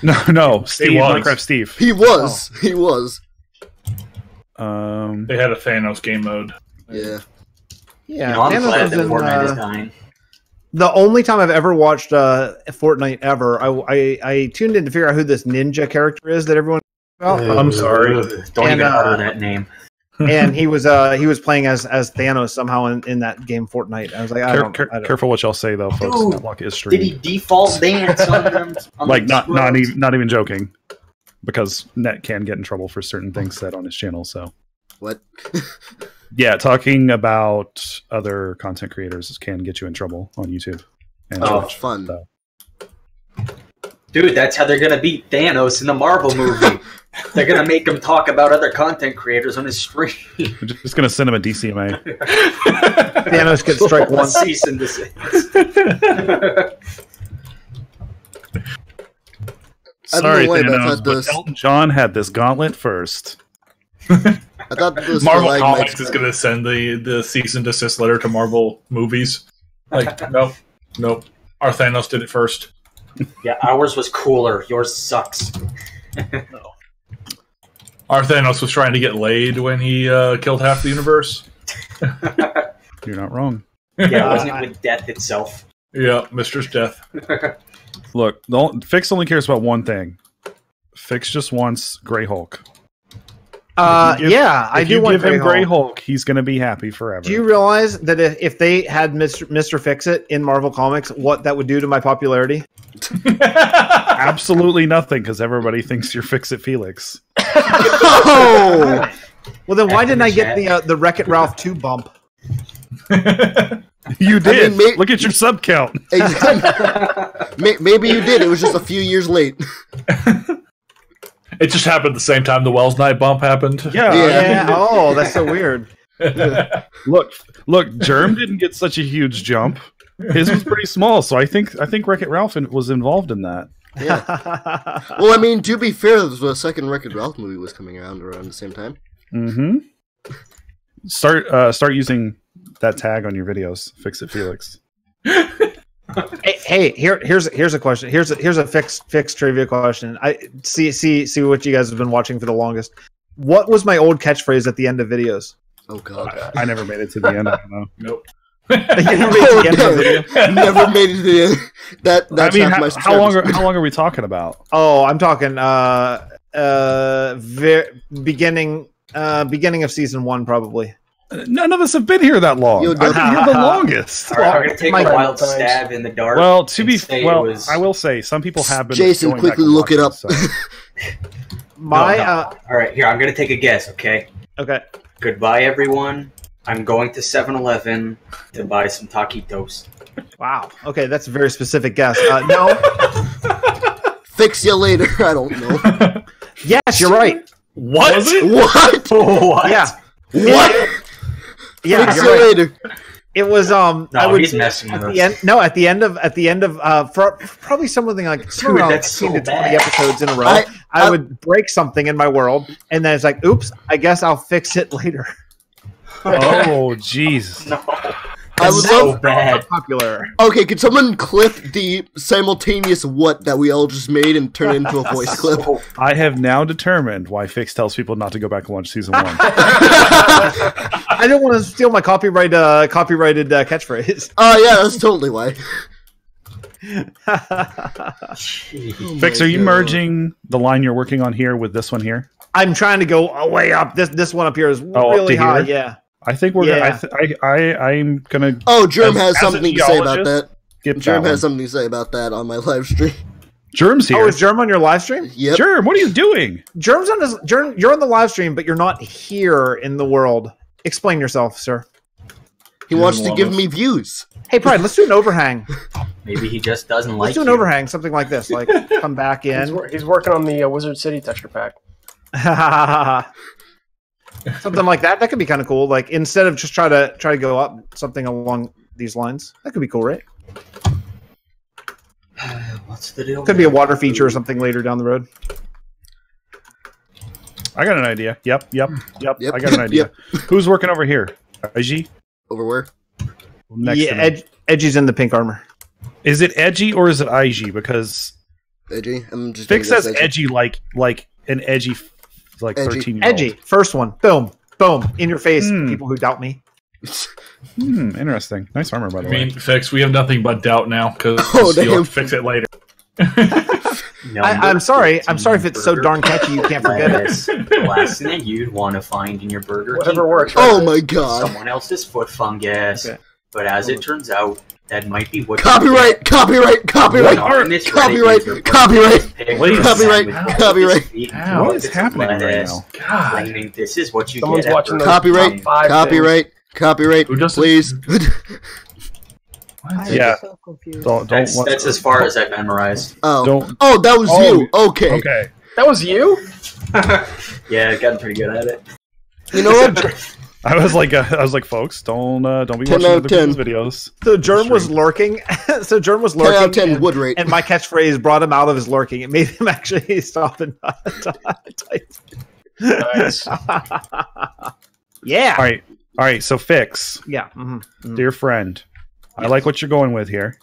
Speaker 9: No, Steve. Minecraft Steve.
Speaker 1: He was. He was.
Speaker 5: They had a Thanos game mode.
Speaker 1: Yeah.
Speaker 3: Yeah,
Speaker 2: I'm
Speaker 3: Thanos
Speaker 2: glad
Speaker 3: was
Speaker 2: that
Speaker 3: in,
Speaker 2: Fortnite is dying.
Speaker 3: the only time I've ever watched Fortnite ever, I tuned in to figure out who this ninja character is that everyone.
Speaker 5: I'm sorry.
Speaker 2: Don't even utter that name.
Speaker 3: And he was playing as Thanos somehow in that game Fortnite. I was like, I don't
Speaker 9: careful what y'all say though, folks.
Speaker 2: Dude,
Speaker 9: Netlock is streaming.
Speaker 2: Did he default dance on them?
Speaker 9: Like not even joking, because Net can get in trouble for certain things said on his channel. So
Speaker 1: what?
Speaker 9: Yeah, talking about other content creators can get you in trouble on YouTube. And Twitch,
Speaker 1: fun.
Speaker 9: So.
Speaker 2: Dude, that's how they're gonna beat Thanos in the Marvel movie. They're gonna make him talk about other content creators on his stream.
Speaker 9: We're just gonna send him a DCMA.
Speaker 3: Thanos gets strike one.
Speaker 2: Cease and desist.
Speaker 9: Sorry, Thanos, but Elton John had this gauntlet first.
Speaker 1: I thought this
Speaker 5: Marvel Comics is going to send the cease and desist letter to Marvel movies. Like, nope. Our Thanos did it first.
Speaker 2: Yeah, ours was cooler. Yours sucks.
Speaker 5: Our Thanos was trying to get laid when he killed half the universe.
Speaker 9: You're not wrong.
Speaker 2: Yeah, wasn't it with death itself?
Speaker 5: Yeah, Mistress Death.
Speaker 9: Look, Fix only cares about one thing. Fix just wants Grey Hulk.
Speaker 3: I do want
Speaker 9: Grey Hulk. He's going to be happy forever.
Speaker 3: Do you realize that if they had Mr. Fix-It in Marvel Comics, what that would do to my popularity?
Speaker 9: Absolutely nothing, because everybody thinks you're Fix-It Felix.
Speaker 3: Oh! Well, then why didn't I get the Wreck-It Ralph 2 bump?
Speaker 9: You did. Look at your sub count.
Speaker 1: Maybe you did. It was just a few years late.
Speaker 5: It just happened the same time the Wells Night bump happened.
Speaker 3: Yeah. Oh, that's so weird.
Speaker 9: Look, Germ didn't get such a huge jump. His was pretty small, so I think Wreck-It Ralph was involved in that.
Speaker 1: Yeah. Well, I mean, to be fair, the second Wreck-It Ralph movie was coming around the same time.
Speaker 9: Mm-hmm. Start using that tag on your videos. Fix It Felix.
Speaker 3: Hey, here's a question. Here's a fixed trivia question. I see what you guys have been watching for the longest. What was my old catchphrase at the end of videos?
Speaker 1: Oh god,
Speaker 9: I never made it to the end. I don't know.
Speaker 5: Nope.
Speaker 3: You never made it to the end of the video?
Speaker 1: Never made it to the end. That's
Speaker 9: how long are we talking about?
Speaker 3: Oh, I'm talking beginning of season 1 probably.
Speaker 9: None of us have been here that long. I've been here the longest.
Speaker 2: All right, I'm going to take a wild stab in the dark.
Speaker 9: Well, I will say some people have been.
Speaker 1: Jason, quickly look it up.
Speaker 2: All right, here, I'm going to take a guess, okay?
Speaker 3: Okay.
Speaker 2: Goodbye, everyone. I'm going to 7-Eleven to buy some taquitos.
Speaker 3: Wow. Okay, that's a very specific guess. No.
Speaker 1: Fix you later. I don't know.
Speaker 3: Yes, you're right.
Speaker 5: What?
Speaker 1: What?
Speaker 3: Yeah.
Speaker 1: What?
Speaker 3: Yeah,
Speaker 1: Fix you later.
Speaker 3: It was
Speaker 2: No, he's messing with us.
Speaker 3: At the end of probably something like around 15 to 20 episodes in a row, I would break something in my world, and then it's like, oops, I guess I'll fix it later.
Speaker 9: Oh, jeez.
Speaker 2: No.
Speaker 1: I was
Speaker 2: so bad.
Speaker 3: Popular.
Speaker 1: Okay, could someone clip the simultaneous what that we all just made and turn it into a voice clip?
Speaker 9: I have now determined why Fix tells people not to go back and watch season 1.
Speaker 3: I don't want to steal my copyrighted catchphrase.
Speaker 1: Oh yeah, that's totally why.
Speaker 9: Fix, are you merging the line you're working on here with this one here?
Speaker 3: I'm trying to go way up. This one up here is really high. Yeah.
Speaker 9: I think we're I'm gonna.
Speaker 1: Oh, Germ has something to say about that. Germ has something to say about that on my live stream.
Speaker 9: Germ's here.
Speaker 3: Oh, is Germ on your live stream?
Speaker 1: Yep.
Speaker 9: Germ, what are you doing?
Speaker 3: Germ's on this. Germ, you're on the live stream, but you're not here in the world. Explain yourself, sir.
Speaker 1: He wants to give me views.
Speaker 3: Hey, Pride, let's do an overhang.
Speaker 2: Maybe he just doesn't like
Speaker 3: Let's do an overhang, something like this. Like, come back in.
Speaker 8: He's working on the Wizard City texture pack.
Speaker 3: Something like that. That could be kind of cool. Like, instead of just try to go up, something along these lines. That could be cool, right?
Speaker 2: What's the deal?
Speaker 3: Could be a water feature or something later down the road.
Speaker 9: I got an idea. Yep. I got an idea. Who's working over here? IG?
Speaker 1: Over where?
Speaker 9: Next to me.
Speaker 3: Edgy's in the pink armor.
Speaker 9: Is it edgy or is it IG? Because
Speaker 1: Edgy. I'm just
Speaker 9: Fix says edgy like an edgy, like 13-year-old.
Speaker 3: Edgy. First one. Boom. Boom. In your face, people who doubt me.
Speaker 9: Interesting. Nice armor, by the way.
Speaker 5: Fix, we have nothing but doubt now because you'll fix it later.
Speaker 3: I'm sorry. I'm sorry if it's so darn catchy you can't forget it.
Speaker 2: The last thing that you'd want to find in your burger.
Speaker 8: Whatever works.
Speaker 1: Right? Oh my god.
Speaker 2: Someone else's foot fungus. Okay. But as it turns out, that might be what.
Speaker 1: Copyright! Copyright! Copyright! Copyright! Copyright!
Speaker 9: What is happening right now?
Speaker 2: God. I mean, this is what you
Speaker 8: Someone's
Speaker 2: get.
Speaker 8: Watching
Speaker 1: copyright! Copyright! Copyright! Please.
Speaker 9: Yeah.
Speaker 6: So confused.
Speaker 2: That's as far as I've memorized.
Speaker 1: Oh, that was you. Okay.
Speaker 8: That was you?
Speaker 2: Yeah, I've gotten pretty good at it.
Speaker 1: You know what?
Speaker 9: I was like, folks, don't be watching other people's videos.
Speaker 3: So Germ was lurking. 10
Speaker 1: out of 10 wood rate.
Speaker 3: And my catchphrase brought him out of his lurking. It made him actually stop and type.
Speaker 8: Nice.
Speaker 3: Yeah.
Speaker 9: All right. So Fix.
Speaker 3: Yeah.
Speaker 9: Dear friend, I like what you're going with here.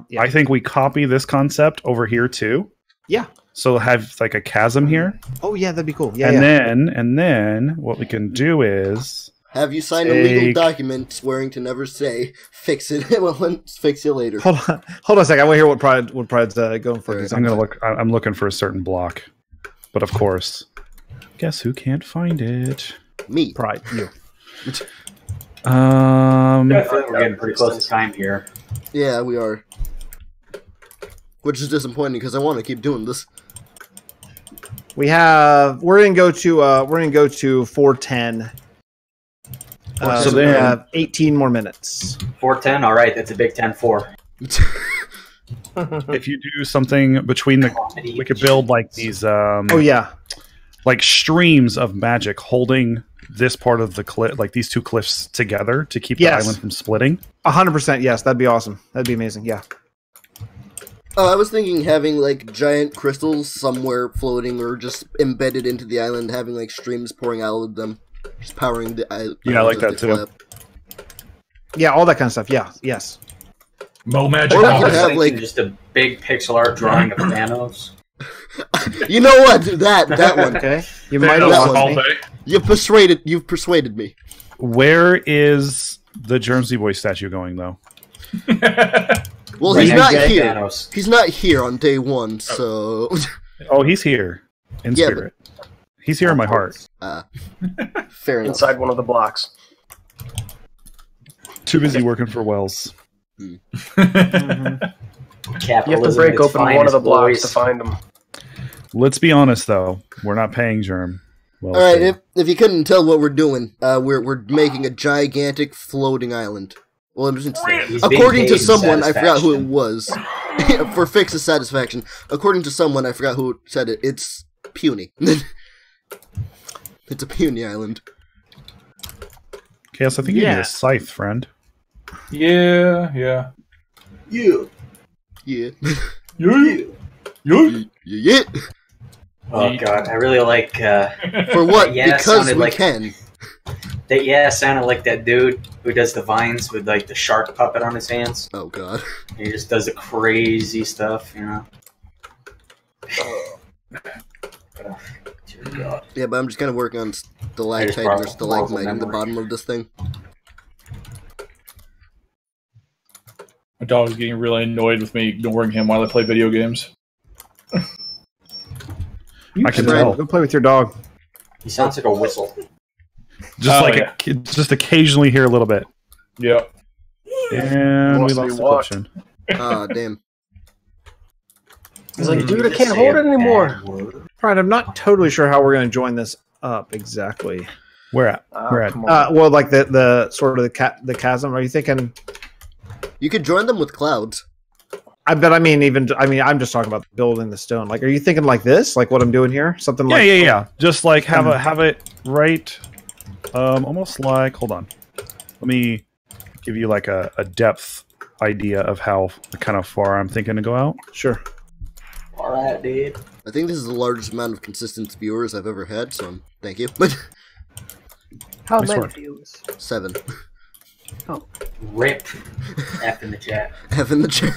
Speaker 3: Yeah.
Speaker 9: I think we copy this concept over here too.
Speaker 3: Yeah.
Speaker 9: So have like a chasm here.
Speaker 3: Oh yeah, that'd be cool. Yeah.
Speaker 9: And then what we can do is
Speaker 1: have you signed a legal document swearing to never say "fix it"? Well, fix it later.
Speaker 3: Hold on a second. I want to hear what Pride's going for.
Speaker 1: Right.
Speaker 9: I'm looking for a certain block, but of course, guess who can't find it?
Speaker 1: Me.
Speaker 3: Pride. You.
Speaker 2: I feel like we're getting pretty close to time here.
Speaker 1: Yeah, we are. Which is disappointing because I want to keep doing this.
Speaker 3: We're gonna go to 410. So we have 18 more minutes.
Speaker 2: 410. All right, that's a big 10-4.
Speaker 9: If you do something between we could build like these. Like streams of magic holding this part of the cliff, like these two cliffs together to keep the island from splitting.
Speaker 3: 100%. Yes, that'd be awesome. That'd be amazing. Yeah.
Speaker 1: I was thinking having like giant crystals somewhere floating or just embedded into the island, having like streams pouring out of them, just powering the island.
Speaker 9: Yeah, I like that too.
Speaker 3: Yeah, all that kind of stuff. Yeah, yes.
Speaker 5: Mo magic.
Speaker 1: Or we could have like
Speaker 2: just a big pixel art drawing of Thanos.
Speaker 1: You know what? That one.
Speaker 3: Okay. You might have lost me.
Speaker 1: You've persuaded me.
Speaker 9: Where is the Germsy Boy statue going though?
Speaker 1: Well, he's not here. Thanos. He's not here on day one, so.
Speaker 9: Oh, he's here in spirit. He's here in my heart.
Speaker 1: Fair enough.
Speaker 8: Inside one of the blocks.
Speaker 9: Too busy working for Wells.
Speaker 8: You have to break open one of the blocks to find them.
Speaker 9: Let's be honest, though. We're not paying Germ.
Speaker 1: All right, if you couldn't tell what we're doing, we're making a gigantic floating island. Well, according to someone, I forgot who it was. For Fix's satisfaction, according to someone, I forgot who said it. It's puny. It's a puny island.
Speaker 9: Okay, so I think you need a scythe, friend.
Speaker 5: Yeah.
Speaker 2: Oh god, I really like.
Speaker 1: For what? Because we can.
Speaker 2: That sounded like that dude who does the vines with like the shark puppet on his hands.
Speaker 1: Oh god.
Speaker 2: He just does the crazy stuff, you know.
Speaker 1: Yeah, but I'm just kind of working on stalactite or stalagmite in the bottom of this thing.
Speaker 5: My dog's getting really annoyed with me ignoring him while I play video games.
Speaker 9: I can tell.
Speaker 3: Go play with your dog.
Speaker 2: He sounds like a whistle.
Speaker 9: Just occasionally hear a little bit.
Speaker 5: Yep.
Speaker 9: And we lost the option.
Speaker 1: Ah, damn.
Speaker 8: He's like, dude, I can't hold it anymore.
Speaker 3: Right, I'm not totally sure how we're going to join this up exactly.
Speaker 9: Where at? Where at?
Speaker 3: Well, like the sort of the chasm. Are you thinking?
Speaker 1: You could join them with clouds.
Speaker 3: I'm just talking about building the stone. Like, are you thinking like this? Like what I'm doing here? Something like
Speaker 9: yeah. Just like have it right, almost like. Hold on, let me give you like a depth idea of how kind of far I'm thinking to go out.
Speaker 3: Sure.
Speaker 2: All right, dude.
Speaker 1: I think this is the largest amount of consistent viewers I've ever had, so thank you. But
Speaker 6: How
Speaker 9: Nice
Speaker 6: many
Speaker 9: work.
Speaker 6: views?
Speaker 1: 7.
Speaker 6: Oh,
Speaker 2: Rip. F in the chat.
Speaker 1: F in the chat.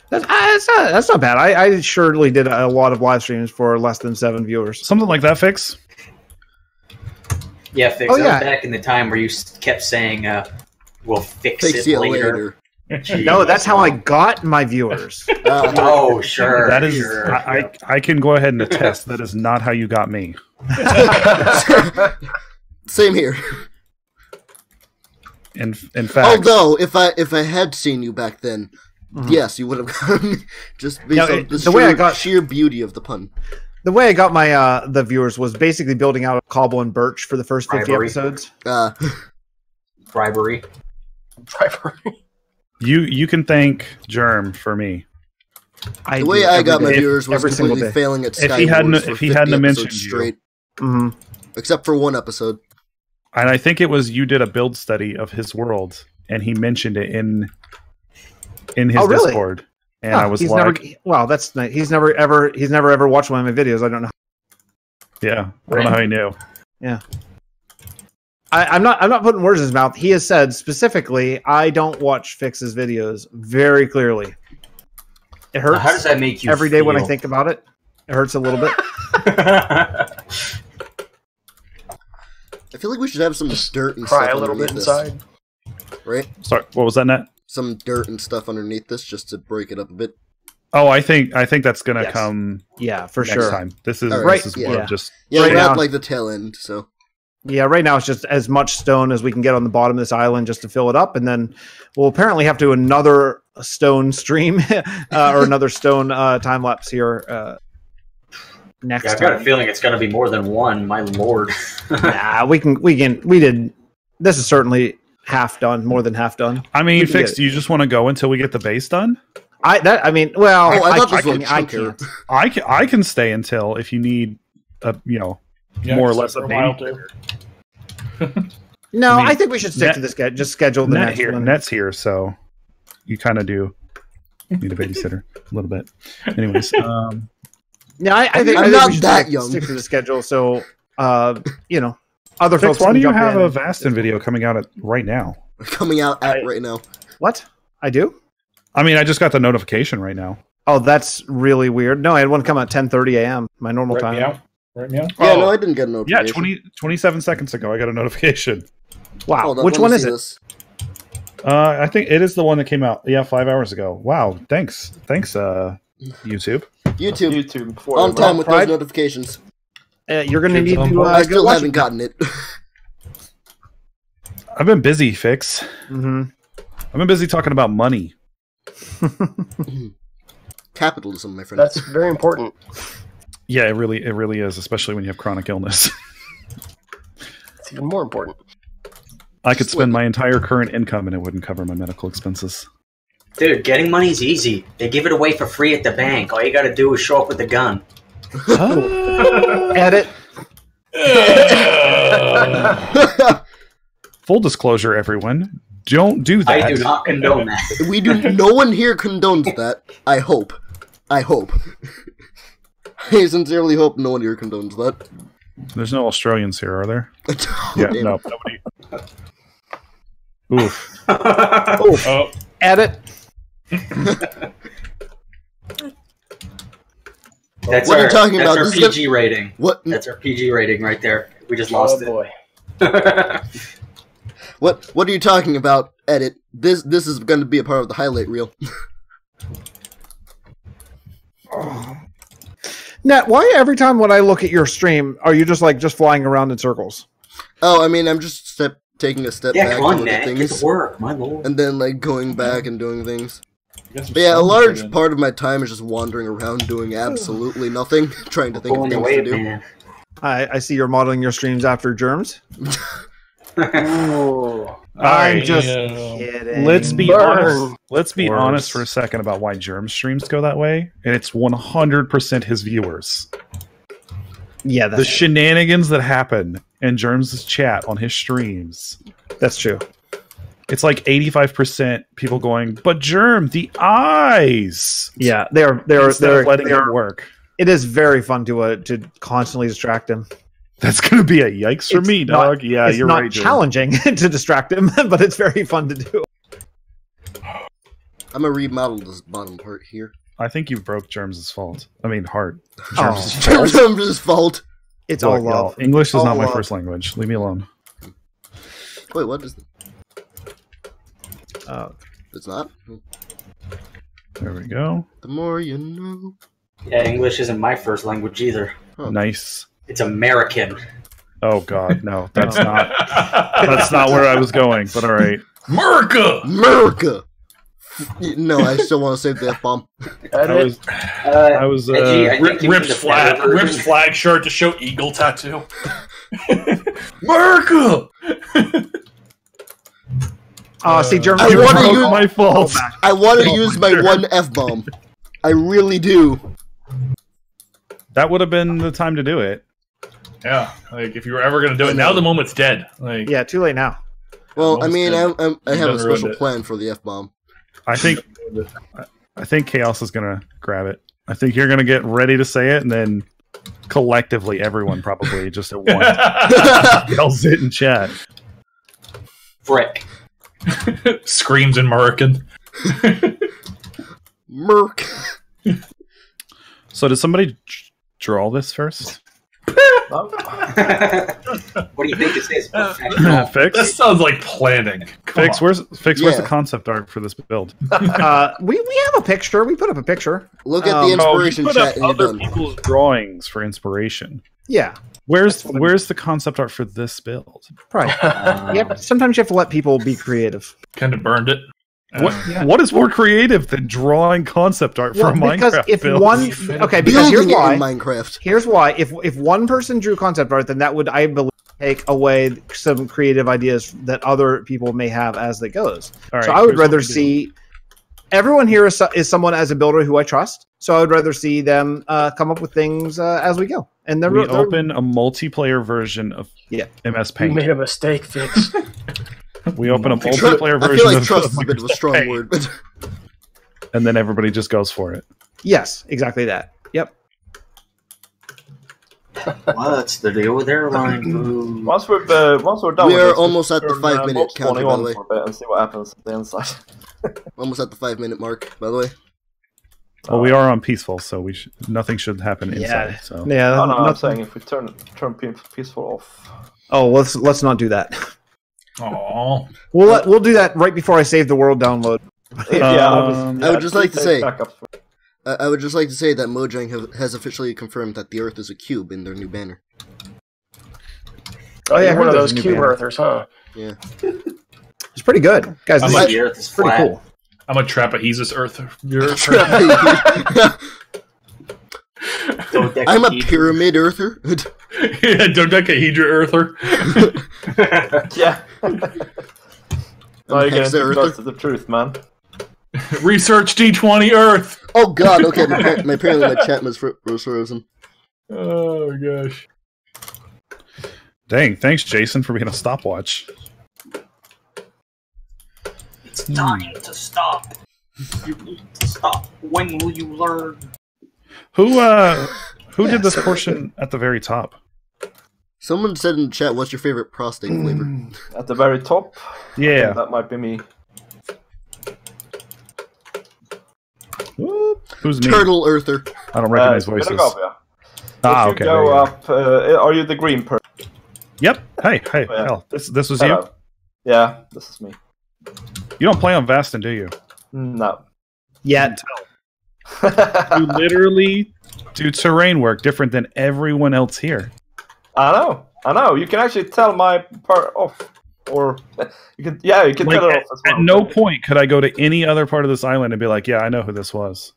Speaker 3: That's not bad. I surely did a lot of live streams for less than 7 viewers.
Speaker 9: Something like that, Fix.
Speaker 2: Yeah, Fix.
Speaker 3: Oh,
Speaker 2: That
Speaker 3: yeah.
Speaker 2: was back in the time where you kept saying, we'll fix
Speaker 1: Fix
Speaker 2: it
Speaker 1: it
Speaker 2: later.
Speaker 3: No, that's how I got my viewers.
Speaker 2: Oh, sure.
Speaker 9: That is,
Speaker 2: sure.
Speaker 9: I can go ahead and attest that is not how you got me.
Speaker 1: Same here.
Speaker 9: In fact,
Speaker 1: Although, if I had seen you back then, yes, you would have gotten me. Just based on the
Speaker 3: way I got-
Speaker 1: sheer beauty of the pun.
Speaker 3: The way I got my the viewers was basically building out a cobble and birch for the first 50
Speaker 2: Bribery.
Speaker 3: episodes.
Speaker 2: Bribery.
Speaker 9: you can thank Germ for me.
Speaker 1: The way I got my viewers was
Speaker 3: every single
Speaker 1: completely
Speaker 3: day.
Speaker 1: failing at
Speaker 9: If
Speaker 1: Sky
Speaker 9: he hadn't-
Speaker 1: Wars for
Speaker 9: if he
Speaker 1: 50
Speaker 9: hadn't mentioned
Speaker 1: episodes
Speaker 9: you.
Speaker 1: straight,
Speaker 3: hmm
Speaker 1: except for one episode.
Speaker 9: And I think it was you did a build study of his world, and he mentioned it in his
Speaker 3: Oh, really?
Speaker 9: Discord. And I was
Speaker 3: he's
Speaker 9: like,
Speaker 3: never, wow, that's nice. He's never ever watched one of my videos. I don't know.
Speaker 9: yeah, I don't know how he knew.
Speaker 3: Yeah. I'm not putting words in his mouth. He has said specifically, I don't watch Fix's videos very clearly. It hurts.
Speaker 2: How does that make you
Speaker 3: every day when I
Speaker 2: feel?
Speaker 3: think about it? It hurts a little bit.
Speaker 1: I feel like we should have some dirt and
Speaker 8: Cry
Speaker 1: stuff
Speaker 8: a little bit
Speaker 1: underneath this,
Speaker 8: inside.
Speaker 1: right?
Speaker 9: Sorry, what was that, Nat?
Speaker 1: Some dirt and stuff underneath this just to break it up a bit.
Speaker 9: Oh, I think that's gonna
Speaker 3: Yes.
Speaker 9: come
Speaker 3: Yeah, for
Speaker 9: next
Speaker 3: sure.
Speaker 9: time. This is
Speaker 1: All right,
Speaker 9: this is
Speaker 1: yeah.
Speaker 9: more of just
Speaker 1: Yeah,
Speaker 3: Right
Speaker 1: we're at
Speaker 3: now-
Speaker 1: like the tail end, so
Speaker 3: Yeah, right now it's just as much stone as we can get on the bottom of this island just to fill it up, and then we'll apparently have to do another stone stream or another stone time lapse here next
Speaker 2: Yeah, I've got a
Speaker 3: time.
Speaker 2: feeling it's going to be more than one. My lord.
Speaker 3: Nah, we did. This is certainly half done, more than half done.
Speaker 9: I mean,
Speaker 3: We can
Speaker 9: Fix,
Speaker 3: get it.
Speaker 9: do you just want to go until we get the base done?
Speaker 3: Well,
Speaker 1: Oh, I thought this was
Speaker 3: I
Speaker 1: chunkier.
Speaker 3: can't.
Speaker 9: I can stay until if you need more or less a baby.
Speaker 3: No,
Speaker 9: I mean,
Speaker 3: I think we should stick
Speaker 9: Net-
Speaker 3: to this guy. Just schedule the
Speaker 9: Net
Speaker 3: next
Speaker 9: here,
Speaker 3: one.
Speaker 9: Net's here, so you kind of do need a babysitter a little bit. Anyways,
Speaker 3: Yeah, I think
Speaker 1: I'm
Speaker 3: we
Speaker 1: not
Speaker 3: should
Speaker 1: that young.
Speaker 3: stick to the schedule. So, other
Speaker 9: Fix,
Speaker 3: folks.
Speaker 9: why
Speaker 3: can
Speaker 9: do you
Speaker 3: jump
Speaker 9: have
Speaker 3: in.
Speaker 9: a Vasten video coming out right now?
Speaker 1: coming out at right now.
Speaker 3: What? I do?
Speaker 9: I mean, I just got the notification right now.
Speaker 3: Oh, that's really weird. No, I had one come at 10:30 a.m. my normal time.
Speaker 5: Right now.
Speaker 1: Yeah, no, I didn't get a
Speaker 9: Yeah,
Speaker 1: notification.
Speaker 9: 27 seconds ago, I got a notification.
Speaker 3: Wow,
Speaker 1: Hold up,
Speaker 3: which
Speaker 1: let me
Speaker 3: one is
Speaker 1: see
Speaker 3: it?
Speaker 1: this.
Speaker 9: I think it is the one that came out. Yeah, 5 hours ago. Wow, thanks, YouTube.
Speaker 1: YouTube.
Speaker 4: Before
Speaker 1: On time with those
Speaker 3: Pride?
Speaker 1: notifications.
Speaker 3: You're gonna need
Speaker 5: on
Speaker 3: to.
Speaker 5: board.
Speaker 1: I
Speaker 3: go
Speaker 1: still
Speaker 3: watch
Speaker 1: haven't
Speaker 3: it.
Speaker 1: gotten it.
Speaker 9: I've been busy, Fix.
Speaker 3: Mhm.
Speaker 9: I've been busy talking about money.
Speaker 1: Capitalism, my friend.
Speaker 8: That's very important.
Speaker 9: Yeah, it really is, especially when you have chronic illness.
Speaker 8: It's even more important.
Speaker 9: I could spend my entire current income and it wouldn't cover my medical expenses.
Speaker 2: Dude, getting money's easy. They give it away for free at the bank. All you got to do is show up with a gun.
Speaker 3: Edit.
Speaker 9: Full disclosure, everyone, don't do that.
Speaker 2: I do not condone that.
Speaker 1: We do. No one here condones that. I hope. I sincerely hope no one here condones that.
Speaker 9: There's no Australians here, are there? Yeah,
Speaker 1: Damn
Speaker 9: no,
Speaker 1: it.
Speaker 9: nobody. Oof.
Speaker 5: Oh,
Speaker 3: Edit.
Speaker 2: That's
Speaker 1: What are you
Speaker 2: our,
Speaker 1: talking
Speaker 2: that's
Speaker 1: about?
Speaker 2: our
Speaker 1: This is
Speaker 2: PG rating.
Speaker 1: What?
Speaker 2: That's our PG rating right there. We just
Speaker 8: Oh
Speaker 2: lost
Speaker 8: boy.
Speaker 2: it.
Speaker 1: What are you talking about? Edit. This is going to be a part of the highlight reel.
Speaker 3: Nat, why every time when I look at your stream, are you just flying around in circles?
Speaker 1: Oh, I mean, I'm just taking a step
Speaker 2: Yeah,
Speaker 1: back
Speaker 2: come
Speaker 1: to
Speaker 2: on,
Speaker 1: look at
Speaker 2: Nat. Get
Speaker 1: things,
Speaker 2: to work, my lord.
Speaker 1: and then going back and doing things.
Speaker 5: you got some
Speaker 1: But yeah, a
Speaker 5: stones
Speaker 1: large
Speaker 5: again.
Speaker 1: part of my time is just wandering around doing absolutely nothing, trying to think of
Speaker 2: Pulling your
Speaker 1: things to
Speaker 2: weight,
Speaker 1: do.
Speaker 2: man.
Speaker 3: I see you're modeling your streams after germs.
Speaker 9: I'm
Speaker 3: just kidding.
Speaker 9: Let's be honest. Let's be honest for a second about why Germ streams go that way, and it's 100% his viewers.
Speaker 3: Yeah,
Speaker 9: the shenanigans that happen in Germ's chat on his streams.
Speaker 3: That's true.
Speaker 9: It's like 85% people going, but Germ, the eyes.
Speaker 3: Yeah, they're
Speaker 9: letting it work.
Speaker 3: It is very fun to constantly distract him.
Speaker 9: That's going to be a yikes for me, dog. Yeah, you're right.
Speaker 3: It's not challenging to distract him, but it's very fun to do.
Speaker 1: I'm going to remodel this bottom part here.
Speaker 9: I think you broke Germs' fault. I mean, heart.
Speaker 1: Germs' fault.
Speaker 3: It's all love.
Speaker 9: English is not my first language. Leave me alone.
Speaker 1: Wait, what is it? It's not?
Speaker 9: There we go.
Speaker 1: The more you know.
Speaker 2: Yeah, English isn't my first language either.
Speaker 9: Oh. Nice.
Speaker 2: It's American.
Speaker 9: Oh God, no, that's not. That's not where I was going. But all right,
Speaker 1: America. No, I still want to save the F-bomb.
Speaker 5: I was Rip's flag shirt to show eagle tattoo. America.
Speaker 3: See, German.
Speaker 1: I want to use
Speaker 9: my fault.
Speaker 1: I want to use my one F-bomb. I really do.
Speaker 9: That would have been the time to do it.
Speaker 5: Yeah, like if you were ever going to do it, now the moment's dead. Like,
Speaker 3: yeah, too late now.
Speaker 1: Well, I mean, I have a special plan for the F-bomb.
Speaker 9: I think Chaos is going to grab it. I think you're going to get ready to say it, and then collectively, everyone probably just at once yells it in chat.
Speaker 2: Frick.
Speaker 5: Screams in American.
Speaker 1: Merc.
Speaker 9: So did somebody draw this first?
Speaker 2: What do you think this is?
Speaker 9: Fix?
Speaker 5: That sounds like planning.
Speaker 9: Fix, where's the concept art for this build?
Speaker 3: We have a picture. We put up a picture.
Speaker 1: Look at the inspiration chat.
Speaker 9: Other people's drawings for inspiration.
Speaker 3: Yeah.
Speaker 9: Where's the concept art for this build?
Speaker 3: Right. Yep. Sometimes you have to let people be creative.
Speaker 5: Kind of burned it.
Speaker 9: What is more creative than drawing concept art for a Minecraft build?
Speaker 3: Because here's why.
Speaker 1: Minecraft.
Speaker 3: Here's why. If one person drew concept art, then that would, I believe, take away some creative ideas that other people may have as it goes.
Speaker 9: Right,
Speaker 3: so I would rather see everyone here is someone as a builder who I trust. So I would rather see them come up with things as we go. And then
Speaker 9: we open a multiplayer version of MS Paint.
Speaker 8: You made a mistake, Fix.
Speaker 9: We open a multiplayer version.
Speaker 1: I feel like trust is a bit of a strong word, but
Speaker 9: and then everybody just goes for it.
Speaker 3: Yes, exactly that. Yep.
Speaker 2: What's the deal with airline?
Speaker 4: Once we're done,
Speaker 1: we are almost at the 5-minute counter, by the way.
Speaker 4: For a bit and see what happens at the inside.
Speaker 1: Almost at the 5-minute mark, by the way.
Speaker 9: Well, we are on peaceful, so nothing should happen inside.
Speaker 3: Yeah.
Speaker 9: So.
Speaker 3: Yeah.
Speaker 4: I'm saying if we turn peaceful off.
Speaker 3: Oh, let's not do that.
Speaker 5: Aww.
Speaker 3: We'll do that right before I save the world download.
Speaker 1: I would just like to say that Mojang has officially confirmed that the Earth is a cube in their new banner.
Speaker 8: Oh yeah, one of those cube Earthers, huh?
Speaker 1: Yeah.
Speaker 3: It's pretty good, guys.
Speaker 2: The Earth is
Speaker 3: pretty
Speaker 2: flat.
Speaker 3: cool.
Speaker 5: I'm a trapezoidus Earther.
Speaker 1: I'm a pyramid Earther.
Speaker 5: Yeah, dodecahedra Earther.
Speaker 4: Yeah. You're getting close to the truth, man.
Speaker 5: Research D20 Earth.
Speaker 1: Oh God! Okay, apparently my chat was frozen.
Speaker 5: Oh gosh.
Speaker 9: Dang! Thanks, Jason, for being a stopwatch.
Speaker 2: It's time to stop. You need to stop. When will you learn?
Speaker 9: Who did this portion at the very top?
Speaker 1: Someone said in the chat, "What's your favorite prostate flavor?"
Speaker 4: At the very top.
Speaker 9: Yeah,
Speaker 4: that might be me.
Speaker 9: Who's me?
Speaker 1: Turtle Earther.
Speaker 9: I don't recognize voices.
Speaker 4: If you go up, are you the green person?
Speaker 9: Yep. Hey, hell, this was you?
Speaker 4: Yeah, this is me.
Speaker 9: You don't play on Vasten, do you?
Speaker 4: No.
Speaker 3: Yet.
Speaker 9: You literally do terrain work different than everyone else here.
Speaker 4: I know. You can actually tell my part off. Or you can tell it off as well.
Speaker 9: At no point could I go to any other part of this island and be like, yeah, I know who this was.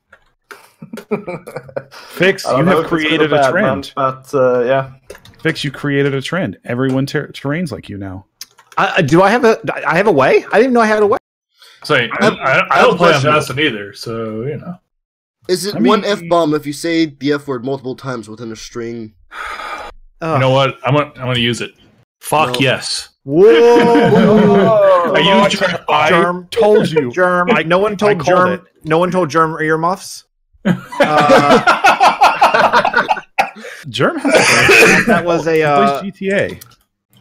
Speaker 9: Fix, you have created a trend.
Speaker 4: Man, but yeah.
Speaker 9: Fix, you created a trend. Everyone terrains like you now.
Speaker 3: Do I have a? I have a way. I didn't even know I had a way.
Speaker 5: So I don't play on Vasten either, so you know.
Speaker 1: Is it one F-bomb if you say the F word multiple times within a string?
Speaker 5: You know what? I'm gonna use it. Fuck yes.
Speaker 3: Whoa!
Speaker 9: I told you.
Speaker 3: Germ. No one told Germ. No one told Germ earmuffs.
Speaker 9: Germ has
Speaker 3: that was a
Speaker 9: GTA.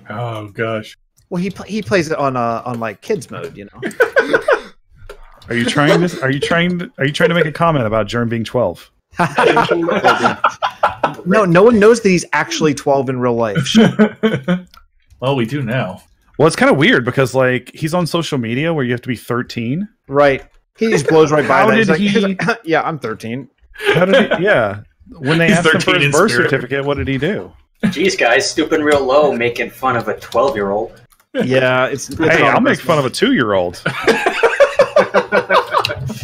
Speaker 5: Oh gosh.
Speaker 3: Well, he plays it on like kids mode, you know.
Speaker 9: Are you trying this? Are you trying to make a comment about Germ being 12?
Speaker 3: No one knows that he's actually 12 in real life.
Speaker 5: Well, we do now.
Speaker 9: Well, it's kind of weird because like he's on social media where you have to be 13.
Speaker 3: Right. He just blows right by that.
Speaker 9: He's
Speaker 3: like, yeah, I'm 13.
Speaker 9: How did he? Yeah. When they asked him for his birth certificate, what did he do?
Speaker 2: Jeez, guys, stooping real low, making fun of a 12-year-old.
Speaker 3: Yeah, it's
Speaker 9: hey, I'll make fun of a 2-year-old.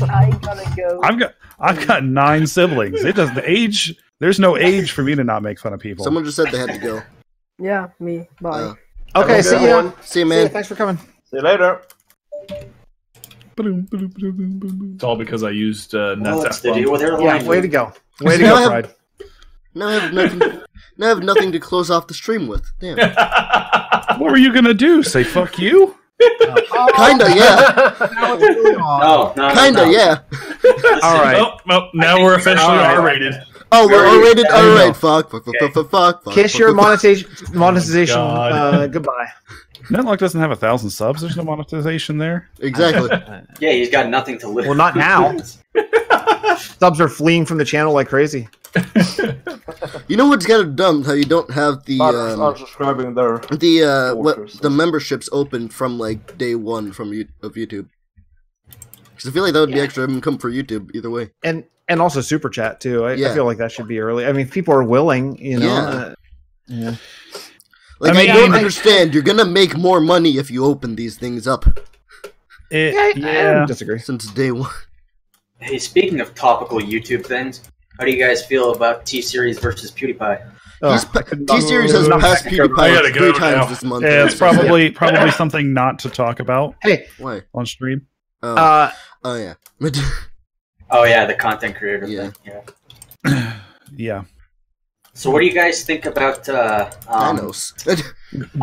Speaker 6: I gotta go.
Speaker 9: I've got 9 siblings. It doesn't age. There's no age for me to not make fun of people.
Speaker 1: Someone just said they had to go.
Speaker 6: Yeah, me. Bye.
Speaker 3: Okay, see you.
Speaker 1: See you, man.
Speaker 3: Thanks for coming.
Speaker 4: See you later.
Speaker 5: It's all because I used
Speaker 2: What's the deal with her
Speaker 3: Yeah,
Speaker 2: line?
Speaker 3: way to go. Way to go, Pride.
Speaker 1: Now I have nothing. Now I have nothing to close off the stream with. Damn.
Speaker 9: What were you gonna do? Say fuck you?
Speaker 1: Kinda, yeah.
Speaker 2: No,
Speaker 1: Kinda, yeah.
Speaker 3: All right.
Speaker 5: Nope, now we're officially R-rated.
Speaker 1: Oh, we're R-rated. All right, fuck.
Speaker 3: Kiss your monetization. Goodbye.
Speaker 9: Netlock doesn't have 1,000 subs. There's no monetization there.
Speaker 1: Exactly.
Speaker 2: Yeah, he's got nothing to live.
Speaker 3: Well, not now. Subs are fleeing from the channel like crazy.
Speaker 1: You know what's kind of dumb? How you don't have the
Speaker 4: unsubscribing there.
Speaker 1: The memberships open from like day one of YouTube. Because I feel like that would be extra income for YouTube either way.
Speaker 3: And also super chat too. I feel like that should be early. I mean, if people are willing, you know. Yeah.
Speaker 1: Like I don't understand. You're gonna make more money if you open these things up.
Speaker 3: I don't disagree.
Speaker 1: Since day one.
Speaker 2: Hey, speaking of topical YouTube things, how do you guys feel about T-Series versus PewDiePie?
Speaker 1: T-Series has passed PewDiePie 3 times this month.
Speaker 9: Yeah, it's probably something not to talk about.
Speaker 3: Hey,
Speaker 1: why
Speaker 9: on stream?
Speaker 1: Oh yeah.
Speaker 2: Oh yeah, the content creator thing. Yeah.
Speaker 9: Yeah.
Speaker 2: So what do you guys think about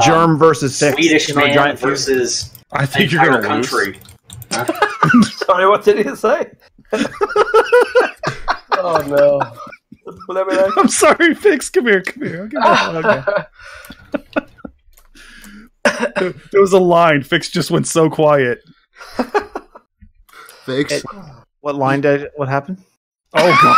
Speaker 3: Germ versus Six?
Speaker 2: Swedish man versus
Speaker 9: I think you're gonna
Speaker 2: country.
Speaker 4: Huh? Sorry, what did he say?
Speaker 8: Oh no.
Speaker 9: I'm sorry, Fix. Come here. Give me a hug. There was a line. Fix just went so quiet.
Speaker 1: Fix.
Speaker 3: What happened?
Speaker 9: Oh god.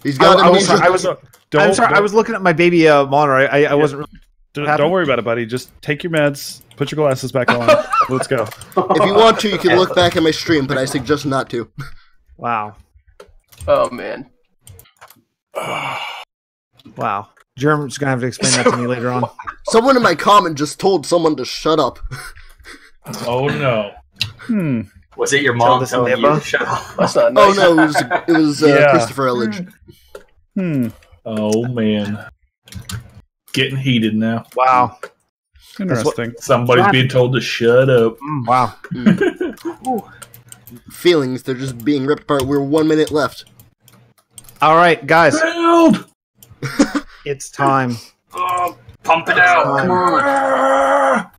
Speaker 1: He's got
Speaker 3: I'm sorry. I was looking at my baby monitor. I wasn't.
Speaker 9: Don't worry about it, buddy. Just take your meds. Put your glasses back on. Let's go.
Speaker 1: If you want to, you can look back at my stream, but I suggest not to.
Speaker 3: Wow.
Speaker 8: Oh man.
Speaker 3: Wow. Germ's gonna have to explain that to me later on.
Speaker 1: Someone in my comment just told someone to shut up.
Speaker 5: Oh no.
Speaker 2: Was it your mom telling you to shut up?
Speaker 8: That's not nice.
Speaker 1: Oh no, it was Christopher Elledge.
Speaker 5: Oh man. Getting heated now.
Speaker 3: Wow.
Speaker 9: Interesting.
Speaker 5: Somebody's being told to shut up.
Speaker 3: Wow.
Speaker 1: Feelings, they're just being ripped apart. We're 1 minute left.
Speaker 3: All right, guys.
Speaker 5: Build!
Speaker 3: It's time.
Speaker 2: Pump it out. Come on.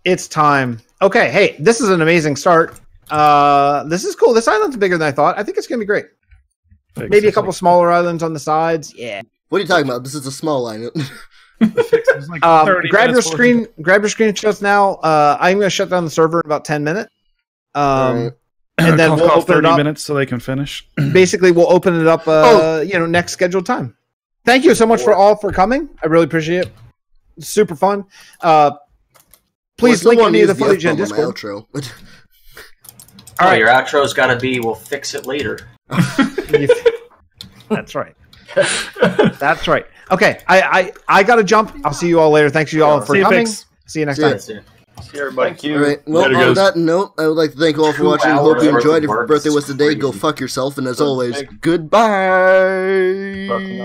Speaker 3: It's time. Okay, hey, this is an amazing start. This is cool. This island's bigger than I thought. I think it's going to be great. Maybe a couple smaller islands on the sides. Yeah.
Speaker 1: What are you talking about? This is a small island.
Speaker 3: Grab your screenshots now. I'm going to shut down the server in about 10 minutes.
Speaker 1: Right.
Speaker 3: And then we'll open
Speaker 9: 30
Speaker 3: it up.
Speaker 9: minutes so they can finish.
Speaker 3: Basically, we'll open it up. Next scheduled time. Thank you so much for coming. I really appreciate it. It's super fun. Please link any of the footage in Discord.
Speaker 1: Outro.
Speaker 2: All right, your outro's got to be. We'll fix it later.
Speaker 3: That's right. That's right. Okay, I got to jump. I'll see you all later. Thanks you all for coming. See you next time.
Speaker 8: See everybody.
Speaker 4: Thank you.
Speaker 1: All right. Well,
Speaker 5: Later,
Speaker 1: on
Speaker 5: guys.
Speaker 1: that note, I would like to thank you all for
Speaker 2: 2
Speaker 1: watching. Hope
Speaker 2: hours
Speaker 1: you
Speaker 2: worth
Speaker 1: enjoyed.
Speaker 2: of
Speaker 1: If your
Speaker 2: work
Speaker 1: birthday
Speaker 2: is
Speaker 1: was today, go
Speaker 2: crazy.
Speaker 1: fuck yourself. And as
Speaker 4: So
Speaker 1: always,
Speaker 4: big.
Speaker 1: goodbye.
Speaker 4: Fucking